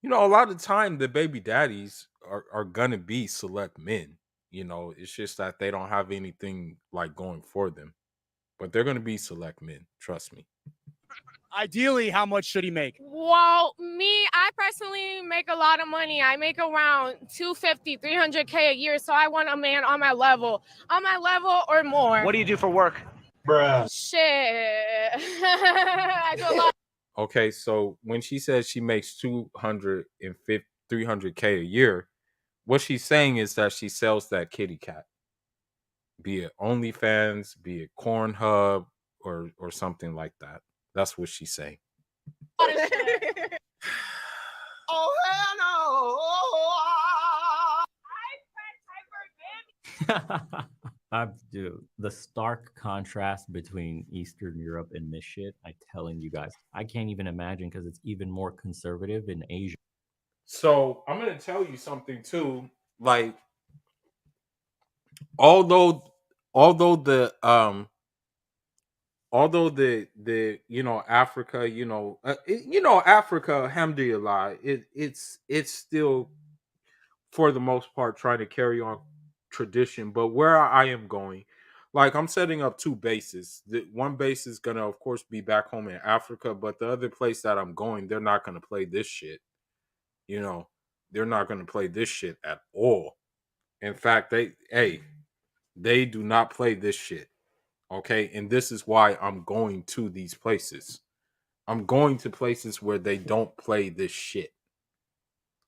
S1: You know, a lot of the time the baby daddies are gonna be select men. You know, it's just that they don't have anything like going for them. But they're gonna be select men, trust me.
S8: Ideally, how much should he make?
S13: Well, I personally make a lot of money. I make around 250, 300K a year. So I want a man on my level or more.
S3: What do you do for work?
S1: Bruh.
S13: Shit. I do a lot.
S1: Okay, so when she says she makes 250, 300K a year, what she's saying is that she sells that kitty cat. Be it OnlyFans, be it Pornhub, or something like that. That's what she's saying.
S10: Oh, hell
S6: Dude, the stark contrast between Eastern Europe and this shit, I'm telling you guys, I can't even imagine because it's even more conservative in Asia.
S1: So I'm gonna tell you something too. Like, although the you know Africa, Africa, alhamdulillah, it's still for the most part trying to carry on tradition. But where I am going, like, I'm setting up two bases. The one base is gonna, of course, be back home in Africa, but the other place that I'm going, they're not gonna play this shit. You know, they're not gonna play this shit at all. In fact, they do not play this shit. Okay, and this is why I'm going to these places. I'm going to places where they don't play this shit.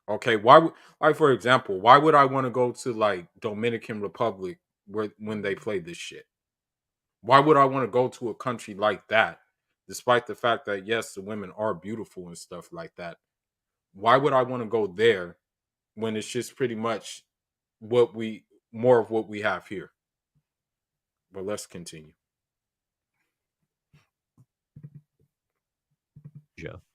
S1: Okay, like for example, why would I want to go to like Dominican Republic when they play this shit? Why would I want to go to a country like that, despite the fact that yes, the women are beautiful and stuff like that? Why would I want to go there when it's just pretty much more of what we have here? But let's continue.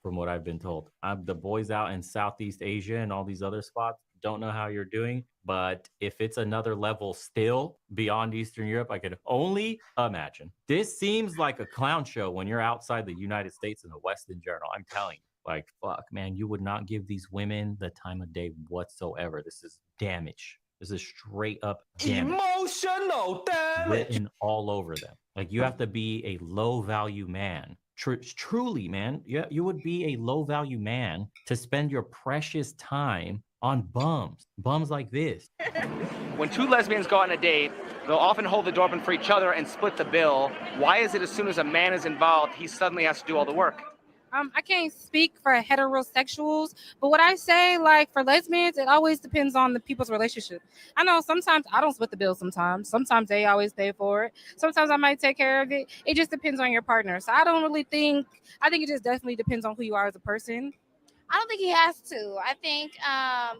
S6: From what I've been told, the boys out in Southeast Asia and all these other spots, don't know how you're doing, but if it's another level still beyond Eastern Europe, I could only imagine. This seems like a clown show when you're outside the United States and the West in general. I'm telling you. Like, fuck, man, you would not give these women the time of day whatsoever. This is damage. This is straight up damage.
S17: Emotional damage.
S6: Written all over them. Like, you have to be a low value man. Truly, man, you would be a low value man to spend your precious time on bums like this.
S3: When two lesbians go on a date, they'll often hold the door open for each other and split the bill. Why is it as soon as a man is involved, he suddenly has to do all the work?
S14: I can't speak for heterosexuals, but what I say, like for lesbians, it always depends on the people's relationship. I know sometimes I don't split the bill sometimes they always pay for it. Sometimes I might take care of it. It just depends on your partner. So I think it just definitely depends on who you are as a person.
S15: I don't think he has to. I think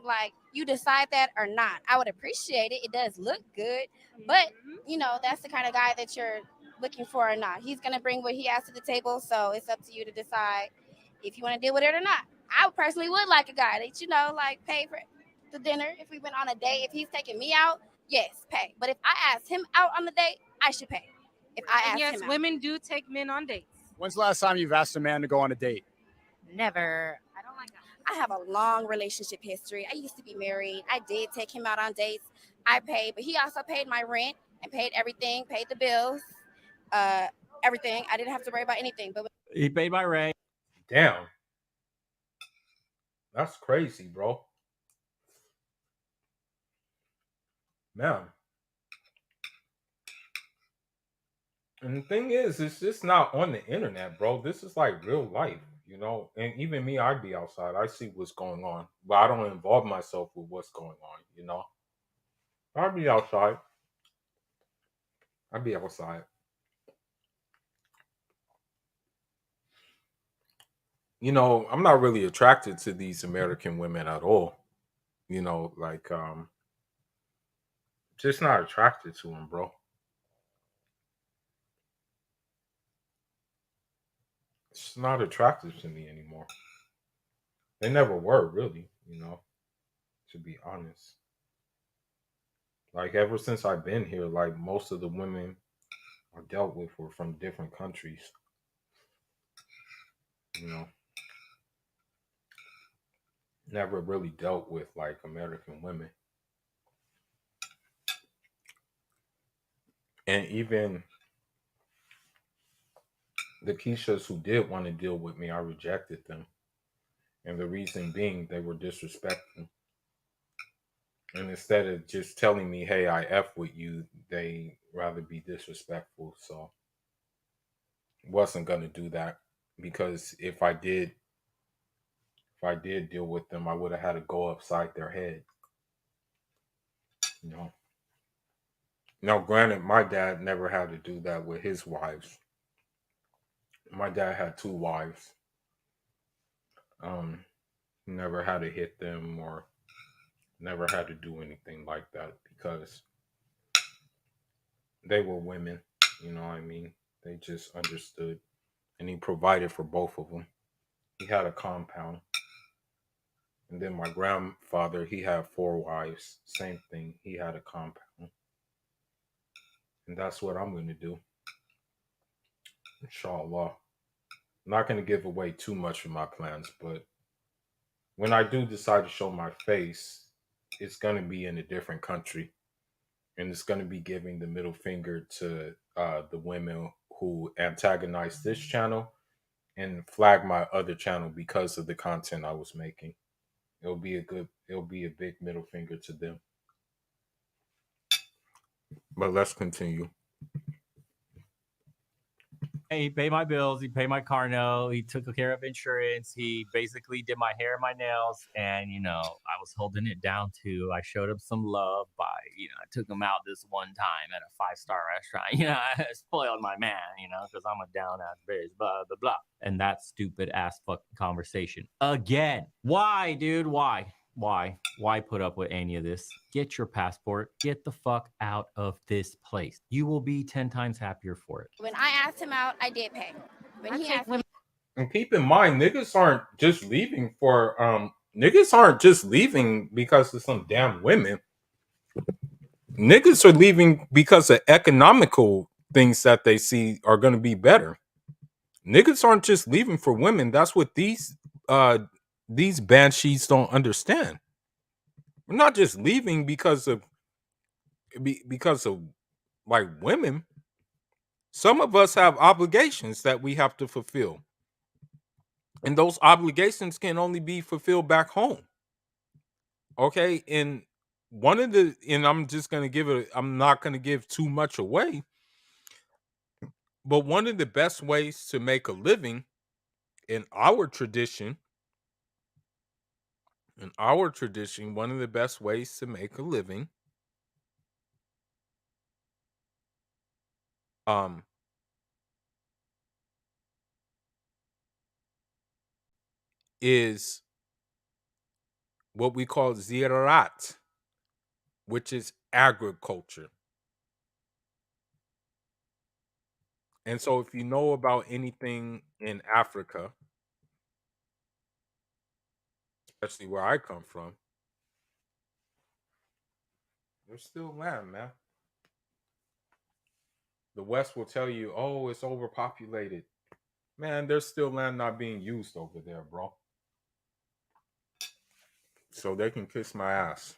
S15: like you decide that or not. I would appreciate it. It does look good, but you know, that's the kind of guy that you're looking for or not. He's gonna bring what he has to the table, so it's up to you to decide if you want to deal with it or not. I personally would like a guy that, you know, like pay for the dinner. If we went on a date, if he's taking me out, yes, pay. But if I ask him out on the date, I should pay. If I ask
S14: Yes,
S15: him out.
S14: women do take men on dates.
S8: When's the last time you've asked a man to go on a date?
S14: Never.
S15: I have a long relationship history. I used to be married. I did take him out on dates. I paid, but he also paid my rent and paid everything, paid the bills, everything. I didn't have to worry about anything. But
S6: He paid my rent.
S1: Damn. That's crazy, bro. Man. And the thing is, it's just not on the internet, bro. This is like real life, you know? And even me, I'd be outside. I see what's going on. But I don't involve myself with what's going on, you know? I'd be outside. I'd be outside. You know, I'm not really attracted to these American women at all. You know, like, just not attracted to them, bro. It's not attractive to me anymore. They never were, really, you know, to be honest. Like, ever since I've been here, like, most of the women I dealt with were from different countries. You know, never really dealt with, like, American women. And even the Keishas who did want to deal with me, I rejected them. And the reason being, they were disrespectful. And instead of just telling me, hey, I F with you, they rather be disrespectful. So wasn't going to do that, because if I did deal with them, I would have had to go upside their head. You know. Now, granted, my dad never had to do that with his wives. My dad had 2 wives. Never had to hit them or never had to do anything like that, because they were women, you know what I mean? They just understood, and he provided for both of them. He had a compound. And then my grandfather, he had 4 wives. Same thing. He had a compound. And that's what I'm going to do. Inshallah. I'm not going to give away too much of my plans, but when I do decide to show my face, it's going to be in a different country. And it's going to be giving the middle finger to the women who antagonize this channel and flag my other channel because of the content I was making. It'll be a big middle finger to them. But let's continue.
S6: He paid my bills. He paid my car note. He took care of insurance. He basically did my hair and my nails. And, you know, I was holding it down too. I showed him some love by, you know, I took him out this one time at a 5-star restaurant. You know, I spoiled my man, you know, because I'm a down-ass bitch, blah, blah, blah. And that stupid ass fucking conversation. Again. Why, dude? Why? Why put up with any of this? Get your passport. Get the fuck out of this place. You will be 10 times happier for it.
S15: when I asked him out, I did pay. When he asked me,
S1: And keep in mind, niggas aren't just leaving for niggas aren't just leaving because of some damn women. Niggas are leaving because of economical things that they see are going to be better. Niggas aren't just leaving for women. That's what these banshees don't understand. We're not just leaving because of like women. Some of us have obligations that we have to fulfill. And those obligations can only be fulfilled back home. Okay? And I'm just going to give it, I'm not going to give too much away. But one of the best ways to make a living in our tradition, one of the best ways to make a living is what we call ziraat, which is agriculture. And so if you know about anything in Africa, especially where I come from, there's still land, man. The West will tell you, oh, it's overpopulated. Man, there's still land not being used over there, bro. So they can kiss my ass.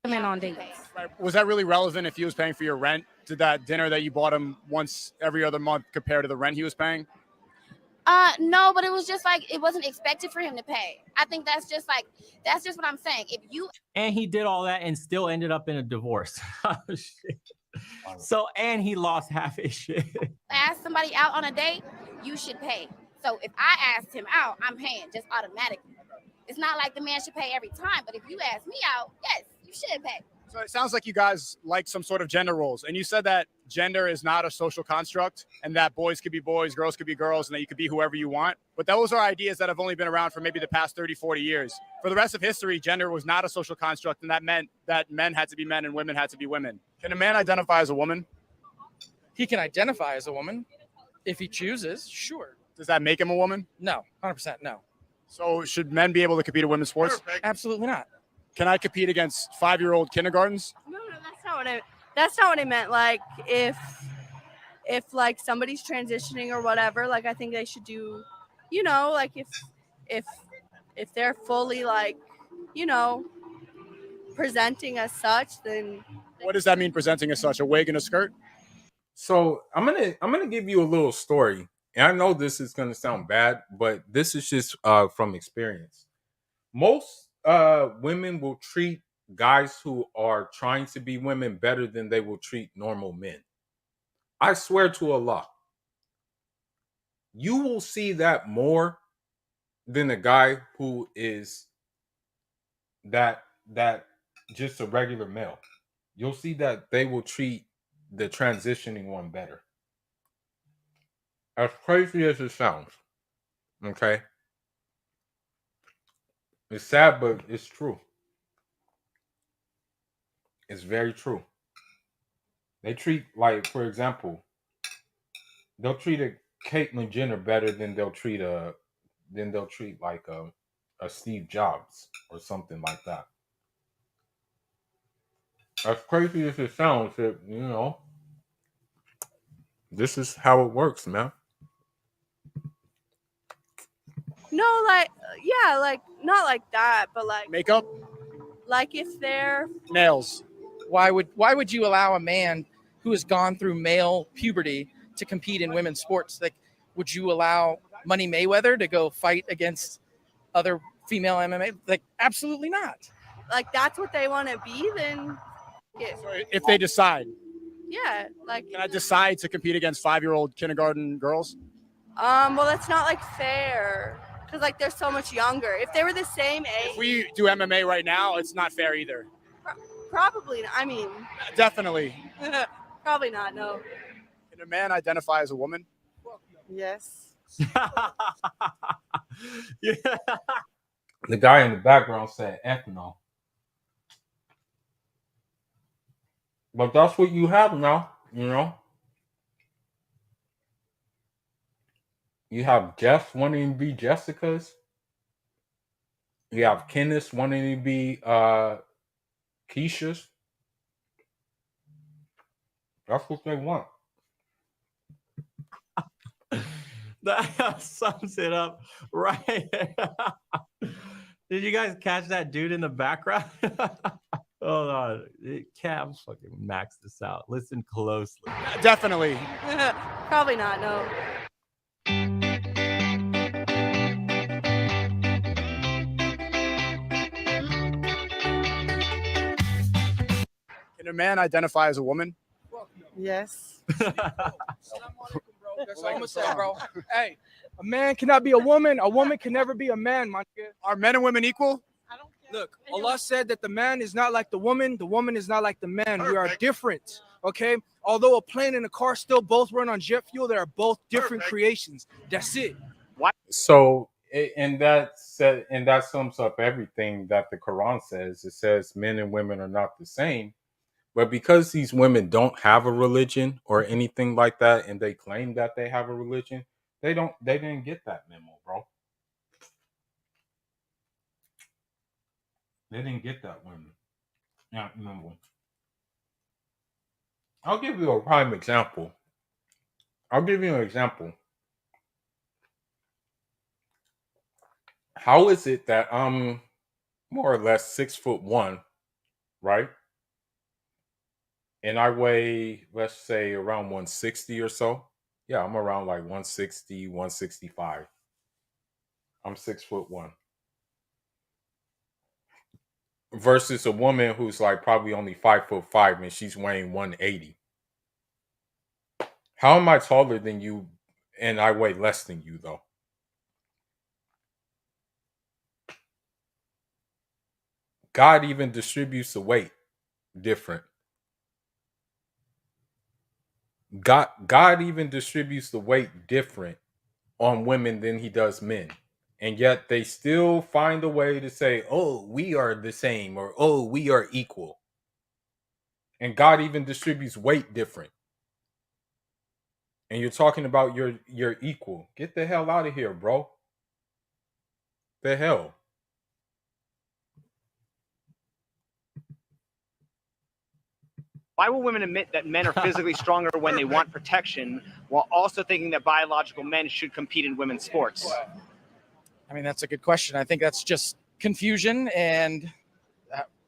S14: Women on dates.
S8: Right. Was that really relevant if he was paying for your rent? Did that dinner that you bought him once every other month compare to the rent he was paying?
S15: No, but it was just like it wasn't expected for him to pay. I think that's just what I'm saying. If you
S6: And he did all that and still ended up in a divorce. Oh, shit. So, and he lost half his shit.
S15: ask somebody out on a date, you should pay. So if I asked him out, I'm paying just automatically. It's not like the man should pay every time, but if you ask me out, yes, you should pay.
S8: So it sounds like you guys like some sort of gender roles. And you said that gender is not a social construct and that boys could be boys, girls could be girls, and that you could be whoever you want. But those are ideas that have only been around for maybe the past 30, 40 years. For the rest of history, gender was not a social construct, and that meant that men had to be men and women had to be women. Can a man identify as a woman?
S16: He can identify as a woman if he chooses, sure.
S8: Does that make him a woman?
S16: No, 100% no.
S8: So should men be able to compete in women's sports?
S16: Absolutely not.
S8: Can I compete against 5-year-old kindergartens?
S11: No, that's not what I meant. Like if like somebody's transitioning or whatever, like I think they should do, like if they're fully like, presenting as such, then
S8: What does that mean, presenting as such? A wig and a skirt?
S1: So I'm gonna give you a little story. And I know this is gonna sound bad, but this is just from experience. Most women will treat guys who are trying to be women better than they will treat normal men. I swear to Allah. You will see that more than a guy who is that just a regular male. You'll see that they will treat the transitioning one better. As crazy as it sounds, okay? It's sad, but it's true. It's very true. They treat, like, for example, they'll treat a Caitlyn Jenner better than they'll treat like a Steve Jobs or something like that. As crazy as it sounds, this is how it works, man.
S11: no, like yeah, like not like that, but like
S8: Makeup?
S11: like if they're
S8: Nails.
S16: Why would you allow a man who has gone through male puberty to compete in women's sports? Like, would you allow Money Mayweather to go fight against other female MMA? Like, absolutely not.
S11: like that's what they want to be, then
S8: If they decide,
S11: yeah, like
S8: can I decide to compete against 5-year-old kindergarten girls?
S11: well, that's not like fair because like they're so much younger. If they were the same age,
S8: If we do MMA right now, it's not fair either.
S11: probably not. I mean,
S8: Definitely.
S11: probably not. No.
S8: Can a man identify as a woman?
S11: Yes.
S6: Yeah.
S1: The guy in the background said ethno. But that's what you have now, You have Jeff wanting to be Jessica's. You have Kenneth wanting to be Keisha's. That's what they want.
S6: That sums it up right. Did you guys catch that dude in the background? Hold on. Cam fucking max this out. Listen closely.
S8: Definitely.
S11: Probably not. No.
S8: Can a man identify as a woman?
S4: Yes.
S18: That's all I'm gonna say, bro. Hey, a man cannot be a woman can never be a man, my nigga.
S8: Are men and women equal?
S18: Look, Allah said that the man is not like the woman is not like the man. We are different, okay? Although a plane and a car still both run on jet fuel, they are both different creations. That's it.
S1: So, and that sums up everything that the Quran says. It says men and women are not the same. But because these women don't have a religion or anything like that, and they claim that they have a religion, they didn't get that memo, bro. They didn't get that memo. I'll give you a prime example. How is it that I'm more or less 6'1", right? And I weigh, let's say, around 160 or so. Yeah, I'm around like 160, 165. I'm 6'1". Versus a woman who's like probably only 5'5" and she's weighing 180. How am I taller than you and I weigh less than you, though? God even distributes the weight different. God even distributes the weight different on women than he does men. And yet they still find a way to say, oh, we are the same, or oh, we are equal. And God even distributes weight different. And you're talking about you're equal. Get the hell out of here, bro. The hell.
S3: Why will women admit that men are physically stronger when they want protection, while also thinking that biological men should compete in women's sports?
S16: I mean, that's a good question. I think that's just confusion and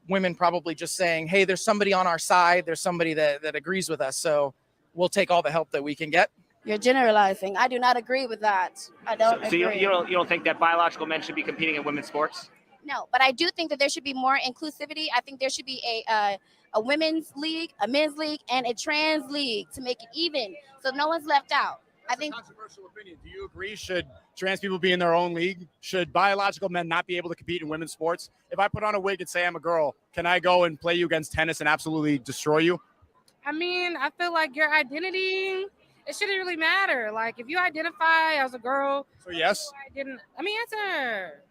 S16: women probably just saying, hey, there's somebody on our side. There's somebody that agrees with us. So we'll take all the help that we can get.
S11: You're generalizing. I do not agree with that. I don't
S3: So
S11: agree.
S3: you don't think that biological men should be competing in women's sports?
S15: No, but I do think that there should be more inclusivity. I think there should be a women's league, a men's league, and a trans league to make it even, so no one's left out. I think.
S8: Controversial opinion. Do you agree? Should trans people be in their own league? Should biological men not be able to compete in women's sports? If I put on a wig and say I'm a girl, can I go and play you against tennis and absolutely destroy you?
S14: I mean, I feel like your identity, it shouldn't really matter. Like if you identify as a girl.
S8: So yes.
S14: Answer.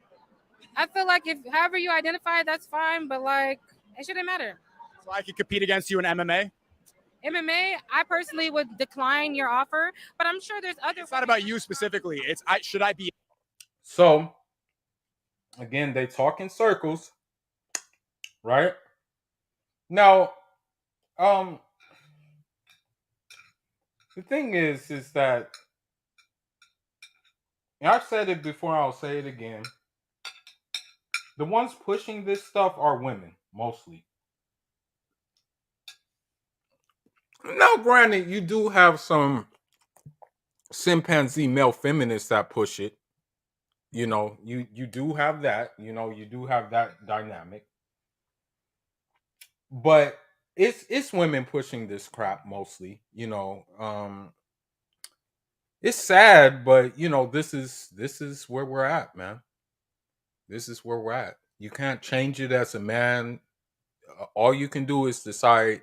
S14: I feel like if however you identify, that's fine, but like it shouldn't matter.
S8: So I could compete against you in MMA?
S14: MMA, I personally would decline your offer, but I'm sure there's other.
S8: It's not about you specifically. Should I be?
S1: So, again, they talk in circles, right? Now, the thing is that, and I've said it before, I'll say it again. The ones pushing this stuff are women, mostly. Now, granted, you do have some chimpanzee male feminists that push it. You know, you do have that. You know, you do have that dynamic. But it's women pushing this crap mostly. You know, it's sad, but you know, this is where we're at, man. This is where we're at. You can't change it as a man. All you can do is decide,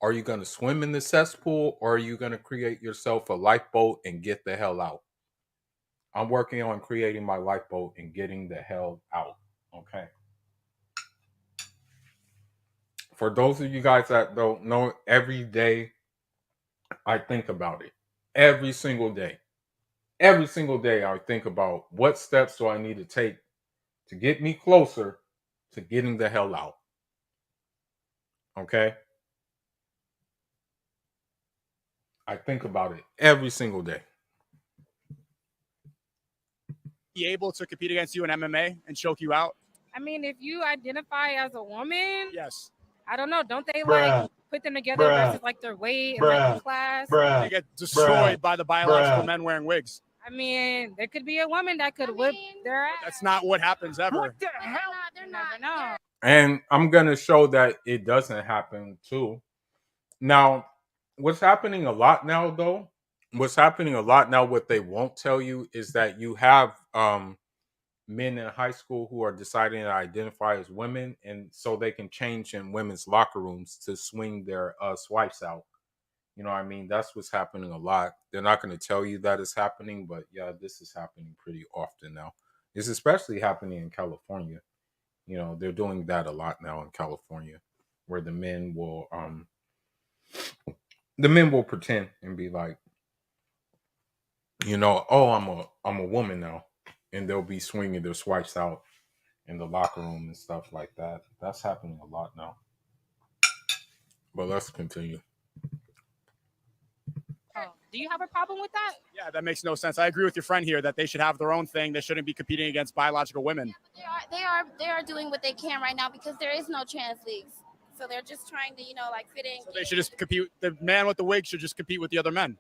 S1: are you going to swim in the cesspool or are you going to create yourself a lifeboat and get the hell out? I'm working on creating my lifeboat and getting the hell out. Okay. For those of you guys that don't know, every day I think about it. Every single day. Every single day, I think about what steps do I need to take to get me closer to getting the hell out. Okay? I think about it every single day.
S8: Be able to compete against you in MMA and choke you out?
S14: I mean, if you identify as a woman,
S8: yes.
S14: I don't know. Don't they
S8: Bruh.
S14: like put them together
S8: Bruh.
S14: versus like their weight and like
S8: Bruh.
S14: the class?
S8: They get destroyed by the biological
S14: Bruh.
S8: men wearing wigs.
S14: I mean, there could be a woman that could whip their ass.
S8: That's not what happens ever.
S14: What the hell? They're not. No.
S1: And I'm going to show that it doesn't happen too. Now, what's happening a lot now, though, what they won't tell you is that you have men in high school who are deciding to identify as women, and so they can change in women's locker rooms to swing their swipes out. You know what I mean? That's what's happening a lot. They're not going to tell you that it's happening, but yeah, this is happening pretty often now. It's especially happening in California. You know, they're doing that a lot now in California, where the men will pretend and be like, you know, oh, I'm a woman now, and they'll be swinging their swipes out in the locker room and stuff like that. That's happening a lot now. But let's continue.
S14: Oh, do you have a problem with that?
S8: Yeah, that makes no sense. I agree with your friend here that they should have their own thing. They shouldn't be competing against biological women.
S15: They are doing what they can right now because there is no trans leagues. So they're just trying to, like fit in.
S8: So they should just compete. The man with the wig should just compete with the other men.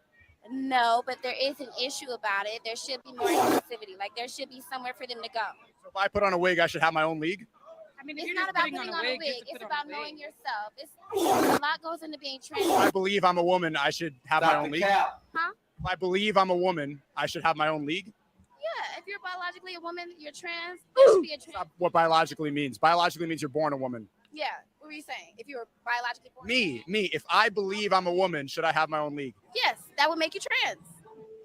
S15: No, but there is an issue about it. There should be more inclusivity. Like there should be somewhere for them to go.
S8: So if I put on a wig, I should have my own league.
S14: I mean,
S15: It's not about putting on a wig. It's about knowing yourself. A lot goes into being trans.
S8: If I believe I'm a woman, I should have my own league.
S15: Huh?
S8: If I believe I'm a woman, I should have my own league.
S15: Yeah, if you're biologically a woman, you're trans, there should be a trans.
S8: That's not what biologically means. Biologically means you're born a woman.
S15: Yeah, what were you saying? If you were biologically born.
S8: Me. If I believe I'm a woman, should I have my own league?
S15: Yes, that would make you trans.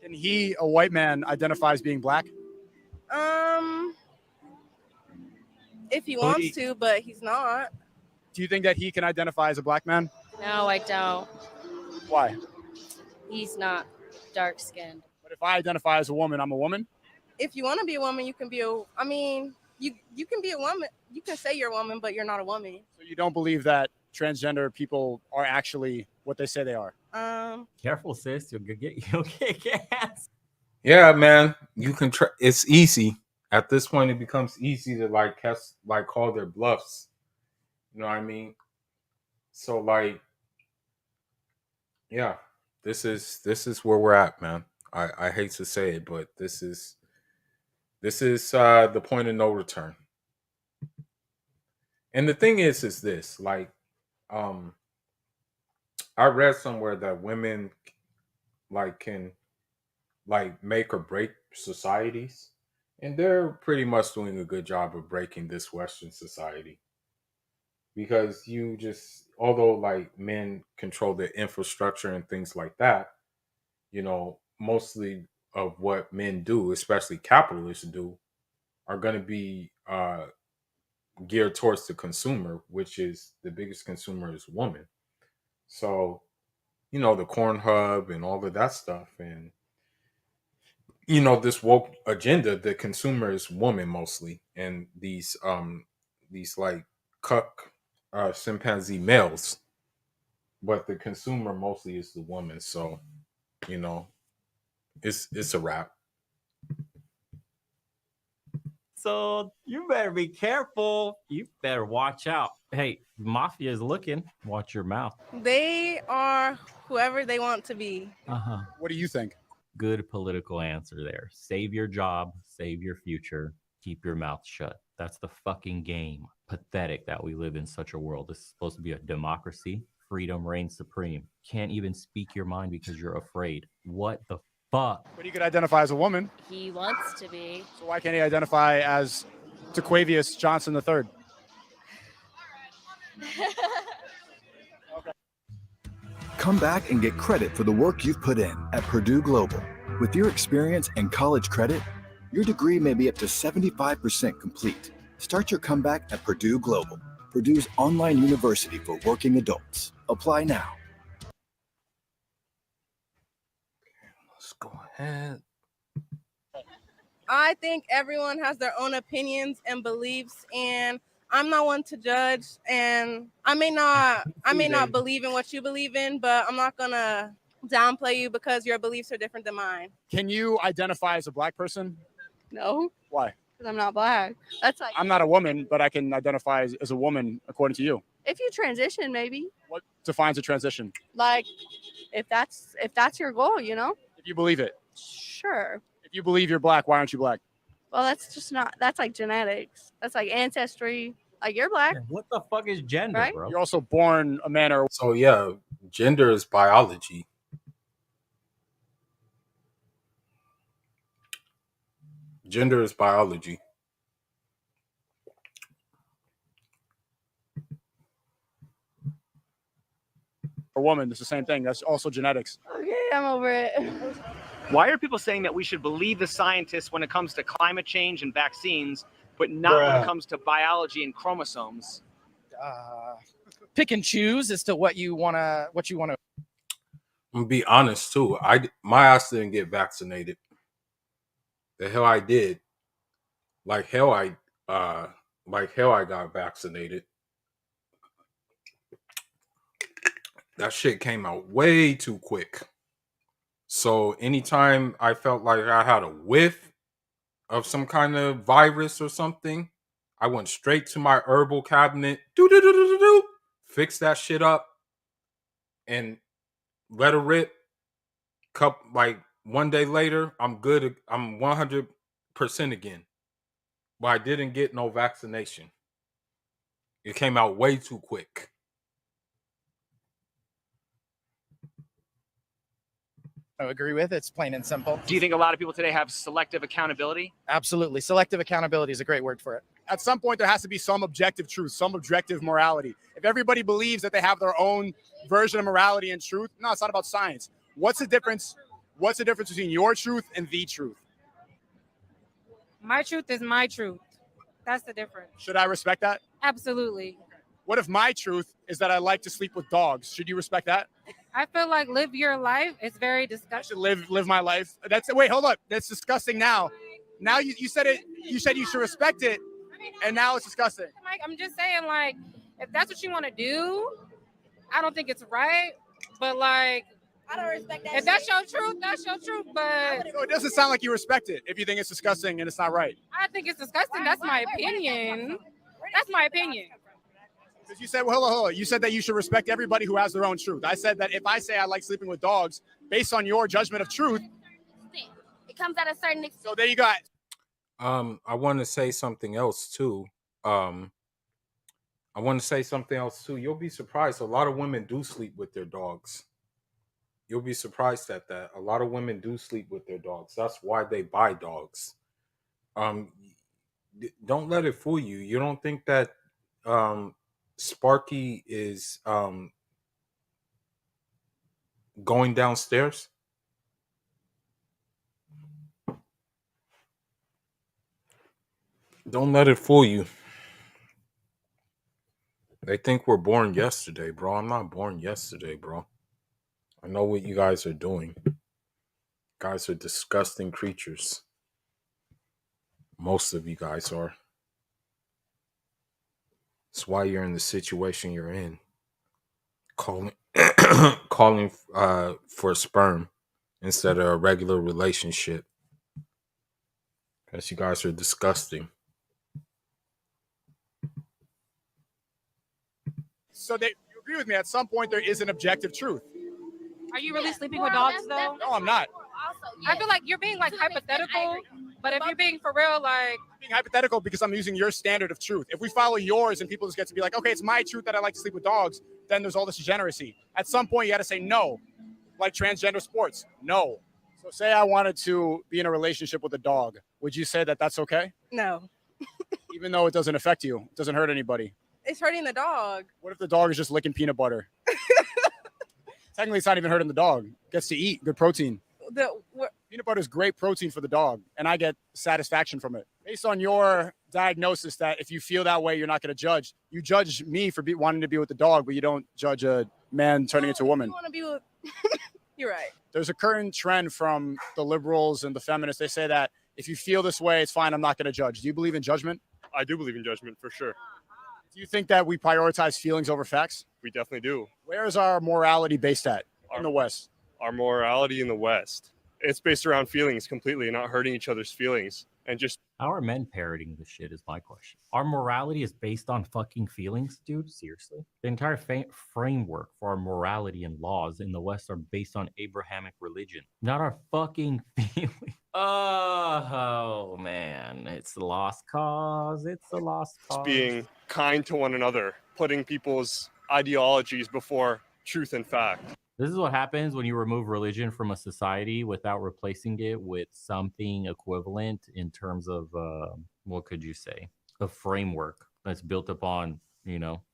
S8: Can he, a white man, identify as being black?
S9: If he wants to, but he's not.
S8: Do you think that he can identify as a black man?
S4: No, I don't.
S8: Why?
S4: He's not dark skinned.
S8: But if I identify as a woman, I'm a woman?
S9: If you want to be a woman, you can be you can be a woman. You can say you're a woman, but you're not a woman.
S8: So you don't believe that transgender people are actually what they say they are?
S6: Careful, sis. You'll get gas.
S1: Yeah, man, you can try. It's easy. At this point, it becomes easy to call their bluffs. You know what I mean? So yeah, this is where we're at, man. I hate to say it, but this is the point of no return. And the thing is this, I read somewhere that women can make or break societies. And they're pretty much doing a good job of breaking this Western society. Because although men control the infrastructure and things like that, mostly of what men do, especially capitalists do, are going to be geared towards the consumer, which is the biggest consumer is woman. So, the Pornhub and all of that stuff, and this woke agenda, the consumer is woman mostly, and these cuck chimpanzee males, but the consumer mostly is the woman. So, it's a wrap.
S6: So you better be careful. You better watch out. Hey, mafia is looking. Watch your mouth.
S9: They are whoever they want to be.
S8: What do you think?
S6: Good political answer there. Save your job, save your future, keep your mouth shut. That's the fucking game. Pathetic that we live in such a world. This is supposed to be a democracy. Freedom reigns supreme. Can't even speak your mind because you're afraid. What the fuck?
S8: But he could identify as a woman.
S4: He wants to be.
S8: So why can't he identify as Taquavius Johnson III?
S20: Come back and get credit for the work you've put in at Purdue Global. With your experience and college credit, your degree may be up to 75% complete. Start your comeback at Purdue Global, Purdue's online university for working adults. Apply now.
S1: Let's go ahead.
S9: I think everyone has their own opinions and beliefs, and I'm not one to judge. And I may not believe in what you believe in, but I'm not gonna downplay you because your beliefs are different than mine.
S8: Can you identify as a black person?
S11: No,
S8: Why?
S11: because I'm not black. That's like
S8: I'm not a woman, but I can identify as a woman according to you.
S11: if you transition, maybe
S8: What defines a transition?
S11: like if that's your goal, you know.
S8: If you believe it.
S11: Sure.
S8: If you believe you're black, why aren't you black?
S11: Well, that's just not. That's like genetics. That's like ancestry. Like you're black.
S6: What the fuck is gender,
S11: Right?
S6: bro?
S8: You're also born a man or
S1: So yeah, gender is biology. Gender is biology.
S8: a woman. It's the same thing. That's also genetics.
S11: Okay, I'm over it.
S3: Why are people saying that we should believe the scientists when it comes to climate change and vaccines, but not when it comes to biology and chromosomes?
S16: Pick and choose as to what you wanna.
S1: I'm gonna be honest too. My ass didn't get vaccinated. The hell I did. Like hell I got vaccinated. That shit came out way too quick. So anytime I felt like I had a whiff of some kind of virus or something, I went straight to my herbal cabinet, fix that shit up, and let it rip. Like 1 day later, I'm good. I'm 100% again. But I didn't get no vaccination. It came out way too quick.
S16: I agree with. It's plain and simple.
S3: Do you think a lot of people today have selective accountability?
S16: Absolutely. Selective accountability is a great word for it.
S8: At some point, there has to be some objective truth, some objective morality. If everybody believes that they have their own version of morality and truth, no, it's not about science. What's the difference? What's the difference between your truth and the truth?
S14: My truth is my truth. That's the difference.
S8: Should I respect that?
S14: Absolutely.
S8: What if my truth is that I like to sleep with dogs? Should you respect that?
S14: I feel like live your life. It's very disgusting.
S8: I should live my life. Wait, hold up. That's disgusting now. Now you said it. You said you should respect it, and now it's disgusting.
S14: Like, I'm just saying, like, if that's what you want to do, I don't think it's right. But like,
S11: I don't respect that.
S14: if that's your truth, that's your truth. But
S8: So it doesn't sound like you respect it if you think it's disgusting and it's not right.
S14: I think it's disgusting. That's my opinion. That's my opinion.
S8: Because you said, well, hold on. You said that you should respect everybody who has their own truth. I said that if I say I like sleeping with dogs, based on your judgment of truth,
S15: It comes at a certain extent.
S8: so there you got.
S1: I want to say something else too. You'll be surprised. A lot of women do sleep with their dogs. You'll be surprised at that. A lot of women do sleep with their dogs. That's why they buy dogs. Don't let it fool you. You don't think that Sparky is going downstairs? Don't let it fool you. They think we're born yesterday, bro. I'm not born yesterday, bro. I know what you guys are doing. You guys are disgusting creatures. Most of you guys are. That's why you're in the situation you're in. Calling for sperm instead of a regular relationship. Because you guys are disgusting.
S8: So you agree with me? At some point, there is an objective truth.
S14: Are you really sleeping with dogs though?
S8: No, I'm not.
S14: I feel like you're being like hypothetical, but if you're being for real, like
S8: Being hypothetical because I'm using your standard of truth. If we follow yours and people just get to be like, okay, it's my truth that I like to sleep with dogs, then there's all this degeneracy. At some point, you got to say no. Like transgender sports, no. So say I wanted to be in a relationship with a dog. Would you say that that's okay?
S9: No,
S8: Even though it doesn't affect you, it doesn't hurt anybody.
S9: it's hurting the dog.
S8: What if the dog is just licking peanut butter? Technically, it's not even hurting the dog. Gets to eat good protein. Peanut butter is great protein for the dog, and I get satisfaction from it. Based on your diagnosis that if you feel that way, you're not going to judge. You judge me for wanting to be with the dog, but you don't judge a man turning into a woman.
S9: You want to be with? You're right.
S8: There's a current trend from the liberals and the feminists. They say that if you feel this way, it's fine. I'm not going to judge. Do you believe in judgment?
S5: I do believe in judgment for sure.
S8: Do you think that we prioritize feelings over facts?
S5: We definitely do.
S8: Where is our morality based at in the West?
S5: Our morality in the West, it's based around feelings completely, not hurting each other's feelings. And just
S6: how are men parroting this shit is my question. Our morality is based on fucking feelings, dude. Seriously, the entire framework for our morality and laws in the West are based on Abrahamic religion, not our fucking feelings. Oh man, it's a lost cause. It's a lost cause.
S5: Being kind to one another, putting people's ideologies before truth and fact.
S6: This is what happens when you remove religion from a society without replacing it with something equivalent in terms of, what could you say? A framework that's built upon,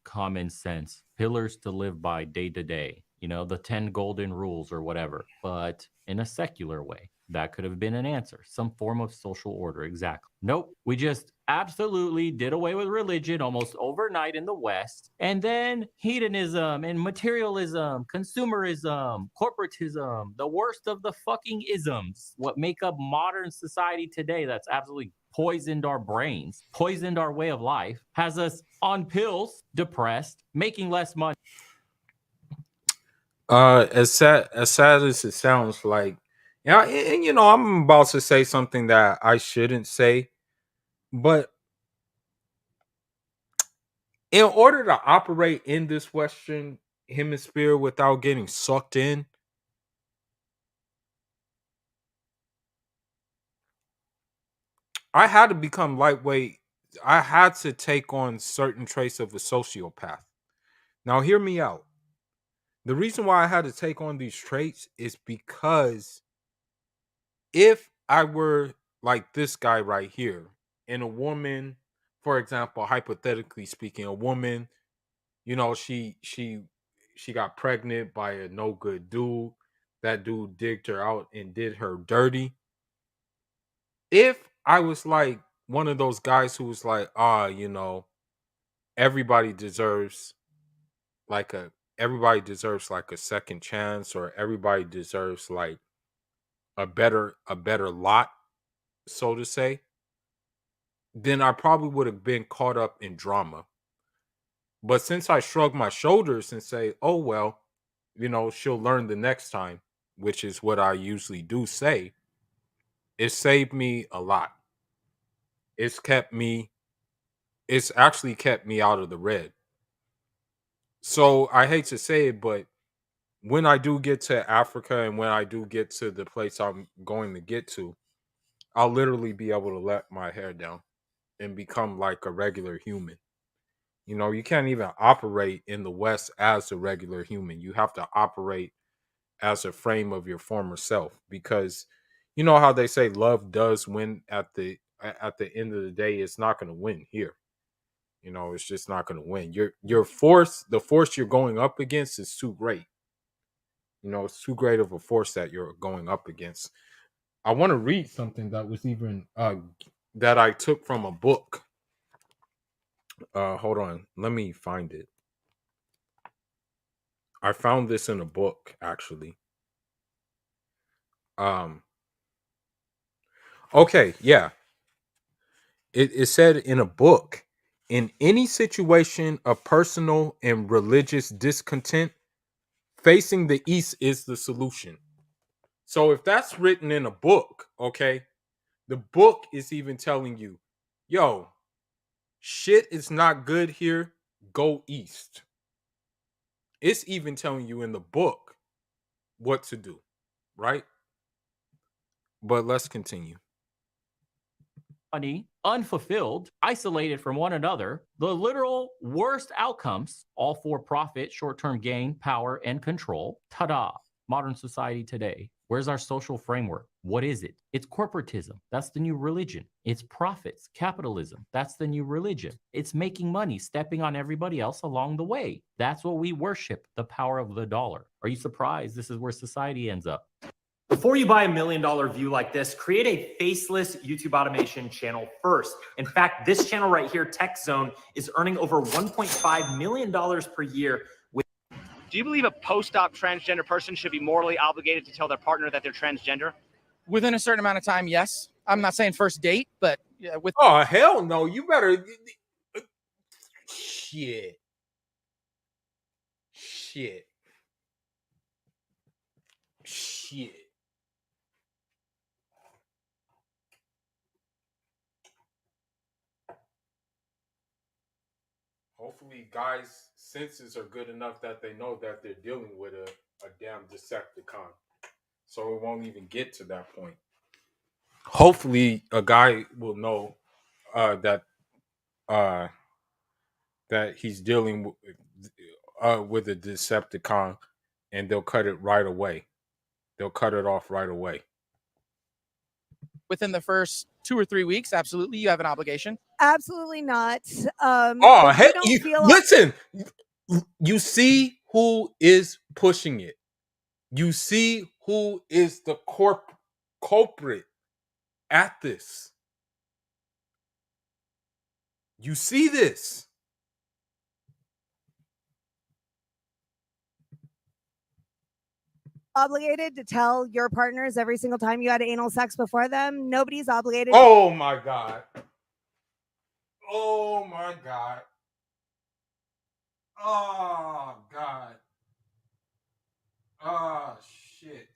S6: common sense, pillars to live by day to day, the 10 golden rules or whatever, but in a secular way. That could have been an answer, some form of social order. Exactly. Nope. We just absolutely did away with religion almost overnight in the West. And then hedonism and materialism, consumerism, corporatism, the worst of the fucking isms, what make up modern society today, that's absolutely poisoned our brains, poisoned our way of life, has us on pills, depressed, making less money.
S1: As sad as it sounds, like, yeah, and I'm about to say something that I shouldn't say, but in order to operate in this Western hemisphere without getting sucked in, I had to become lightweight. I had to take on certain traits of a sociopath. Now, hear me out. The reason why I had to take on these traits is because if I were like this guy right here, and a woman, for example, hypothetically speaking, a woman, she got pregnant by a no good dude. That dude digged her out and did her dirty. If I was like one of those guys who was like, everybody deserves like a second chance, or everybody deserves like a better lot, so to say, then I probably would have been caught up in drama. But since I shrug my shoulders and say, oh, well, she'll learn the next time, which is what I usually do say, it saved me a lot. It's actually kept me out of the red. So I hate to say it, but when I do get to Africa and when I do get to the place I'm going to get to, I'll literally be able to let my hair down and become like a regular human. You can't even operate in the West as a regular human. You have to operate as a frame of your former self, because you know how they say love does win at the end of the day. It's not going to win here. It's just not going to win. The force you're going up against is too great. It's too great of a force that you're going up against. I want to read something that was even that I took from a book. Hold on, let me find it. I found this in a book, actually. Okay, yeah. It said in a book, in any situation of personal and religious discontent, facing the East is the solution. So if that's written in a book, okay, the book is even telling you, yo, shit is not good here, go East. It's even telling you in the book what to do, right? But let's continue.
S6: Money, unfulfilled, isolated from one another, the literal worst outcomes, all for profit, short-term gain, power, and control. Ta-da! Modern society today. Where's our social framework? What is it? It's corporatism. That's the new religion. It's profits, capitalism. That's the new religion. It's making money, stepping on everybody else along the way. That's what we worship, the power of the dollar. Are you surprised this is where society ends up?
S19: Before you buy $1 million view like this, create a faceless YouTube automation channel first. In fact, this channel right here, Tech Zone, is earning over $1.5 million per year.
S3: Do you believe a post-op transgender person should be morally obligated to tell their partner that they're transgender?
S16: Within a certain amount of time, yes. I'm not saying first date, but yeah, with
S1: Oh hell no! You better shit. Shit. Shit. Hopefully, guys' senses are good enough that they know that they're dealing with a damn Decepticon. So it won't even get to that point. Hopefully, a guy will know that that he's dealing with a Decepticon, and they'll cut it right away. They'll cut it off right away.
S16: within the first 2 or 3 weeks, absolutely, you have an obligation.
S2: Absolutely not.
S1: Oh,
S2: if
S1: hey,
S2: you don't feel
S1: listen. You see who is pushing it. You see who is the culprit at this. You see this.
S2: obligated to tell your partners every single time you had anal sex before them. Nobody's obligated.
S1: Oh my God. Oh my God. Oh God. Oh shit.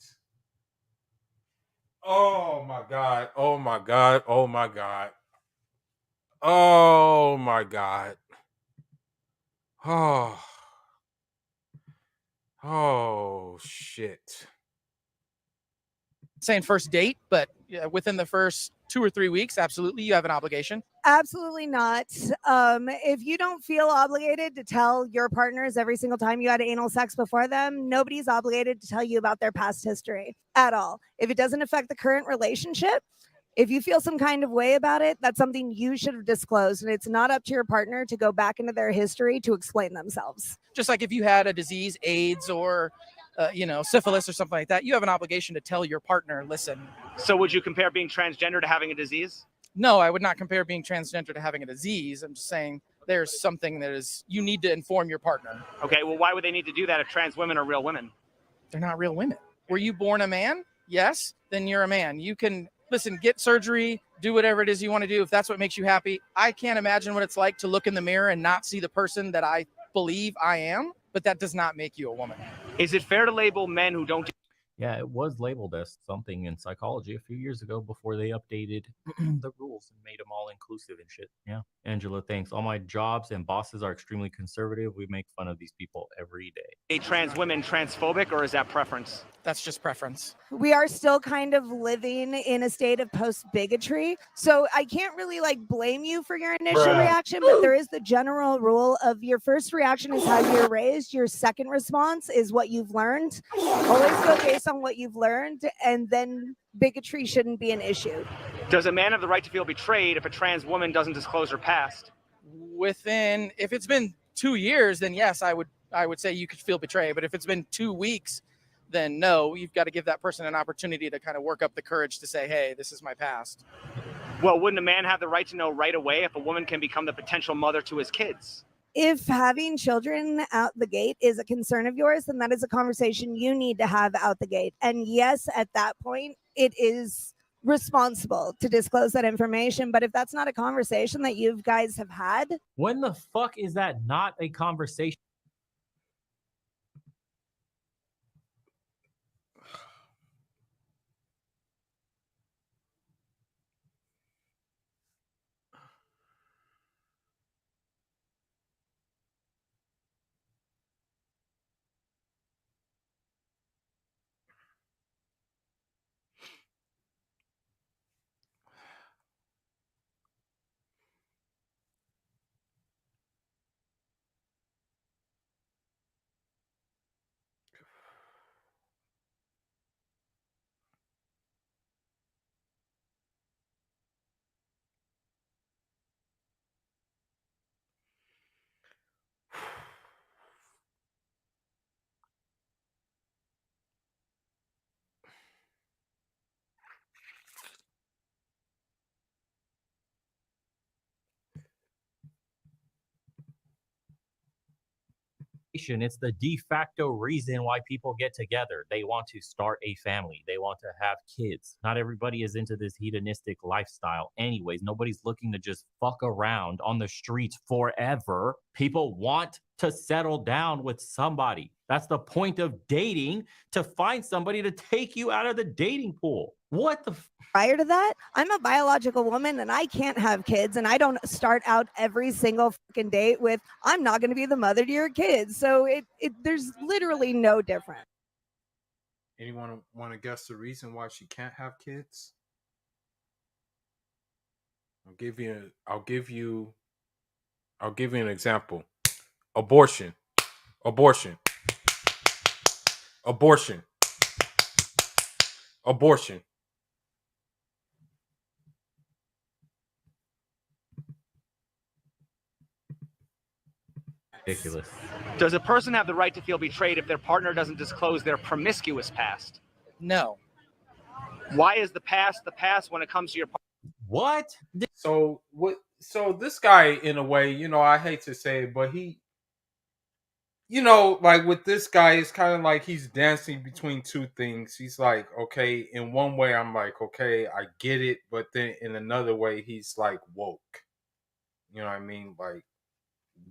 S1: Oh my God. Oh my God. Oh my God. Oh my God. Oh. Oh shit.
S16: Saying first date, but yeah, within the first 2 or 3 weeks, absolutely, you have an obligation.
S2: Absolutely not. If you don't feel obligated to tell your partners every single time you had anal sex before them, nobody's obligated to tell you about their past history at all. If it doesn't affect the current relationship, if you feel some kind of way about it, that's something you should have disclosed. And it's not up to your partner to go back into their history to explain themselves.
S16: Just like if you had a disease, AIDS, or syphilis or something like that, you have an obligation to tell your partner, listen.
S3: So would you compare being transgender to having a disease?
S16: No, I would not compare being transgender to having a disease. I'm just saying there's something that is, you need to inform your partner.
S3: Okay, well, why would they need to do that if trans women are real women?
S16: They're not real women. Were you born a man? Yes, then you're a man. You can, listen, get surgery, do whatever it is you want to do if that's what makes you happy. I can't imagine what it's like to look in the mirror and not see the person that I believe I am, but that does not make you a woman.
S3: Is it fair to label men who don't?
S6: Yeah, it was labeled as something in psychology a few years ago before they updated the rules and made them all inclusive and shit. Yeah. Angela, thanks. All my jobs and bosses are extremely conservative. We make fun of these people every day.
S3: Trans women transphobic, or is that preference?
S16: That's just preference.
S2: We are still kind of living in a state of post bigotry. So I can't really blame you for your initial reaction, but there is the general rule of your first reaction is how you're raised. Your second response is what you've learned. Always go based on what you've learned, and then bigotry shouldn't be an issue.
S3: Does a man have the right to feel betrayed if a trans woman doesn't disclose her past?
S16: If it's been 2 years, then yes, I would say you could feel betrayed. But if it's been 2 weeks, then no, you've got to give that person an opportunity to kind of work up the courage to say, hey, this is my past.
S3: Well, wouldn't a man have the right to know right away if a woman can become the potential mother to his kids?
S2: If having children out the gate is a concern of yours, then that is a conversation you need to have out the gate. And yes, at that point, it is responsible to disclose that information. But if that's not a conversation that you guys have had,
S6: When the fuck is that not a conversation? It's the de facto reason why people get together. They want to start a family. They want to have kids. Not everybody is into this hedonistic lifestyle anyways. Nobody's looking to just fuck around on the streets forever. People want to settle down with somebody. That's the point of dating, to find somebody to take you out of the dating pool. What the
S2: Prior to that, I'm a biological woman and I can't have kids, and I don't start out every single fucking date with I'm not going to be the mother to your kids. So there's literally no difference.
S1: Anyone want to guess the reason why she can't have kids? I'll give you an example. Abortion. Abortion. Abortion. Abortion.
S6: Ridiculous.
S3: Does a person have the right to feel betrayed if their partner doesn't disclose their promiscuous past?
S16: No.
S3: Why is the past when it comes to your partner?
S6: What?
S1: So what? So this guy, in a way, I hate to say it, but he, like with this guy, it's kind of like he's dancing between two things. He's like, okay, in one way, I'm like, okay, I get it, but then in another way, he's like woke. You know what I mean? Like,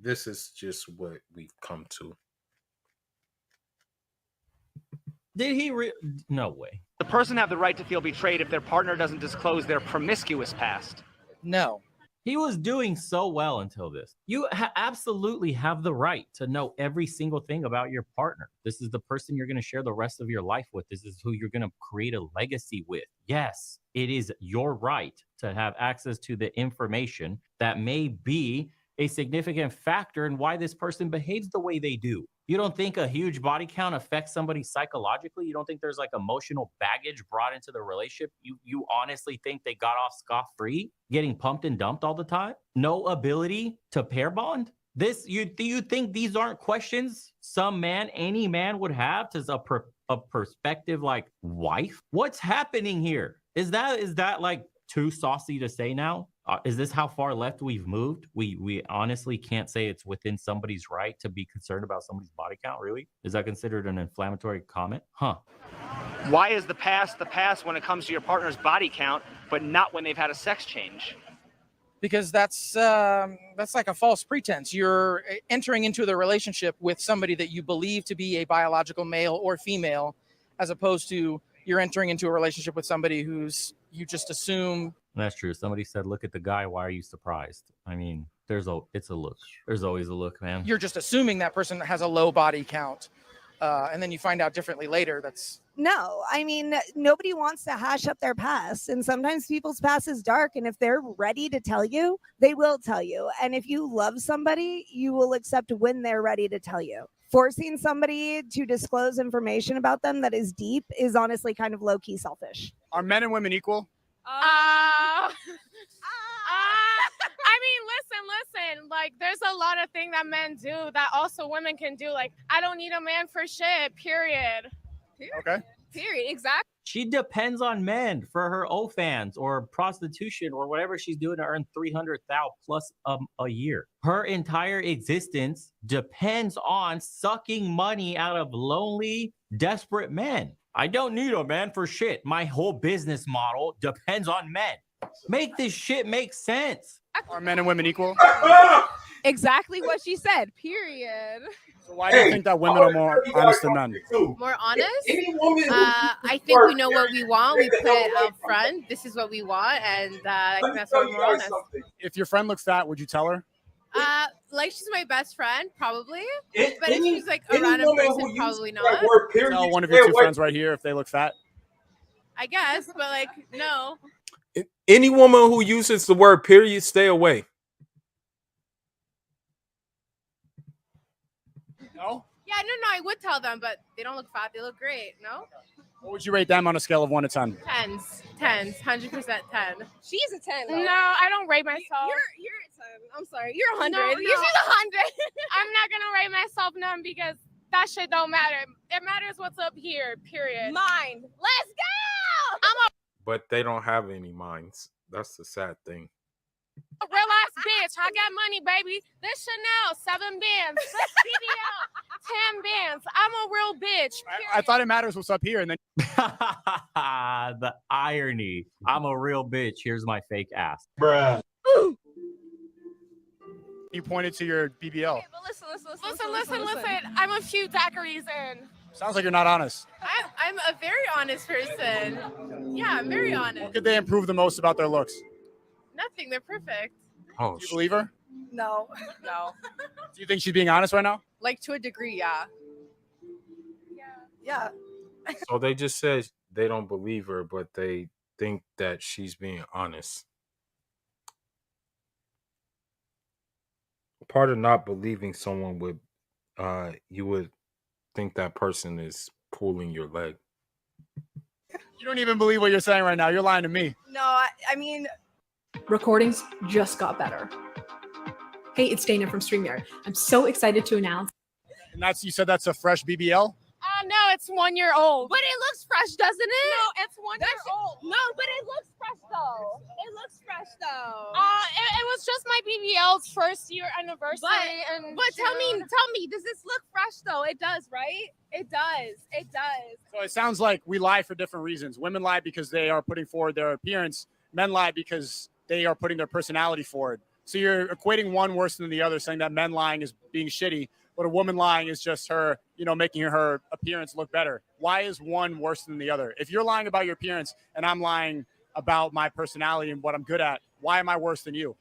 S1: this is just what we've come to.
S6: Did he? No way.
S3: The person have the right to feel betrayed if their partner doesn't disclose their promiscuous past?
S16: No.
S6: He was doing so well until this. You absolutely have the right to know every single thing about your partner. This is the person you're going to share the rest of your life with. This is who you're going to create a legacy with. Yes, it is your right to have access to the information that may be a significant factor in why this person behaves the way they do. You don't think a huge body count affects somebody psychologically? You don't think there's like emotional baggage brought into the relationship? You honestly think they got off scot-free, getting pumped and dumped all the time? No ability to pair bond? You think these aren't questions any man would have as a prospective like wife? What's happening here? Is that like too saucy to say now? Is this how far left we've moved? We honestly can't say it's within somebody's right to be concerned about somebody's body count, really? Is that considered an inflammatory comment? Huh.
S3: Why is the past when it comes to your partner's body count, but not when they've had a sex change?
S16: Because that's like a false pretense. You're entering into the relationship with somebody that you believe to be a biological male or female, as opposed to you're entering into a relationship with somebody you just assume.
S6: That's true. Somebody said, look at the guy. Why are you surprised? I mean, it's a look. There's always a look, man.
S16: You're just assuming that person has a low body count. And then you find out differently later.
S2: No, I mean, nobody wants to hash up their past. And sometimes people's past is dark. And if they're ready to tell you, they will tell you. And if you love somebody, you will accept when they're ready to tell you. Forcing somebody to disclose information about them that is deep is honestly kind of low-key selfish.
S8: Are men and women equal?
S13: I mean, listen, like there's a lot of things that men do that also women can do. Like, I don't need a man for shit, period.
S8: Okay.
S13: Period, exactly.
S6: She depends on men for her OnlyFans or prostitution or whatever she's doing to earn $300,000 plus a year. Her entire existence depends on sucking money out of lonely, desperate men. I don't need a man for shit. My whole business model depends on men. Make this shit make sense.
S8: Are men and women equal?
S9: Exactly what she said, period.
S8: So why do you think that women are more honest than men?
S9: More honest? I think we know what we want. We put it out front. This is what we want, and that's why we're more honest.
S8: If your friend looks fat, would you tell her?
S9: Like she's my best friend, probably. But if she's like a random person, probably not.
S8: Tell one of your two friends right here if they look fat.
S9: I guess, but like, no.
S1: Any woman who uses the word period, stay away.
S8: No?
S9: Yeah, no, I would tell them, but they don't look fat. They look great, no?
S8: What would you rate them on a scale of 1 to 10?
S9: 10s, 100% 10.
S13: She's a 10. Though.
S9: No,
S13: I don't rate myself.
S9: You're a 10. I'm sorry. You're 100.
S13: No.
S9: She's 100.
S13: I'm not gonna rate myself none because that shit don't matter. It matters what's up here, period.
S9: Mine. Let's go!
S1: But they don't have any minds. That's the sad thing.
S13: A real ass bitch. I got money, baby. This Chanel, 7 bands. This BBL, 10 bands. I'm a real bitch.
S8: I thought it matters what's up here, and then
S6: The irony. I'm a real bitch. Here's my fake ass.
S8: bruh, you pointed to your BBL.
S13: But listen. I'm a few daiquiris in.
S8: Sounds like you're not honest.
S9: I'm a very honest person. Yeah, I'm very honest.
S8: What could they improve the most about their looks?
S9: Nothing. They're perfect.
S1: Oh,
S8: Do you believe her?
S9: No.
S8: Do you think she's being honest right now?
S9: Like to a degree, yeah. Yeah.
S1: so they just said they don't believe her, but they think that she's being honest. Part of not believing someone would, you would think that person is pulling your leg.
S8: You don't even believe what you're saying right now. You're lying to me.
S7: No, I mean,
S12: Recordings just got better. Hey, it's Dana from StreamYard. I'm so excited to announce.
S8: And you said that's a fresh BBL?
S13: No, it's 1 year old.
S9: But it looks fresh, doesn't it?
S13: No, it's 1 year old.
S9: No, but it looks fresh though. It looks fresh though.
S13: It was just my BBL's first year anniversary.
S9: But tell me, does this look fresh though? It does, right? It does.
S8: So it sounds like we lie for different reasons. Women lie because they are putting forward their appearance. Men lie because they are putting their personality forward. So you're equating one worse than the other, saying that men lying is being shitty, but a woman lying is just her, making her appearance look better. Why is one worse than the other? If you're lying about your appearance and I'm lying about my personality and what I'm good at, why am I worse than you?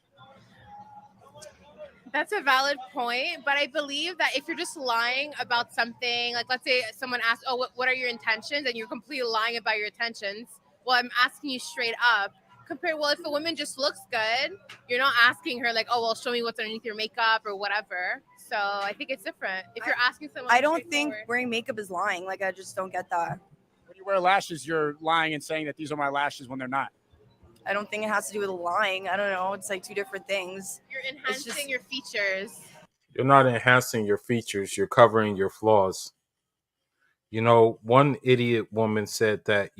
S9: That's a valid point, but I believe that if you're just lying about something, like let's say someone asks, oh, what are your intentions? And you're completely lying about your intentions. Well, I'm asking you straight up. Well, if a woman just looks good, you're not asking her like, oh, well, show me what's underneath your makeup or whatever. So I think it's different. If you're asking someone,
S7: I don't think wearing makeup is lying. Like, I just don't get that.
S8: When you wear lashes, you're lying and saying that these are my lashes when they're not.
S7: I don't think it has to do with lying. I don't know. It's like two different things.
S9: You're enhancing your features.
S1: You're not enhancing your features, you're covering your flaws. One idiot woman said that,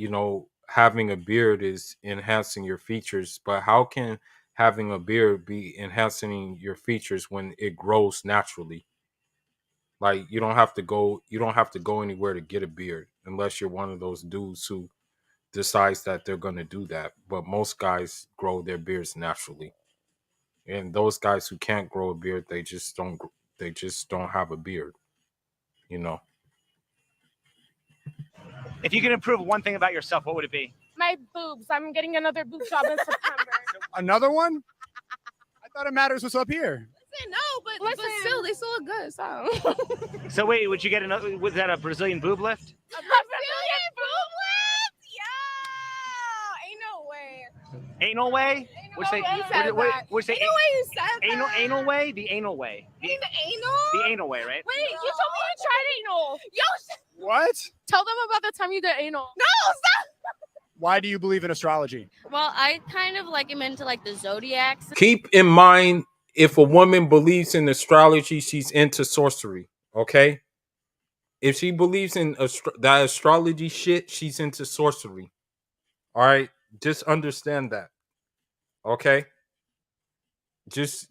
S1: having a beard is enhancing your features, but how can having a beard be enhancing your features when it grows naturally? Like you don't have to go anywhere to get a beard unless you're one of those dudes who decides that they're going to do that. But most guys grow their beards naturally. And those guys who can't grow a beard, they just don't have a beard,
S3: If you could improve one thing about yourself, what would it be?
S13: My boobs. I'm getting another boob job in September.
S8: Another one? I thought it matters what's up here.
S9: But still, they still look good. So.
S3: So wait, would you get another? Was that a Brazilian boob lift?
S9: A Brazilian boob lift? Yeah. Ain't no way.
S3: Anal way? Which they?
S9: Ain't no way you said that.
S3: Anal way? The anal way.
S9: The anal?
S3: The anal way, right?
S13: Wait, you told me you tried anal.
S8: What?
S13: Tell them about the time you did anal.
S9: No, stop.
S8: Why do you believe in astrology?
S4: Well, I kind of am into the zodiacs.
S1: Keep in mind, if a woman believes in astrology, she's into sorcery, okay? If she believes in that astrology shit, she's into sorcery. All right? Just understand that. Okay? Just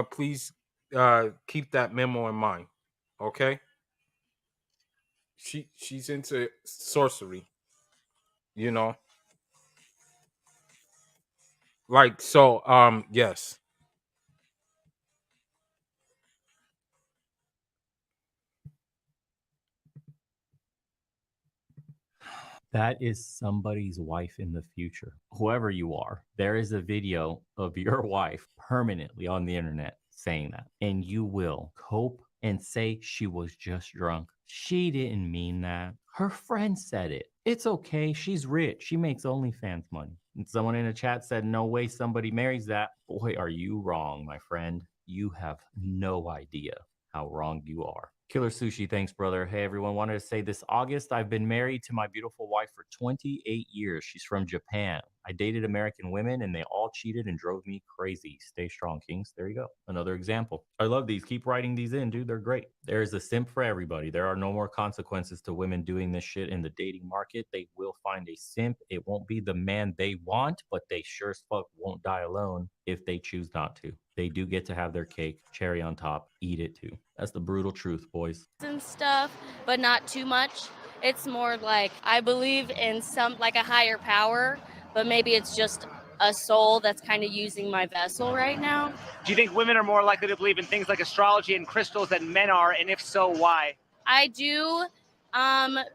S1: please keep that memo in mind. Okay? She's into sorcery. Yes.
S6: That is somebody's wife in the future. Whoever you are, there is a video of your wife permanently on the internet saying that. And you will cope and say she was just drunk. She didn't mean that. Her friend said it. It's okay. She's rich. She makes OnlyFans money. And someone in the chat said, no way somebody marries that. Boy, are you wrong, my friend. You have no idea how wrong you are. Killer Sushi, thanks, brother. Hey, everyone. Wanted to say this August, I've been married to my beautiful wife for 28 years. She's from Japan. I dated American women and they all cheated and drove me crazy. Stay strong, Kings. There you go. Another example. I love these. Keep writing these in, dude. They're great. There is a simp for everybody. There are no more consequences to women doing this shit in the dating market. They will find a simp. It won't be the man they want, but they sure as fuck won't die alone if they choose not to. They do get to have their cake, cherry on top, eat it too. That's the brutal truth, boys.
S4: And stuff, but not too much. It's more like I believe in some like a higher power, but maybe it's just a soul that's kind of using my vessel right now.
S3: Do you think women are more likely to believe in things like astrology and crystals than men are? And if so, why?
S4: I do,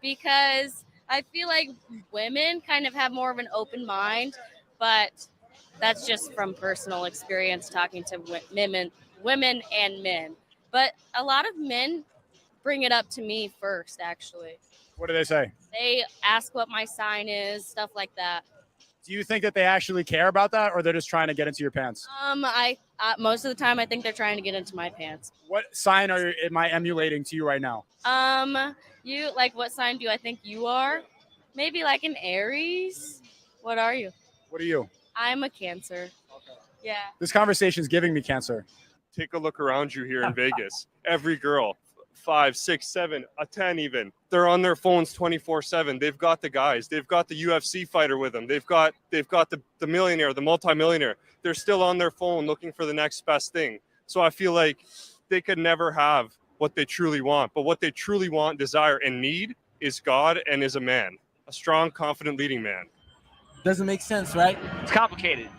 S4: because I feel like women kind of have more of an open mind, but that's just from personal experience talking to women and men. But a lot of men bring it up to me first, actually.
S8: What do they say?
S4: They ask what my sign is, stuff like that.
S8: Do you think that they actually care about that, or they're just trying to get into your pants?
S4: I most of the time I think they're trying to get into my pants.
S8: What sign am I emulating to you right now?
S4: You like what sign do I think you are? Maybe like an Aries. What are you?
S8: What are you?
S4: I'm a Cancer. Yeah.
S8: This conversation is giving me cancer.
S5: Take a look around you here in Vegas. Every girl, 5, 6, 7, a 10 even. They're on their phones 24/7. They've got the guys. They've got the UFC fighter with them. They've got the millionaire, the multimillionaire. They're still on their phone looking for the next best thing. So I feel like they could never have what they truly want. But what they truly want, desire, and need is God and is a man, a strong, confident, leading man.
S18: Doesn't make sense, right?
S3: It's complicated.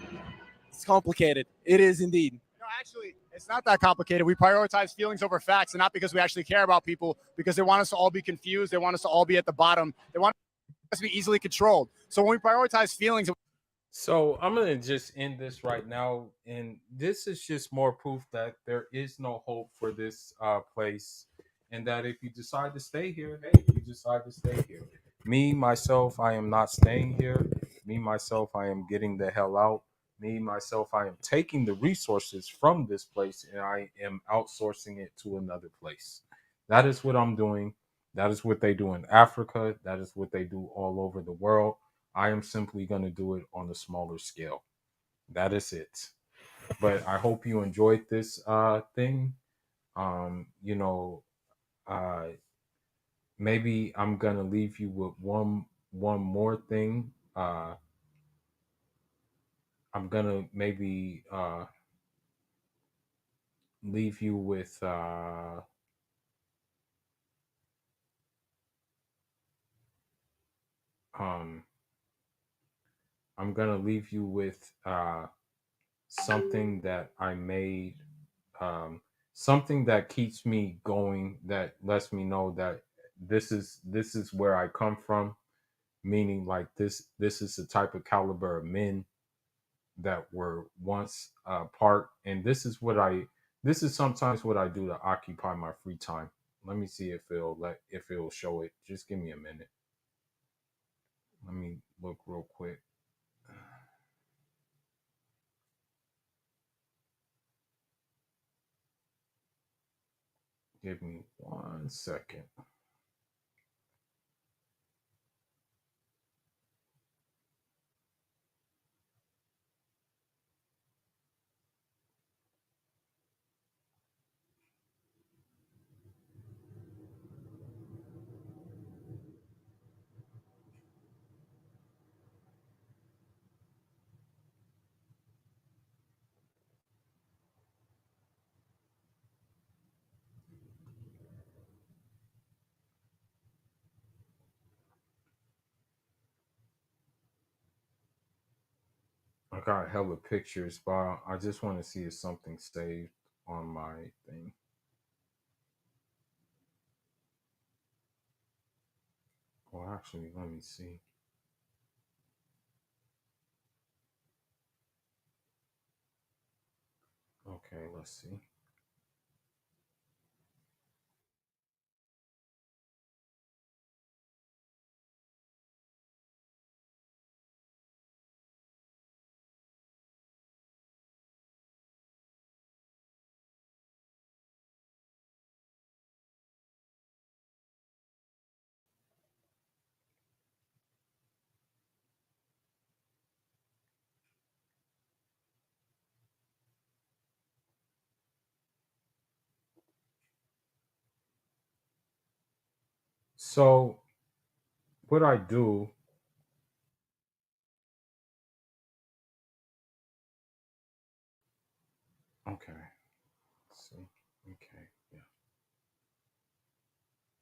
S18: It's complicated. It is indeed.
S8: No, actually, it's not that complicated. We prioritize feelings over facts, and not because we actually care about people, because they want us to all be confused. They want us to all be at the bottom. They want us to be easily controlled. So when we prioritize feelings,
S1: So I'm gonna just end this right now, and this is just more proof that there is no hope for this place, and that if you decide to stay here, hey, you decide to stay here. Me myself, I am not staying here. Me myself, I am getting the hell out. Me myself, I am taking the resources from this place and I am outsourcing it to another place. That is what I'm doing. That is what they do in Africa. That is what they do all over the world. I am simply going to do it on a smaller scale. That is it. But I hope you enjoyed this thing. You know, maybe I'm going to leave you with one more thing. I'm going to maybe leave you with I'm gonna leave you with something that I made, something that keeps me going, that lets me know that this is where I come from, meaning like this is the type of caliber of men that were once part, and this is sometimes what I do to occupy my free time. Let me see if it'll show it. Just give me a minute. Let me look real quick. Give me 1 second. I got hella pictures, but I just want to see if something's saved on my thing. Well, actually, let me see. Okay, let's see. So what I do, okay. Let's see. Okay. Yeah.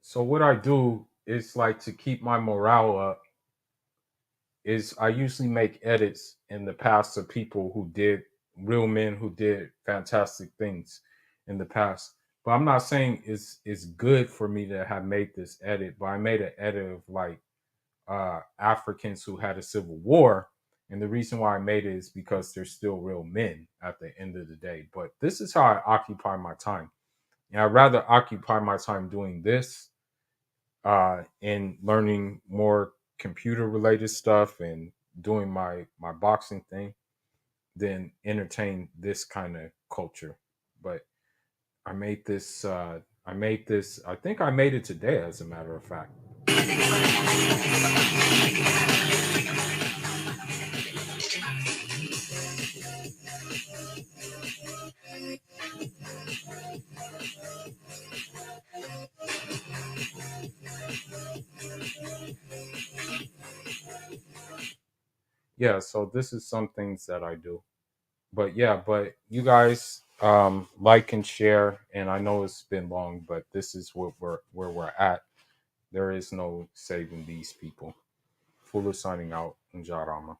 S1: So what I do is like to keep my morale up is I usually make edits in the past of people who did real men who did fantastic things in the past. But I'm not saying it's good for me to have made this edit, but I made an edit of like Africans who had a civil war. And the reason why I made it is because they're still real men at the end of the day. But this is how I occupy my time. And I'd rather occupy my time doing this and learning more computer related stuff and doing my boxing thing than entertain this kind of culture. But I made this I think I made it today, as a matter of fact. Yeah, so this is some things that I do. But yeah, but you guys like and share, and I know it's been long, but this is where we're at. There is no saving these people. Fuller signing out, Njarama.